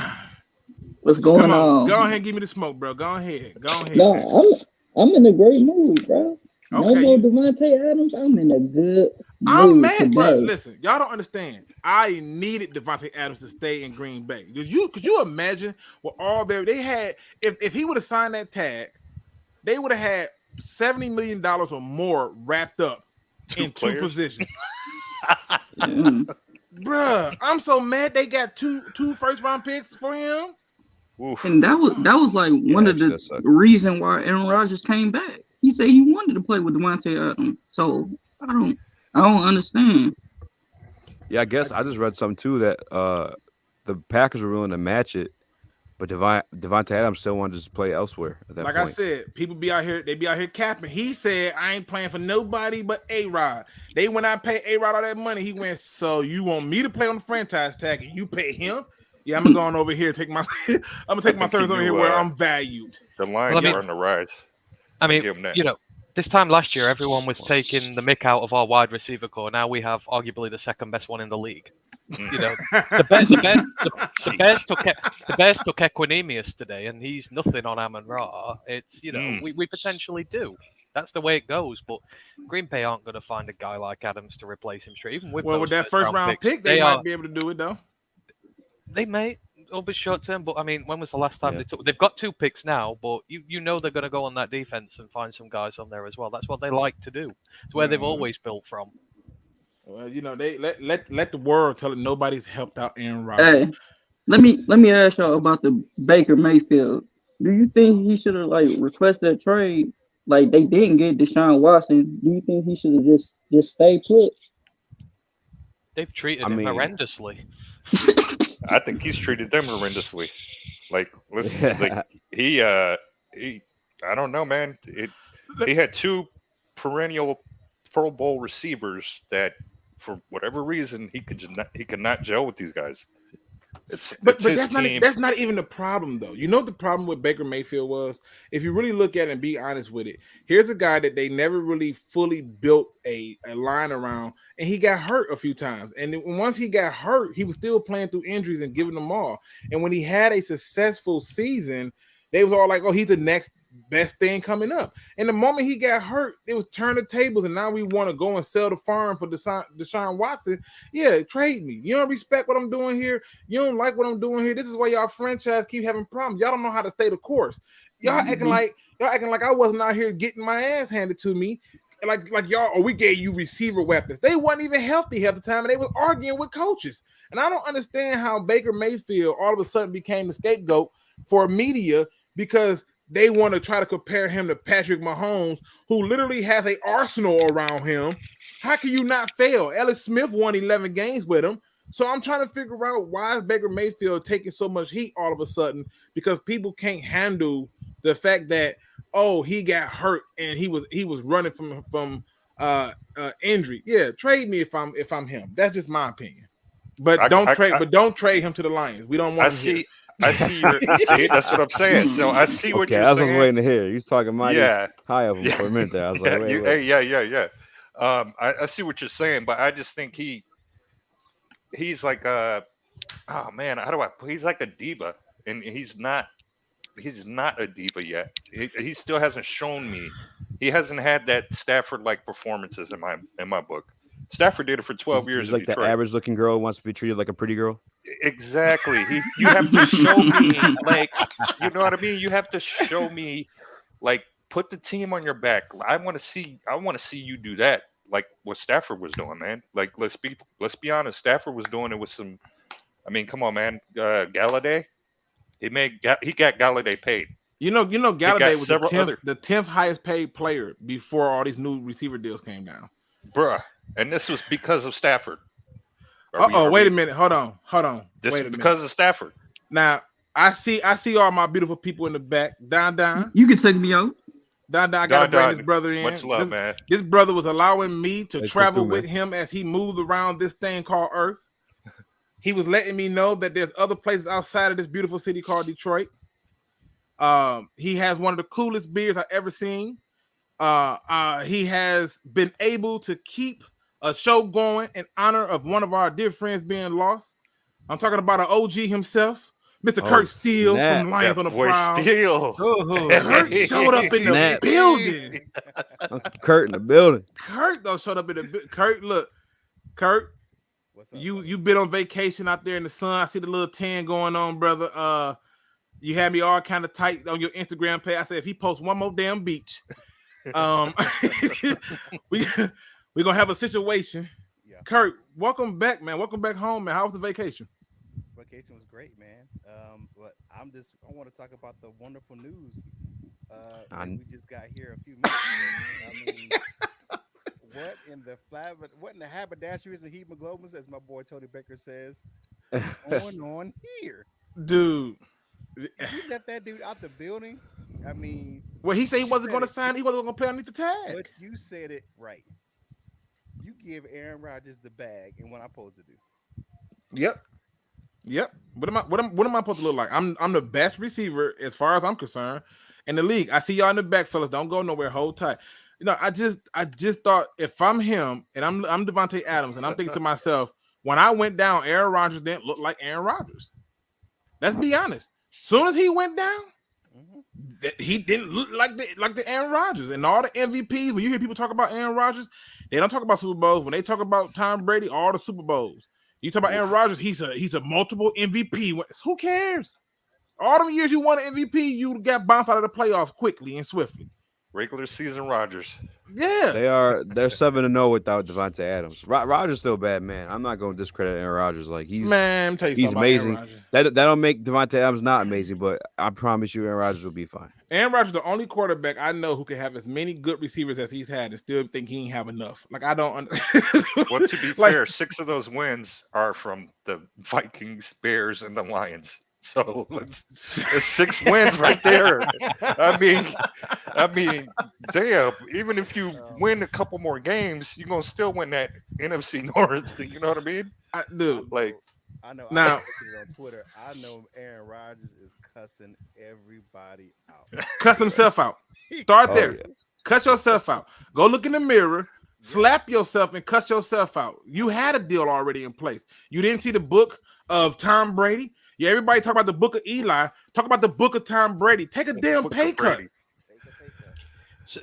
What's going on? Go ahead, and give me the smoke, bro. Go ahead. No, I'm in a great mood, bro. Okay. No more Devontae Adams. I'm in a good mood. I'm mad, today. bro. Listen, y'all don't understand. I needed Devontae Adams to stay in Green Bay. Could you imagine what all they had? If he would have signed that tag, they would have had $70 million or more wrapped up in 2 positions. Bruh, I'm so mad they got two first-round picks for him. Oof. And that was like one of the reason why Aaron Rodgers came back. He said he wanted to play with Devontae Adams. So I don't understand. Yeah, I guess I just read something too that the Packers were willing to match it, but Devontae Adams still wanted to just play elsewhere at that point. I said, people be out here capping. He said, I ain't playing for nobody but A-Rod. They went out and paid A-Rod all that money. He went, so you want me to play on the franchise tag and you pay him? Yeah, I'm gonna go on over here. I'm gonna take my service over here where I'm valued. The Lions are on the rise. I mean, you know, this time last year, everyone was taking the mick out of our wide receiver core. Now we have arguably the second best one in the league. You know, the Bears took Equinemius today, and he's nothing on Amon-Ra. It's, you know, we potentially do. That's the way it goes. But Green Bay aren't going to find a guy like Adams to replace him straight. Even with that first round pick, they might be able to do it though. They may. It'll be short term, but I mean, when was the last time they took? They've got 2 picks now, but you know they're going to go on that defense and find some guys on there as well. That's what they like to do. It's where they've always built from. Well, you know, they let the world tell it nobody's helped out Aaron Rodgers. Hey, let me ask y'all about the Baker Mayfield. Do you think he should have requested a trade? Like they didn't get Deshaun Watson. Do you think he should have just stayed put? They've treated him horrendously. I think he's treated them horrendously. Like, listen, like he I don't know, man. He had 2 perennial Pro Bowl receivers that for whatever reason, he could not gel with these guys. But that's not even the problem, though. You know what the problem with Baker Mayfield was? If you really look at it and be honest with it, here's a guy that they never really fully built a line around, and he got hurt a few times. And once he got hurt, he was still playing through injuries and giving them all. And when he had a successful season, they was all like, oh, he's the next best thing coming up. And the moment he got hurt, it was turn the tables, and now we want to go and sell the farm for Deshaun Watson. Yeah, trade me. You don't respect what I'm doing here. You don't like what I'm doing here. This is why y'all franchise keep having problems. Y'all don't know how to stay the course. Y'all acting like I wasn't out here getting my ass handed to me. Like y'all, or we gave you receiver weapons. They wasn't even healthy half the time, and they was arguing with coaches. And I don't understand how Baker Mayfield all of a sudden became the scapegoat for media because they want to try to compare him to Patrick Mahomes, who literally has an arsenal around him. How can you not fail? Alex Smith won 11 games with him. So I'm trying to figure out why is Baker Mayfield taking so much heat all of a sudden, because people can't handle the fact that, oh, he got hurt and he was running from injury. Yeah, trade me if I'm him. That's just my opinion. But don't trade him to the Lions. We don't want him here. I see your. See, that's what I'm saying. So I see what you're saying. I was waiting to hear. You was talking mighty high of him for a minute there. I was like, wait. Yeah. I see what you're saying, but I just think he's like oh man, he's like a diva, and he's not a diva yet. He still hasn't shown me. He hasn't had that Stafford-like performances in my book. Stafford did it for 12 years. He's like Detroit. The average-looking girl who wants to be treated like a pretty girl. Exactly. You have to show me, like, you know what I mean? You have to show me, like, put the team on your back. I want to see you do that, like what Stafford was doing, man. Like, let's be honest. Stafford was doing it with some. I mean, come on, man. Galladay, he got Galladay paid. You know, Galladay was the 10th highest paid player before all these new receiver deals came down. Bruh. And this was because of Stafford. Wait a minute. Hold on. This is because of Stafford. Now, I see all my beautiful people in the back. Don. You can take me out. Don, I gotta bring this brother in. Much love, man. This brother was allowing me to travel with him as he moves around this thing called Earth. He was letting me know that there's other places outside of this beautiful city called Detroit. He has one of the coolest beers I've ever seen. He has been able to keep a show going in honor of one of our dear friends being lost. I'm talking about an OG himself, Mr. Curt Steele from Lions on the Prowl. Steele. Kurt showed up in the building. Kurt in the building. Kurt though showed up in the building. Kurt, what's up, you been on vacation out there in the sun. I see the little tan going on, brother. You had me all kind of tight on your Instagram page. I said if he posts one more damn beach, we're gonna have a situation. Yeah. Kurt, welcome back, man. Welcome back home, man. How was the vacation? Vacation was great, man. But I want to talk about the wonderful news. We just got here a few minutes ago. I mean, what in the haberdasheries and hemoglobins, as my boy Tony Baker says, going on here, dude? Did you let that dude out the building? I mean, well, he said he wasn't going to sign. He wasn't going to play underneath the tag. But you said it right. You give Aaron Rodgers the bag, and what I'm supposed to do? Yep. What am I supposed to look like? I'm the best receiver as far as I'm concerned in the league. I see y'all in the back, fellas. Don't go nowhere. Hold tight. You know, I just thought if I'm him and I'm Devontae Adams, and I'm thinking to myself, when I went down, Aaron Rodgers didn't look like Aaron Rodgers. Let's be honest. Soon as he went down, he didn't look like the Aaron Rodgers. And all the MVPs, when you hear people talk about Aaron Rodgers, they don't talk about Super Bowls. When they talk about Tom Brady, all the Super Bowls. You talk about Aaron Rodgers, he's a multiple MVP. Who cares? All them years you won an MVP, you got bounced out of the playoffs quickly and swiftly. Regular season Rodgers. Yeah. They're 7-0 without Devontae Adams. Rodgers still bad, man. I'm not going to discredit Aaron Rodgers. Like he's amazing. That don't make Devontae Adams not amazing, but I promise you Aaron Rodgers will be fine. Aaron Rodgers is the only quarterback I know who can have as many good receivers as he's had and still think he ain't have enough. Like I don't Well, to be fair, 6 of those wins are from the Vikings, Bears, and the Lions. So it's 6 wins right there. I mean, damn, even if you win a couple more games, you're gonna still win that NFC North. You know what I mean? Dude, like I know. Now- I posted it on Twitter. I know Aaron Rodgers is cussing everybody out. cuss himself out. Start Oh, there. yeah. Cut yourself out. Go look in the mirror, slap yourself, and cut yourself out. You had a deal already in place. You didn't see the book of Tom Brady. Yeah, everybody talk about the book of Eli. Talk about the book of Tom Brady. Take a damn Book of pay cut. Brady.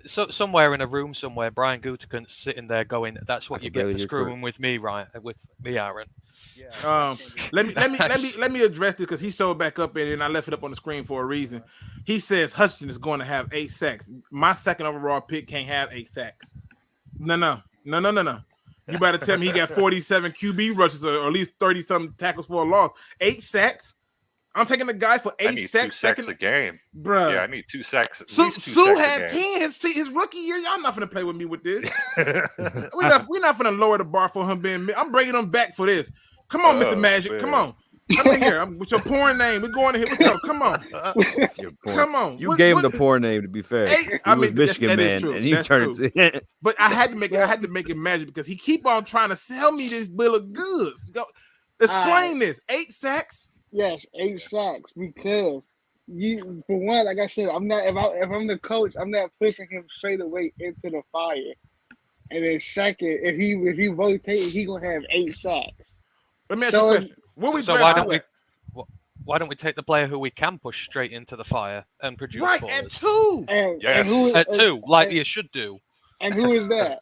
So somewhere in a room somewhere, Brian Gutekunst's sitting there going, "That's what I you can get barely for hear screwing with me, Ryan, with me, Aaron." Yeah. Let me address this because he showed back up in it and I left it up on the screen for a reason. He says Hutchinson is going to have 8 sacks. My second overall pick can't have 8 sacks. No. You better tell me he got 47 QB rushes or at least 30-something tackles for a loss. 8 sacks? I'm taking the guy for 8 I need 2 sacks. sacks a game. Bruh. Yeah, I need 2 sacks. At Sue least 2 sacks had a game. 10 his rookie year. Y'all not finna play with me with this. We're not finna lower the bar for him being. I'm bringing him back for this. Come on, Mr. Magic. man. Come on. Come in here. With your porn name. We're going to here. Let's go. Come on. Your porn. Come on. You gave him the poor name, to be fair. Hey, He was Michigan that is man, true. and he That's turned true. it. But I had to make it magic because he keep on trying to sell me this bill of goods. Go, explain this. 8 sacks. Yes, 8 sacks because you, for one, like I said, I'm not. If I'm the coach, I'm not pushing him straight away into the fire. And then second, if he rotates, he gonna have 8 sacks. Let me ask you a question. When we So draft why don't we take the player who we can push straight into the fire and produce right for at us? 2? And, Yes. and who, At and, 2, like and, you should do. and who is that?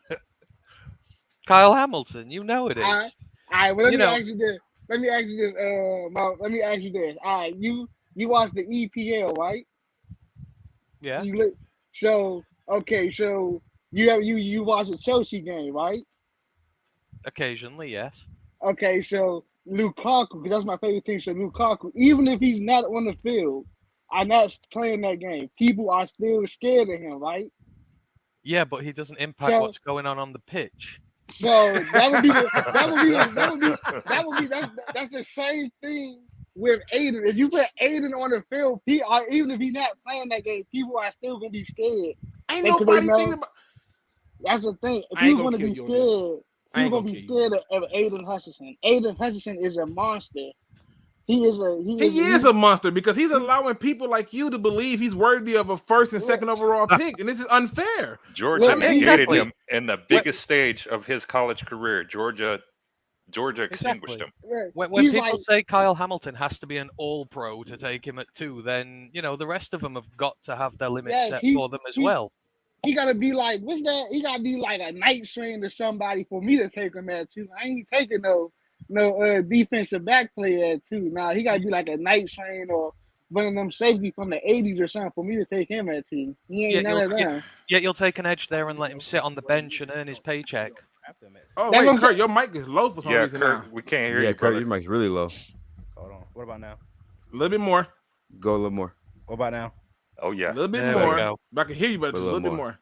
Kyle Hamilton, you know it is. All right, well, You know- Let me ask you this. All right, you watch the EPL, right? Yeah. So you watch the Chelsea game, right? Occasionally, yes. Okay, so Lukaku, because that's my favorite team. So Lukaku, even if he's not on the field, I'm not playing that game. People are still scared of him, right? Yeah, but he doesn't impact So- what's going on the pitch. So that's the same thing with Aiden. If you put Aiden on the field, even if he's not playing that game, people are still gonna be scared. Ain't Because they nobody know- thinking about. That's the thing. If I ain't you're gonna gonna be kill you on this. scared, I ain't you're gonna gonna be kill scared of Aiden Hutchinson. Aiden Hutchinson is a monster. He is a monster because he's allowing people like you to believe he's worthy of a 1st and 2nd overall pick, and this is unfair. Georgia Look, negated exactly. him in the biggest stage of his college career. Georgia extinguished him. When He's people like- say Kyle Hamilton has to be an all-pro to take him at 2, then, the rest of them have got to have their limits Yes, set he- for them as he- well. He gotta be like, what's that? He gotta be like a night train to somebody for me to take him at 2. I ain't taking no defensive back player at 2. Now he gotta be like a night train or one of them safety from the 80s or something for me to take him at 2. He ain't none of them. Yet you'll take an edge there and let him sit on the bench and earn his paycheck. Oh That's wait, what I'm Kurt, saying. your mic is low for some Yeah, reason now. Kurt, we can't hear Yeah, you, Kurt, brother. your mic's really low. Hold on. What about now? A little bit more. Go a little more. What about now? Oh A yeah. little bit There we more. go. But I can hear you, but just a little bit more.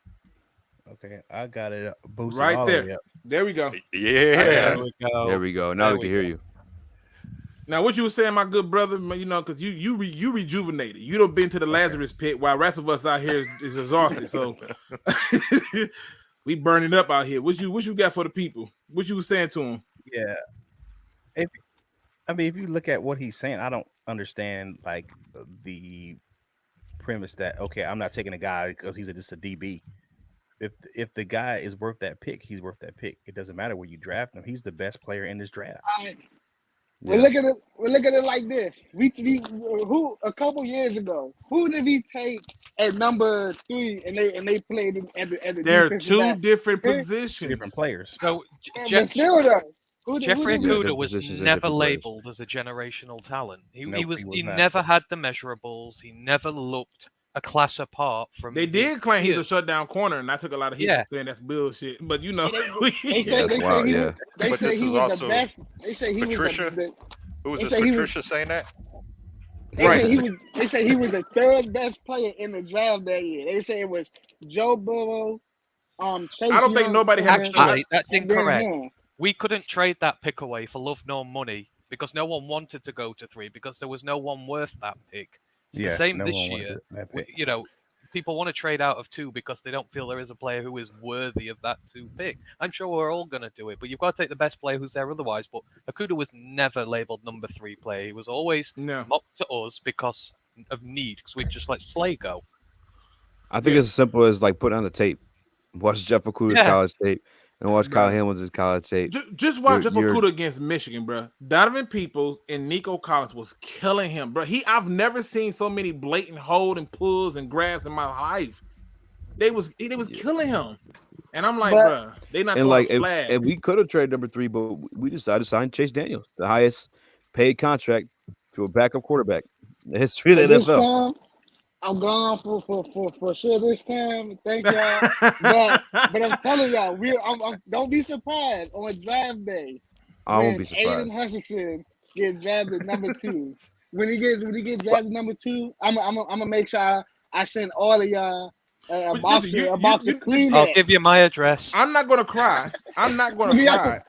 Okay, I got it boosted Right all the way there. up. There we go. Yeah. There we go. There we go. Now There we can we hear go. you. Now, what you were saying, my good brother, because you rejuvenated. You done been to the Lazarus pit while the rest of us out here is exhausted. So we burning up out here. What you got for the people? What you was saying to them? Yeah. If you look at what he's saying, I don't understand like the premise that I'm not taking a guy because he's just a DB. If the guy is worth that pick, he's worth that pick. It doesn't matter where you draft him. He's the best player in this draft. Well, look at it. We look at it like this. Who a couple years ago, who did he take at number 3, and they played at the There are defensive 2 back? different Yeah. positions. Different players. So But still though, Jeffrey who did- Okudah was positions are never different players. labeled as a generational talent. He Nope, was he was he not. never had the measurables. He never looked a class apart from. They did claim he's a peers. shutdown corner, and I took a lot of heat Yeah. for saying that's bullshit. But They say That's wild, yeah. They But say this he is was also the best. They say he Patricia? was Who was They this? say he was- Patricia saying that? They say he was the 3rd best player in the draft that year. They say it was Joe Burrow, Chase I don't think Young, nobody had- Actually, that's and then incorrect. him. We couldn't trade that pick away for love nor money because no one wanted to go to 3 because there was no one worth that pick. It's the same no this one wanted year. that We- pick. people want to trade out of 2 because they don't feel there is a player who is worthy of that 2 pick. I'm sure we're all going to do it, but you've got to take the best player who's there otherwise. But Okuda was never labeled number 3 player. He was always mocked to us because of need, because we just let Slay go. I think it's as simple as like putting on the tape. Watch Jeff Okuda's college tape and watch Kyle Hamilton's college tape. Just watch Jeff Okuda against Michigan, bro. Donovan Peoples and Nico Collins was killing him, bro. I've never seen so many blatant hold and pulls and grabs in my life. They was killing him, and I'm like, bro, they not throwing a flag. And we could have traded number 3, but we decided to sign Chase Daniels, the highest paid contract to a backup quarterback in the history of the NFL. I'm gone for sure this time. Thank y'all. but I'm telling y'all, don't be surprised on draft day. I won't be surprised. Aiden Hutchinson gets drafted number 2. When he gets drafted number 2, I'm gonna make sure I send all of y'all a box of Kleenex. I'll give you my address. I'm not gonna cry. I'm not gonna cry.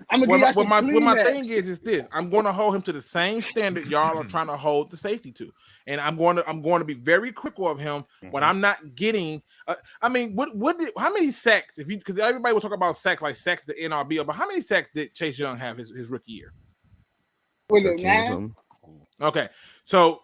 What my thing is this: I'm gonna hold him to the same standard y'all are trying to hold the safety to. And I'm going to be very critical of him when I'm not getting. I mean, how many sacks? Because everybody will talk about sacks like sacks the NRBL, but how many sacks did Chase Young have his rookie year? Was it 9? Okay, so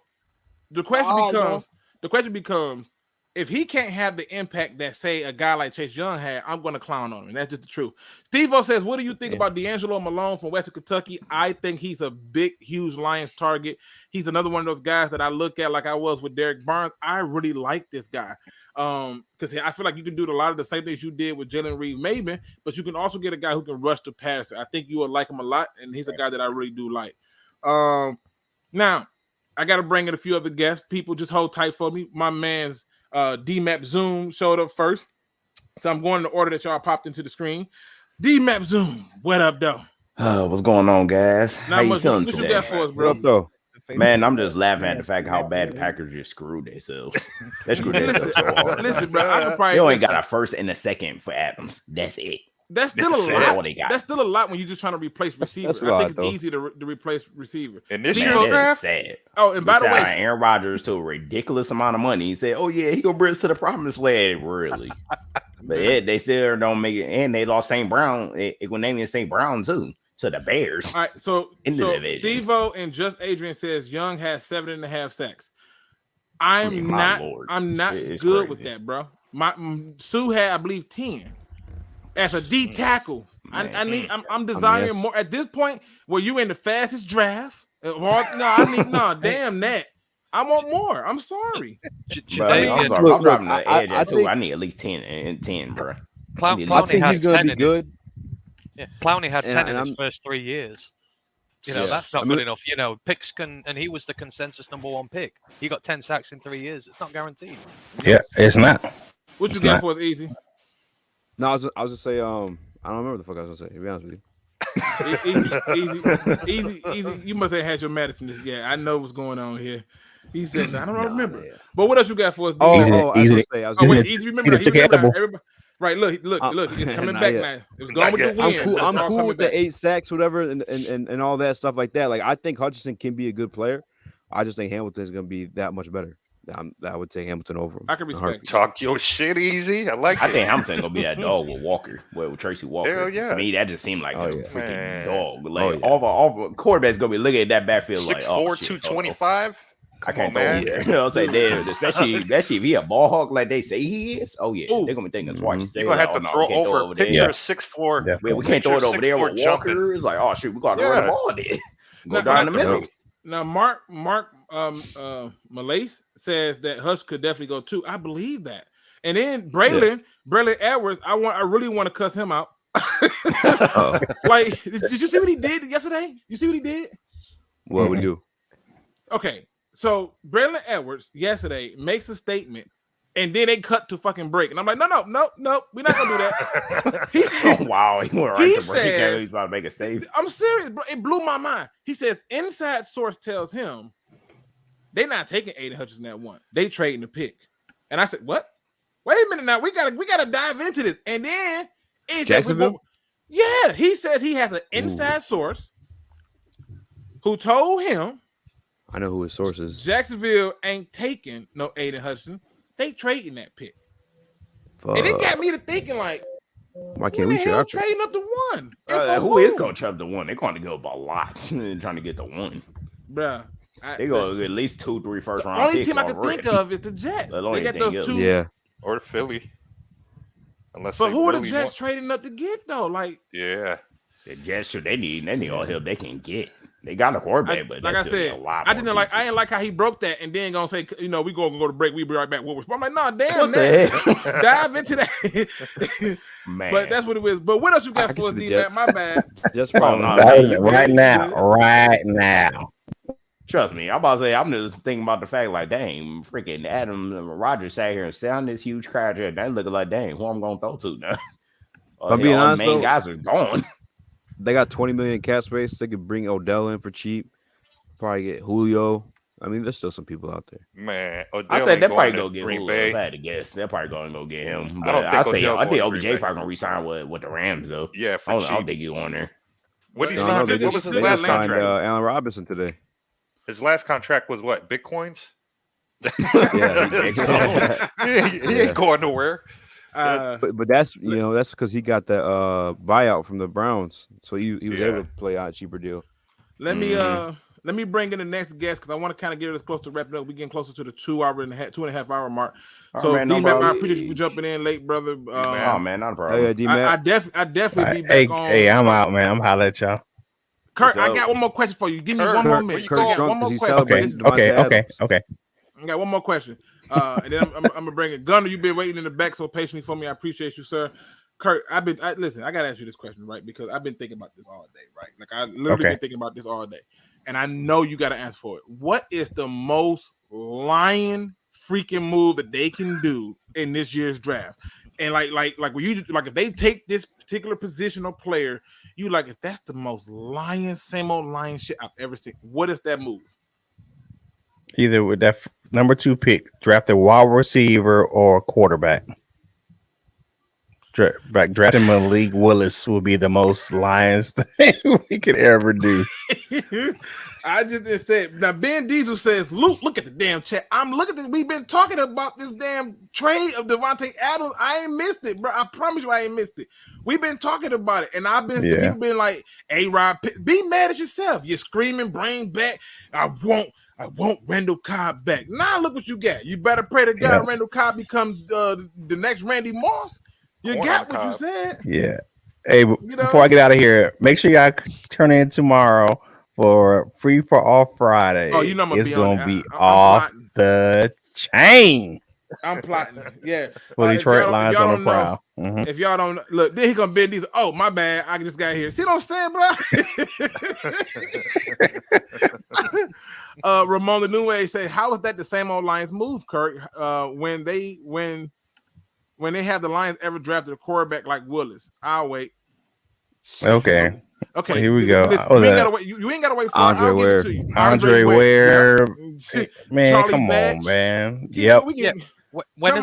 the question becomes, if he can't have the impact that, say, a guy like Chase Young had, I'm going to clown on him. That's just the truth. Steve-O says, what do you think about D'Angelo Malone from Western Kentucky? I think he's a big, huge Lions target. He's another one of those guys that I look at like I was with Derek Barnes. I really like this guy because I feel like you can do a lot of the same things you did with Jalen Reed-Maben, but you can also get a guy who can rush the passer. I think you will like him a lot, and he's a guy that I really do like. Now, I got to bring in a few other guests. People, just hold tight for me. My man's D-Map Zoom showed up first, so I'm going in the order that y'all popped into the screen. D-Map Zoom, what up, though? What's going on, guys? How you feeling today? What you got for us, bro? What up, though? Man, I'm just laughing at the fact how bad the Packers just screwed themselves. They screwed themselves so hard. Listen, bro, I could probably they only got a first and a second for Adams. That's it. That's still a lot. That's still a lot when you're just trying to replace receiver. I think it's easy to replace receiver. And this year's draft, sad. Oh, and by the way, Aaron Rodgers to a ridiculous amount of money. He said, "Oh yeah, he gonna bring us to the promised land." Really, but they still don't make it. And they lost St. Brown. They gonna name it St. Brown too to the Bears. All right, so Steve-O and Just Adrian says Young has 7.5 sacks. I'm not good with that, bro. Sue had, I believe, 10. As a D tackle, I'm desiring more at this point where you in the fastest draft. Damn that. I want more. I'm sorry. I'm dropping the edge at 2. I need at least 10 and 10, bro. Clowney he's going to be good. Yeah, Clowney had 10 in his first 3 years. That's not good enough. Picks can, and he was the consensus number 1 pick. He got 10 sacks in 3 years. It's not guaranteed. Yeah, it's not. What you got for us, Easy? No, I was gonna say, I don't remember what the fuck I was gonna say, to be honest with you. Easy. You must have had your medicine. I know what's going on here. He says, I don't remember. But what else you got for us? Easy. Remember that. Right, look, it's coming back now. It was going with the wind. I'm cool with the 8 sacks, whatever, and all that stuff like that. Like, I think Hutchinson can be a good player. I just think Hamilton is gonna be that much better. I would take Hamilton over him. I can respect. Talk your shit, Easy. I think Hamilton gonna be that dog with Walker, with Tracy Walker. Hell yeah. I mean, that just seemed like a freaking dog. Like all quarterbacks gonna be looking at that backfield 6'4", like 225. I can't go there. You know what I'm saying? Especially if he a ball hawk like they say he is. Oh yeah, they're gonna be thinking twice. You're gonna have to throw over picture 6'4". We can't throw it over there with Walker. It's like, oh shoot, we gotta run the ball there. Go down the middle. Now, Mark Malace says that Hush could definitely go 2. I believe that. And then Braylon Edwards, I really want to cuss him out. Like, did you see what he did yesterday? You see what he did? What would he do? Okay, so Braylon Edwards yesterday makes a statement, and then they cut to fucking break, and I'm like, no, we're not gonna do that. Wow, he went right to break. He's about to make a statement. I'm serious, bro. It blew my mind. He says inside source tells him they're not taking Aiden Hutchinson at 1. They trading the pick, and I said, what? Wait a minute now. We gotta dive into this, and then Jacksonville. He says he has an inside source who told him. I know who his source is. Jacksonville ain't taking no Aiden Hutchinson. they trading that pick. And it got me to thinking, like, why can't when we the hell trade? trading up to 1? Who is going to trade up to 1? They're going to go up a lot trying to get to 1. Bruh. They go at least 2-3 first round. The only picks team I can already. think of is the Jets. They got those 2. Yeah. Or Philly. Unless But who are really the Jets trading up to get, though? Like, yeah. The Jets, they need all help they can get. They got a quarterback, but like I said, a lot I didn't like how he broke that and then gonna say, we gonna go to break. We be right back. I'm like, nah, damn, what the hell? Dive into that, man. But that's what it is. But what else you got for us, D-Mac? My bad. Just right now. Trust me, I'm about to say, I'm just thinking about the fact, like, dang, freaking Adam Rodgers sat here and sat on this huge crowd here. They looking like, dang, who I'm gonna throw to now? I'm being honest, the main guys are gone. They got 20 million cap space. They could bring Odell in for cheap. Probably get Julio. I mean, there's still some people out there. Man, I said they'll probably go get Julio. If I had to guess, they're probably going to go get him. But I think OBJ probably going to resign with the Rams, though. Yeah, I don't think he's on there. What was his last contract? Allen Robinson today. His last contract was what? Bitcoins? He ain't going nowhere. But that's that's because he got the buyout from the Browns, so he was able to play out a cheaper deal. Let me bring in the next guest because I want to kind of get us close to wrapping up. We're getting closer to the 2.5 hour mark. So D-Mac, I appreciate you jumping in late, brother. Oh man, not a problem. Yeah, D-Mac. I definitely be back on. Hey, I'm out, man. I'm holla at y'all. Kurt, I got one more question for you. Give me one more minute. Kurt one more question. Okay. I got one more question. And then I'm gonna bring it. Gunner, you've been waiting in the back so patiently for me. I appreciate you, sir. Kurt, listen. I gotta ask you this question, right? Because I've been thinking about this all day, right? Like I literally been thinking about this all day, and I know you got to answer for it. What is the most lion freaking move that they can do in this year's draft? And like when you like, if they take this particular position or player, you like, if that's the most same old lion shit I've ever seen. What is that move? Either with that number 2 pick, draft a wide receiver or quarterback. Drafting Malik Willis will be the most Lions thing we could ever do. I just said, now Ben Diesel says, Luke, look at the damn chat. I'm looking at this. We've been talking about this damn trade of Devontae Adams. I ain't missed it, bro. I promise you I ain't missed it. We've been talking about it. And I've been people been like, A-Rod, be mad at yourself. You're screaming, bring back. I want Randall Cobb back. Now look what you got. You better pray to God Randall Cobb becomes the next Randy Moss. You got what you said. Yeah. Hey, before I get out of here, make sure y'all turn in tomorrow for Free for All Friday. Oh, you know it's gonna be off the chain. I'm plotting. Yeah. For Detroit Lions on the Prowl. If y'all don't look, then he gonna bend these. Oh, my bad. I just got here. See what I'm saying, bro? Ramon Lanue say, how is that the same old Lions move, Kurt? When they have the Lions ever drafted a quarterback like Willis? I'll wait. Okay, here we go. You ain't gotta wait for Andre Ware. Andre Ware. Man, Charlie come Batch. on, man. When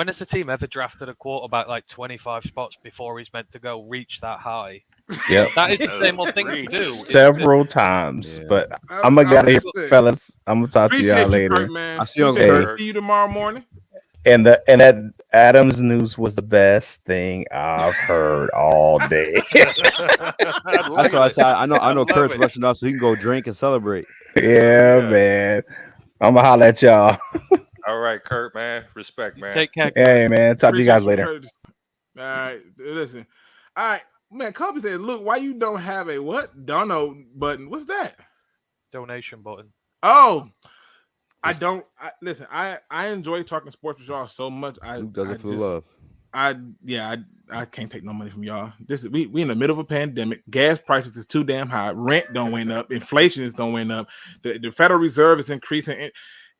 has the team ever drafted a quarterback like 25 spots before he's meant to go reach that high? Yep. That is the same old thing to do. Several times, but I'm gonna get out here, fellas. I'm gonna talk to y'all later. I see you tomorrow morning. And that Adams news was the best thing I've heard all day. That's why I said I know Kurt's rushing off so he can go drink and celebrate. Yeah, man. I'm gonna holler at y'all. All right, Kurt, man. Respect, man. Take care. Hey, man. Talk to you guys later. All right, listen. All right, man. Kobe said, "Look, why you don't have a what? Dono button? What's that? Donation button. Oh." Listen. I enjoy talking sports with y'all so much. Luke does it for love. I can't take no money from y'all. We in the middle of a pandemic. Gas prices is too damn high. Rent don't went up. Inflation is don't went up. The Federal Reserve is increasing.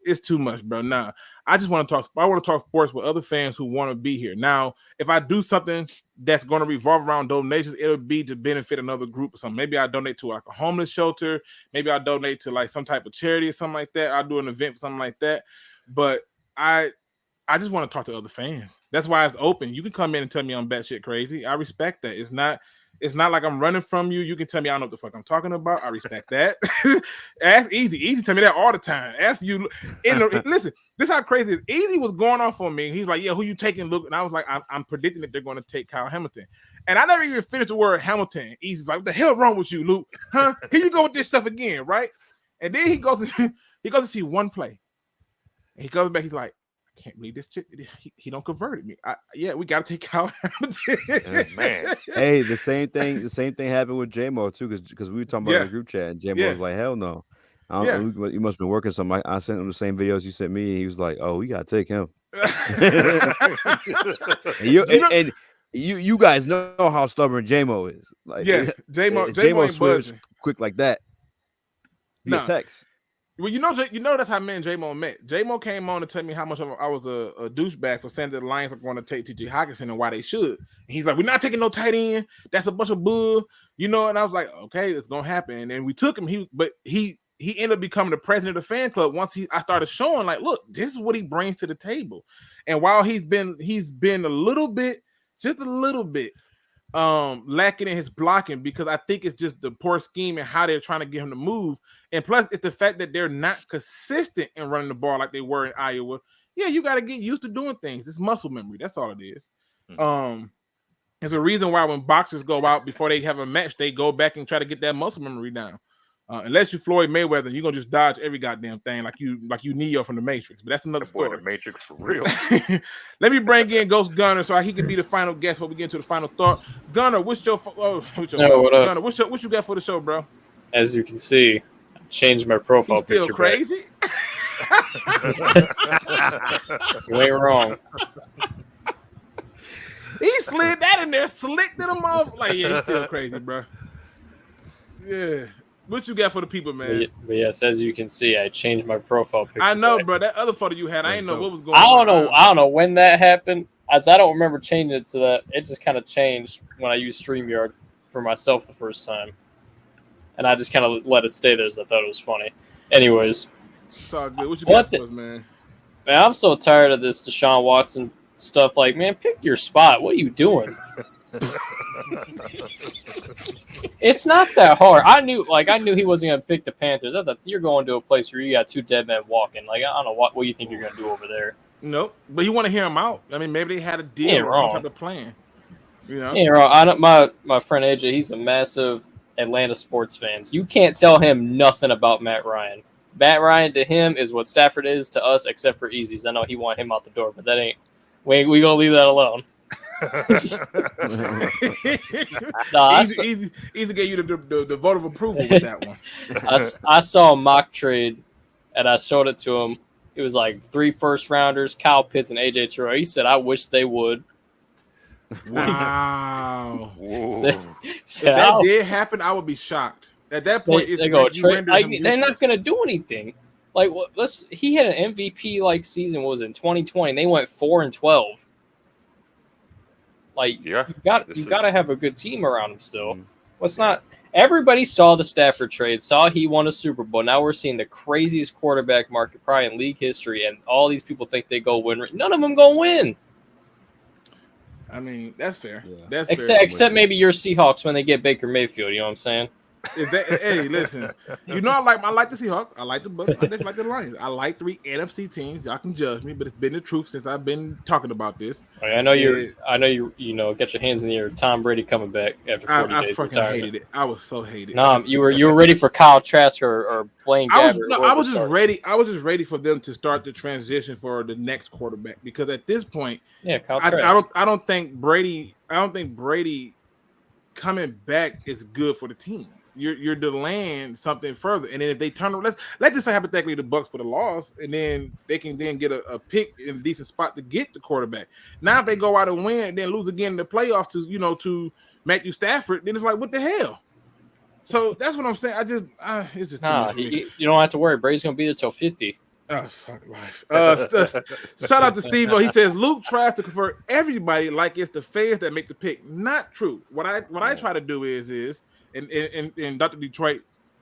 It's too much, bro. Nah, I just want to talk. I want to talk sports with other fans who want to be here. Now, if I do something that's going to revolve around donations, it'll be to benefit another group or something. Maybe I donate to like a homeless shelter. Maybe I donate to like some type of charity or something like that. I'll do an event for something like that. But I just want to talk to other fans. That's why it's open. You can come in and tell me I'm batshit crazy. I respect that. It's not, It's not like I'm running from you. You can tell me I don't know what the fuck I'm talking about. I respect that. Ask Easy. Easy tell me that all the time. After you, listen, this is how crazy it is. Easy was going off on me. He's like, yeah, who you taking, Luke? And I was like, I'm predicting that they're going to take Kyle Hamilton. And I never even finished the word Hamilton. Easy's like, what the hell wrong with you, Luke? Huh? Here you go with this stuff again, right? And then he goes to see one play. And he goes back, he's like, I can't believe this chick. He don't converted me. Yeah, we got to take Kyle Hamilton. Man. Hey, the same thing happened with J-Mo too, because we were talking about in the group chat, and J-Mo was like, hell no. You must have been working something. I sent him the same videos you sent me, and he was like, oh, we got to take him. and you guys know how stubborn J-Mo is. Like, J-Mo switched quick like that via text. Well, you know that's how me and J-Mo met. J-Mo came on to tell me how much I was a douchebag for saying that the Lions are going to take T.J. Hockenson and why they should. And he's like, we're not taking no tight end. That's a bunch of bull, And I was like, okay, it's gonna happen. And then we took him. He ended up becoming the president of the fan club once I started showing, like, look, this is what he brings to the table. And while he's been a little bit, just a little bit, lacking in his blocking, because I think it's just the poor scheme and how they're trying to get him to move. And plus, it's the fact that they're not consistent in running the ball like they were in Iowa. Yeah, you got to get used to doing things. It's muscle memory. That's all it is. There's a reason why when boxers go out before they have a match, they go back and try to get that muscle memory down. Unless you're Floyd Mayweather, you're gonna just dodge every goddamn thing like you Neo from the Matrix. But that's another story. The Matrix for real. Let me bring in Ghost Gunner so he can be the final guest before we get into the final thought. Gunner, what you got for the show, bro? As you can see, I changed my profile He's still picture. Crazy? You ain't wrong. He slid that in there, slicked him off. Like, yeah, he's still crazy, bro. Yeah. What you got for the people, man? But yes, as you can see, I changed my profile picture. I know, bro. That other photo you had, I didn't know what was going on. I don't know when that happened. As I don't remember changing it to that. It just kind of changed when I used StreamYard for myself the first time. And I just kind of let it stay there as I thought it was funny. Anyways. It's all good. What you got for us, man? Man, I'm so tired of this Deshaun Watson stuff. Like, man, pick your spot. What are you doing? It's not that hard. I knew he wasn't gonna pick the Panthers. I thought you're going to a place where you got two dead men walking. Like, I don't know what you think you're gonna do over there. Nope. But you want to hear him out. I mean, maybe they had a deal or some type of plan. Yeah, wrong. My friend AJ, he's a massive Atlanta sports fan. You can't tell him nothing about Matt Ryan. Matt Ryan to him is what Stafford is to us, except for Easy's. I know he want him out the door, but that ain't. We gonna leave that alone. Easy gave you the vote of approval with that one. I saw a mock trade and I showed it to him. It was like 3 first-rounders, Kyle Pitts and AJ Terrell. He said, I wish they would. Wow. If that did happen, I would be shocked. At that point, they're not going to do anything. Like, he had an MVP like season. What was it, in 2020? And they went 4-12. Like, you got to have a good team around him still. Everybody saw the Stafford trade, saw he won a Super Bowl. Now we're seeing the craziest quarterback market probably in league history, and all these people think they go win. None of them go win. I mean, that's fair. Yeah. Except maybe your Seahawks when they get Baker Mayfield. You know what I'm saying? Hey, listen. I like the Seahawks. I like the Bucs. I just like the Lions. I like 3 NFC teams. Y'all can judge me, but it's been the truth since I've been talking about this. I know you get your hands in the air. Tom Brady coming back after 40 days. I fucking hated it. I was so hated. No, you were ready for Kyle Trask or Blaine Gabbert. I was just ready. I was just ready for them to start the transition for the next quarterback, because at this point, Kyle Trask. I don't think Brady coming back is good for the team. You're delaying something further, and then if they turn, let's just say hypothetically the Bucs put a loss, and then they can then get a pick in a decent spot to get the quarterback. Now if they go out and win and then lose again in the playoffs to Matthew Stafford, then it's like, what the hell? So that's what I'm saying. It's just too much for me. You don't have to worry. Brady's gonna be there till 50. Oh, fuck life. Shout out to Steve. He says Luke tries to convert everybody like it's the fans that make the pick. Not true. What I try to do is and Dr. Detroit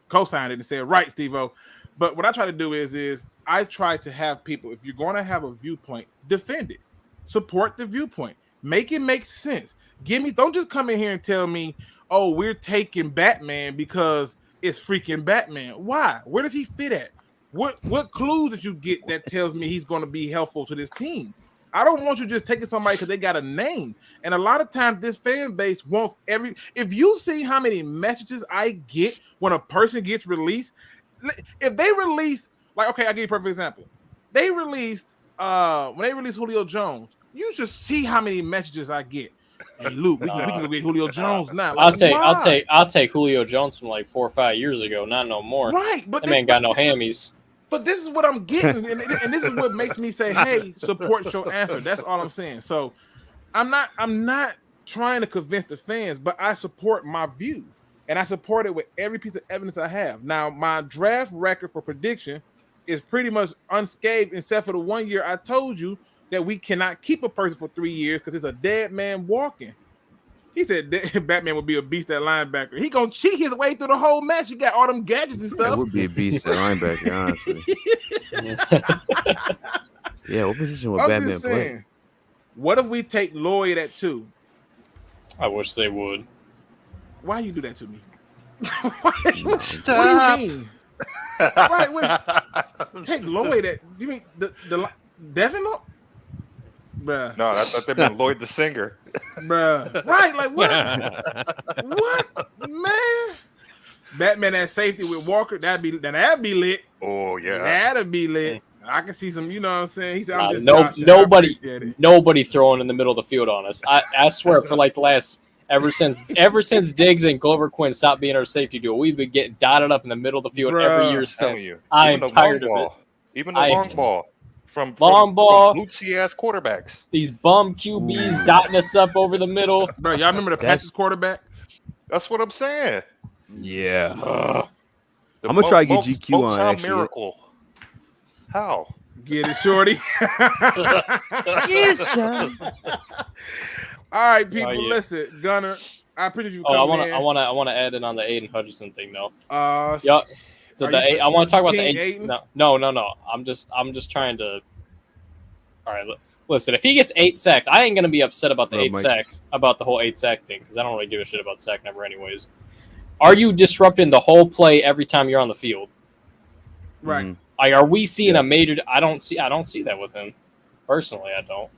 co-signed it and said, right, Steve-O. But what I try to do is I try to have people, if you're going to have a viewpoint, defend it. Support the viewpoint. Make it make sense. Don't just come in here and tell me, oh, we're taking Batman because it's freaking Batman. Why? Where does he fit at? What clues did you get that tells me he's going to be helpful to this team? I don't want you just taking somebody because they got a name. And a lot of times this fan base wants if you see how many messages I get when a person gets released, if they release, like, okay, I'll give you a perfect example. They released, when they released Julio Jones, you should see how many messages I get. Hey, Luke, we can go get Julio Jones now. Like, I'll take Julio Jones from like 4 or 5 years ago, not no more. Right, but that man got no hammies. But this is what I'm getting, and this is what makes me say, "Hey, support your answer." That's all I'm saying. So, I'm not trying to convince the fans, but I support my view, and I support it with every piece of evidence I have. Now, my draft record for prediction is pretty much unscathed, except for the 1 year I told you that we cannot keep a person for 3 years because it's a dead man walking. He said Batman would be a beast at linebacker. He gonna cheat his way through the whole match. You got all them gadgets and stuff. That would be a beast at linebacker, honestly. Yeah, what position would Batman play? What if we take Lloyd at 2? I wish they would. Why you do that to me? Stop. What do you mean? Right, take Lloyd at. Do you mean the Devin? Bruh. No, I thought they meant Lloyd the singer. Bruh. Right, like what? What, man? Batman at safety with Walker, that'd be lit. Oh yeah. That'd be lit. I can see some, you know what I'm saying? He said, nobody throwing in the middle of the field on us. I swear for like the last ever since Diggs and Glover Quin stopped being our safety duo, we've been getting dotted up in the middle of the field every year since. I am tired of it. Even the long ball. From bootsy ass quarterbacks. These bum QBs dotting us up over the middle. Bro, y'all remember the Patriots quarterback? That's what I'm saying. Yeah. I'm gonna try to get GQ on actually. Miracle. How? Get it, shorty. Yes, son. All right, people, listen, Gunner. I appreciate you coming in. I want to add in on the Aiden Hutchinson thing though. Yeah. So I want to talk about the 8. No. I'm just trying to. All right, listen. If he gets 8 sacks, I ain't gonna be upset about the 8 sacks, about the whole 8 sack thing, because I don't really give a shit about sack number, anyways. Are you disrupting the whole play every time you're on the field? Right. Mm-hmm. Like, are we seeing a major? I don't see that with him. Personally, I don't.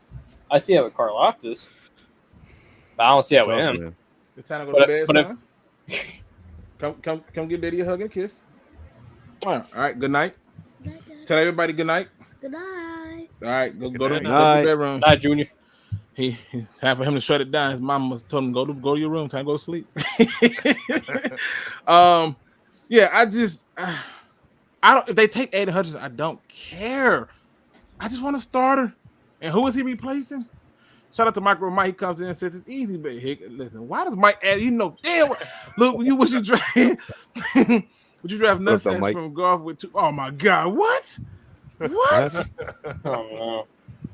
I see it with Carl Loftus, but I don't see that with him. Man. It's time to go to bed, son. Come give Daddy a hug and a kiss. All right, good night. Tell everybody good night. Good night. All right, go to the bedroom. Night, Junior. It's time for him to shut it down. His mom must told him go to your room. Time to go to sleep. Yeah, I don't. If they take Aiden Hutchinson, I don't care. I just want a starter. And who is he replacing? Shout out to Micro Mike. He comes in and says it's easy, but listen, why does Mike add? You know, damn. Look, would you draft? Would you draft nonsense from golf with 2? Oh my God, what? What?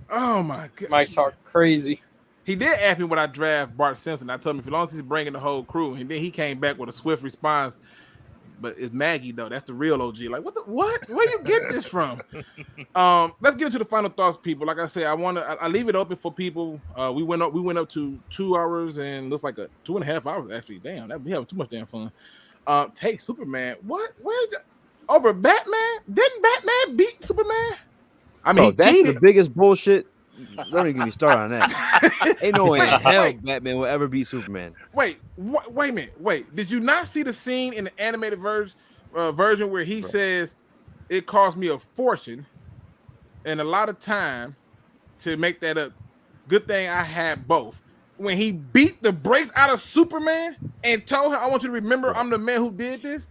Oh my God. Mike talk crazy. He did ask me would I draft Bart Simpson. I told him if as long as he's bringing the whole crew, and then he came back with a swift response. But it's Maggie though. That's the real OG. Like what? Where you get this from? Let's get into the final thoughts, people. Like I said, I leave it open for people. We went up to 2 hours and looks like 2.5 hours actually. Damn, we have too much damn fun. Take Superman. What? Where's it? Over Batman? Didn't Batman beat Superman? I mean, that's the biggest bullshit. Don't even get me started on that. Ain't no way in hell Batman will ever beat Superman. Wait a minute. Wait, did you not see the scene in the animated version where he says it cost me a fortune and a lot of time to make that up? Good thing I had both. When he beat the brakes out of Superman and told him, I want you to remember I'm the man who did this.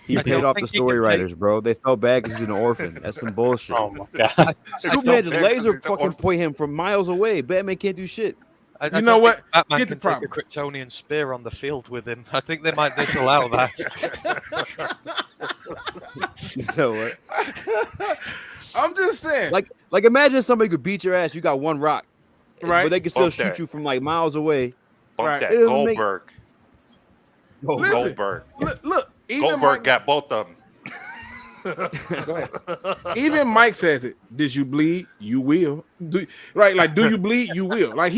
He paid off the story writers, bro. They felt bad because he's an orphan. That's some bullshit. Oh my God. Superman just laser fucking point him from miles away. Batman can't do shit. You know what? Batman can take a Kryptonian spear on the field with him. I think they might disallow that. So what? I'm just saying. Like imagine somebody could beat your ass. You got one rock, right? But they can still shoot you from like miles away. Right. That Goldberg. Goldberg. Look. Goldberg got both of them. Even Mike says it. Did you bleed? You will. Do you bleed? You will. Like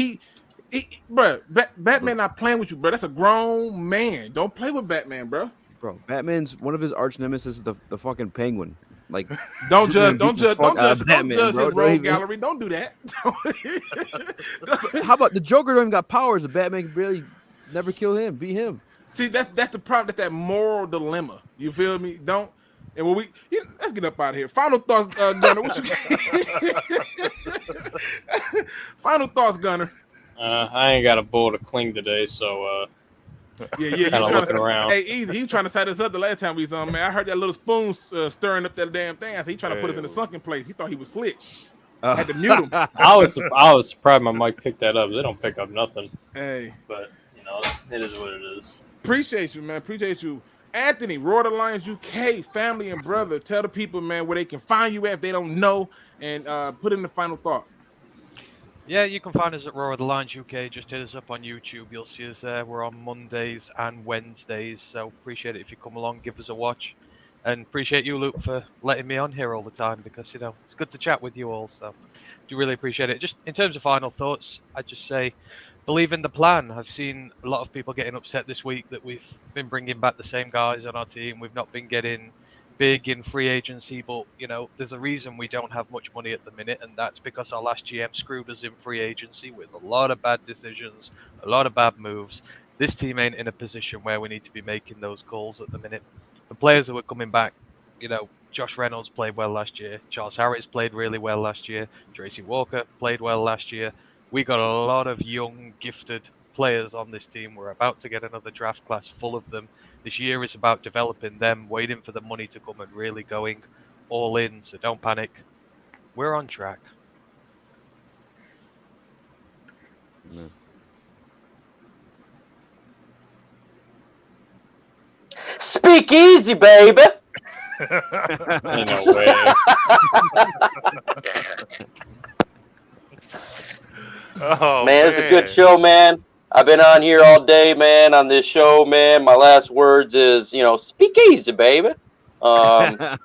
Bro, Batman not playing with you, bro. That's a grown man. Don't play with Batman, bro. Bro, Batman's one of his arch nemesis is the fucking Penguin. Like, don't judge his rogue gallery. Don't do that. How about the Joker? Don't even got powers. The Batman can barely never kill him. Beat him. See, that's the problem. That's that moral dilemma. You feel me? Don't. And when let's get up out of here. Final thoughts, Gunner. What you? Final thoughts, Gunner. I ain't got a bull to cling today, so yeah. Kind of looking around. Hey, easy. He was trying to set us up the last time we was on, man. I heard that little spoon stirring up that damn thing. I said he trying to put us in the sunken place. He thought he was slick. Had to mute him. I was surprised my mic picked that up. They don't pick up nothing. Hey, but it is what it is. Appreciate you, man. Appreciate you. Anthony, Roar the Lions UK, family and brother. Tell the people, man, where they can find you at if they don't know, and put in the final thought. Yeah, you can find us at Roar of the Lions UK. Just hit us up on YouTube. You'll see us there. We're on Mondays and Wednesdays. So appreciate it if you come along, give us a watch. And appreciate you, Luke, for letting me on here all the time because, it's good to chat with you all. So do really appreciate it. Just in terms of final thoughts, I'd just say believe in the plan. I've seen a lot of people getting upset this week that we've been bringing back the same guys on our team. We've not been getting big in free agency, but there's a reason we don't have much money at the minute, and that's because our last GM screwed us in free agency with a lot of bad decisions, a lot of bad moves. This team ain't in a position where we need to be making those calls at the minute. The players that were coming back, Josh Reynolds played well last year. Charles Harris played really well last year. Tracy Walker played well last year. We got a lot of young, gifted players on this team. We're about to get another draft class full of them. This year is about developing them, waiting for the money to come and really going all in. So don't panic. We're on track. No. SpeakEZ, baby. Ain't no way. Man, it's a good show, man. I've been on here all day, man, on this show, man. My last words is, SpeakEZ, baby. I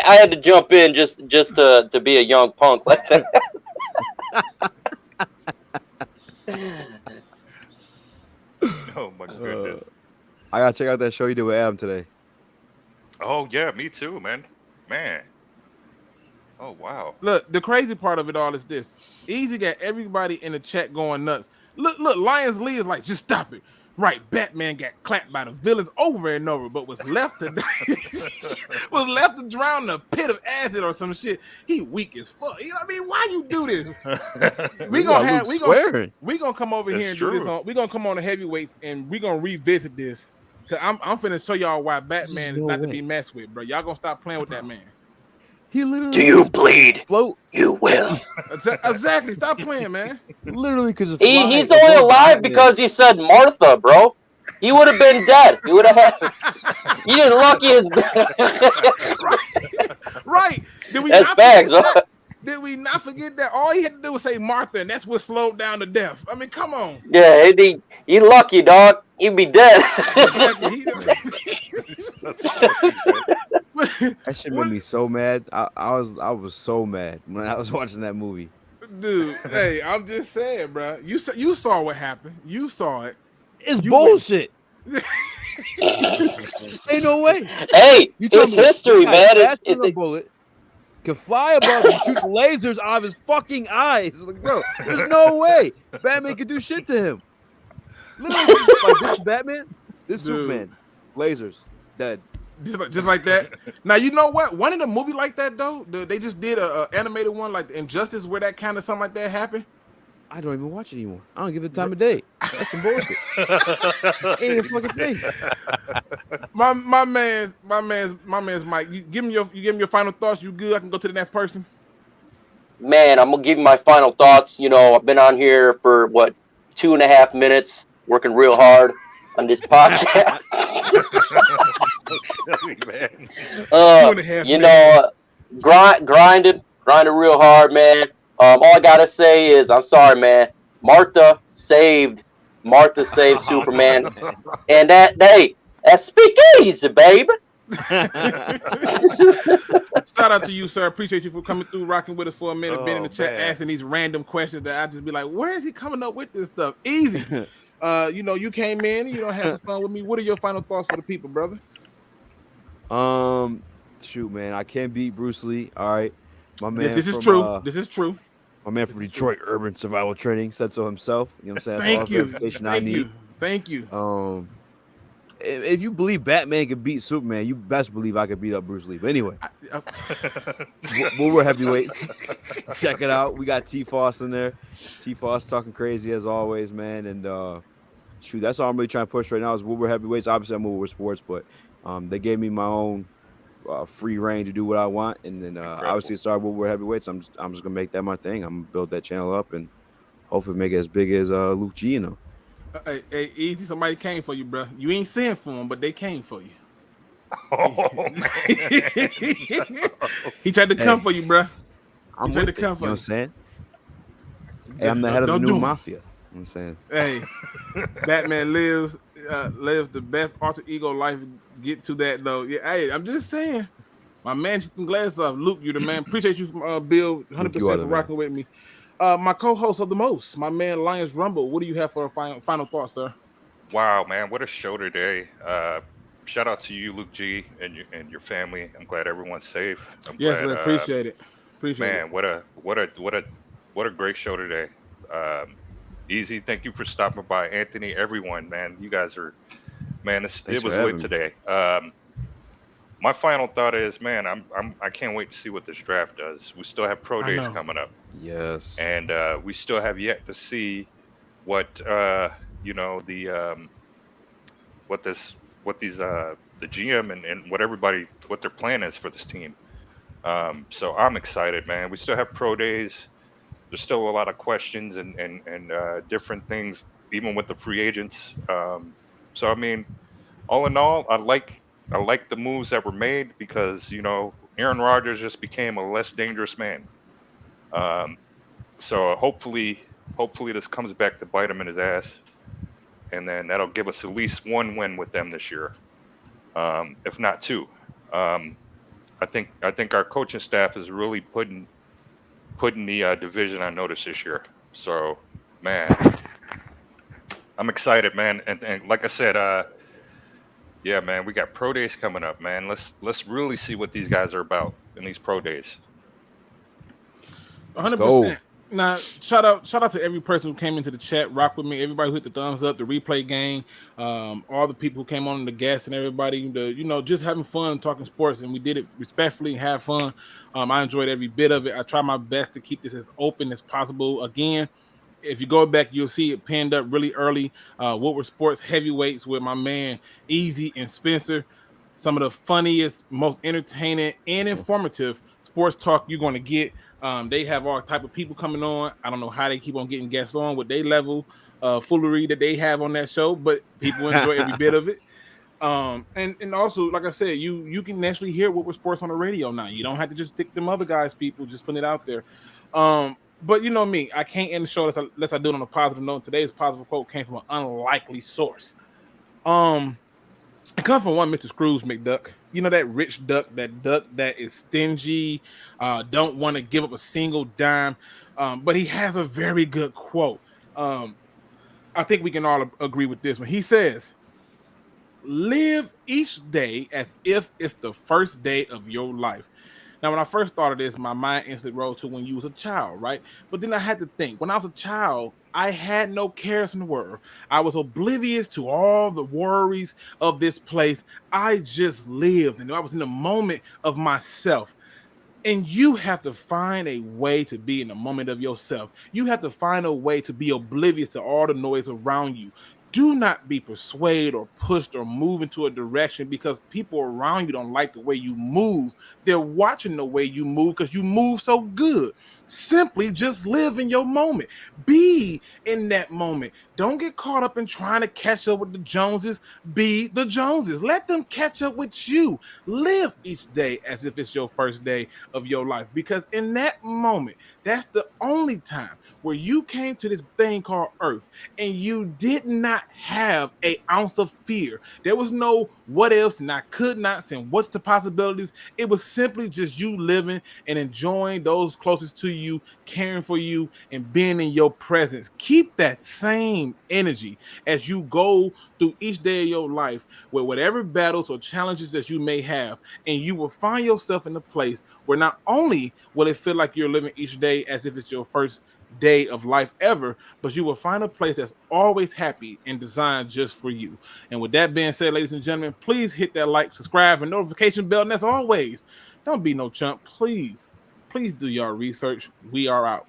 had to jump in just to be a young punk like that. Oh my goodness. I gotta check out that show you did with Adam today. Oh yeah, me too, man. Oh wow. Look, the crazy part of it all is this. Easy got everybody in the chat going nuts. Look, Lions Lee is like, just stop it. Right, Batman got clapped by the villains over and over, but was left to drown in a pit of acid or some shit. He weak as fuck. You know what I mean? Why you do this? we gonna come over here and do this on. We gonna come on the heavyweights and we gonna revisit this. Cause I'm finna show y'all why Batman is not to be messed with, bro. Y'all gonna stop playing with that man. He literally. Do you bleed? Float. You will. Exactly. Stop playing, man. Literally, because he's only alive because he said Martha, bro. He would have been dead. He would have had. He didn't lucky his. Right. Did we that's facts, bro. Did we not forget that all he had to do was say Martha, and that's what slowed down the death? I mean, come on. Yeah, he lucky, dog. He'd be dead. That shit made me so mad. I was so mad when I was watching that movie. Dude, hey, I'm just saying, bro. You saw what happened. You saw it. It's bullshit. Ain't no way. Hey, it's history, man. It's a bullet. Can fly above and shoots lasers out of his fucking eyes. Like, bro, there's no way Batman could do shit to him. Literally, this Batman, this dude. Superman, lasers, dead. Just like that. Now, you know what? One of the movie like that, though, they just did a animated one like Injustice where that kind of something like that happened. I don't even watch it anymore. I don't give it time of day. That's some bullshit. Ain't a fucking thing. My man's Mike. You give him your final thoughts. You good? I can go to the next person. Man, I'm gonna give you my final thoughts. I've been on here for 2.5 minutes, working real hard on this podcast. Grinded real hard, man. All I gotta say is I'm sorry, man. Martha saved Superman, and that's SpeakEZ, baby. Shout out to you, sir. Appreciate you for coming through, rocking with us for a minute, being in the chat, man. asking these random questions that I just be like, where is he coming up with this stuff? Easy. You came in, had some fun with me. What are your final thoughts for the people, brother? Shoot, man, I can't beat Bruce Lee. All right, my man. This is true. This is true. My man from Detroit Urban Survival Training said so himself. You know what I'm saying? Thank you. Thank you. If you believe Batman could beat Superman, you best believe I could beat up Bruce Lee. But anyway, we're heavyweights. Check it out. We got T-Foss in there. T-Foss talking crazy as always, man. And shoot, that's all I'm really trying to push right now is we're heavyweights. Obviously, I'm Woodward Sports, but they gave me my own free reign to do what I want. And then obviously, it started Woodward Heavyweights. I'm just gonna make that my thing. I'm gonna build that channel up and hopefully make it as big as Luke G. Hey, Easy, somebody came for you, bro. You ain't saying for him, but they came for you. He tried to come for you, bro. I'm tried to come for you. You know what I'm saying? Hey, I'm the head of the new mafia. You know what I'm saying? Hey, Batman lives the best alter ego life. Get to that though. Yeah, hey, I'm just saying. My man, some glasses off. Luke, you the man. Appreciate you from Bill, 100% for rocking with me. My co-host of the most, my man Lions Rumble. What do you have for a final thought, sir? Wow, man, what a show today. Shout out to you, Luke G, and your family. I'm glad everyone's safe. Yes, man, appreciate it. Man, what a great show today. Easy, thank you for stopping by. Anthony, everyone, man, you guys are, man, it was lit today. My final thought is, man, I can't wait to see what this draft does. We still have pro days coming up. Yes. And we still have yet to see what the GM and what their plan is for this team. So I'm excited, man. We still have pro days. There's still a lot of questions and different things, even with the free agents. So I mean, all in all, I like the moves that were made because Aaron Rodgers just became a less dangerous man. So hopefully this comes back to bite him in his ass, and then that'll give us at least one win with them this year, if not two. I think our coaching staff is really putting the division on notice this year. So, man, I'm excited, man. And like I said, yeah, man, we got pro days coming up, man. Let's really see what these guys are about in these pro days. 100%. Now, shout out to every person who came into the chat, rock with me. Everybody who hit the thumbs up, the replay gang, all the people who came on the guests, and everybody, just having fun talking sports. And we did it respectfully and have fun. I enjoyed every bit of it. I try my best to keep this as open as possible. Again, if you go back, you'll see it pinned up really early. Woodward Sports Heavyweights with my man Easy and Spencer. Some of the funniest, most entertaining, and informative sports talk you're going to get. They have all type of people coming on. I don't know how they keep on getting guests on with their level of foolery that they have on that show, but people enjoy every bit of it. And also, like I said, you can actually hear Woodward Sports on the radio now. You don't have to just stick them other guys, people, just putting it out there. But you know me, I can't end the show unless I do it on a positive note. Today's positive quote came from an unlikely source. It comes from one Mr. Scrooge McDuck. You know, that rich duck that is stingy, don't want to give up a single dime. But he has a very good quote. I think we can all agree with this one. He says, "Live each day as if it's the first day of your life." Now, when I first thought of this, my mind instantly rolled to when you was a child, right? But then I had to think, when I was a child, I had no cares in the world. I was oblivious to all the worries of this place. I just lived, and I was in the moment of myself. And you have to find a way to be in the moment of yourself. You have to find a way to be oblivious to all the noise around you. Do not be persuaded or pushed or move into a direction because people around you don't like the way you move. They're watching the way you move because you move so good. Simply just live in your moment. Be in that moment. Don't get caught up in trying to catch up with the Joneses. Be the Joneses. Let them catch up with you. Live each day as if it's your first day of your life, because in that moment, that's the only time where you came to this thing called Earth and you did not have an ounce of fear. There was no what else and I could not and what's the possibilities. It was simply just you living and enjoying those closest to you, caring for you, and being in your presence. Keep that same energy as you go through each day of your life with whatever battles or challenges that you may have, and you will find yourself in a place where not only will it feel like you're living each day as if it's your first day of life ever, but you will find a place that's always happy and designed just for you. And with that being said, ladies and gentlemen, please hit that like, subscribe, and notification bell. And as always, don't be no chump. Please do your research. We are out.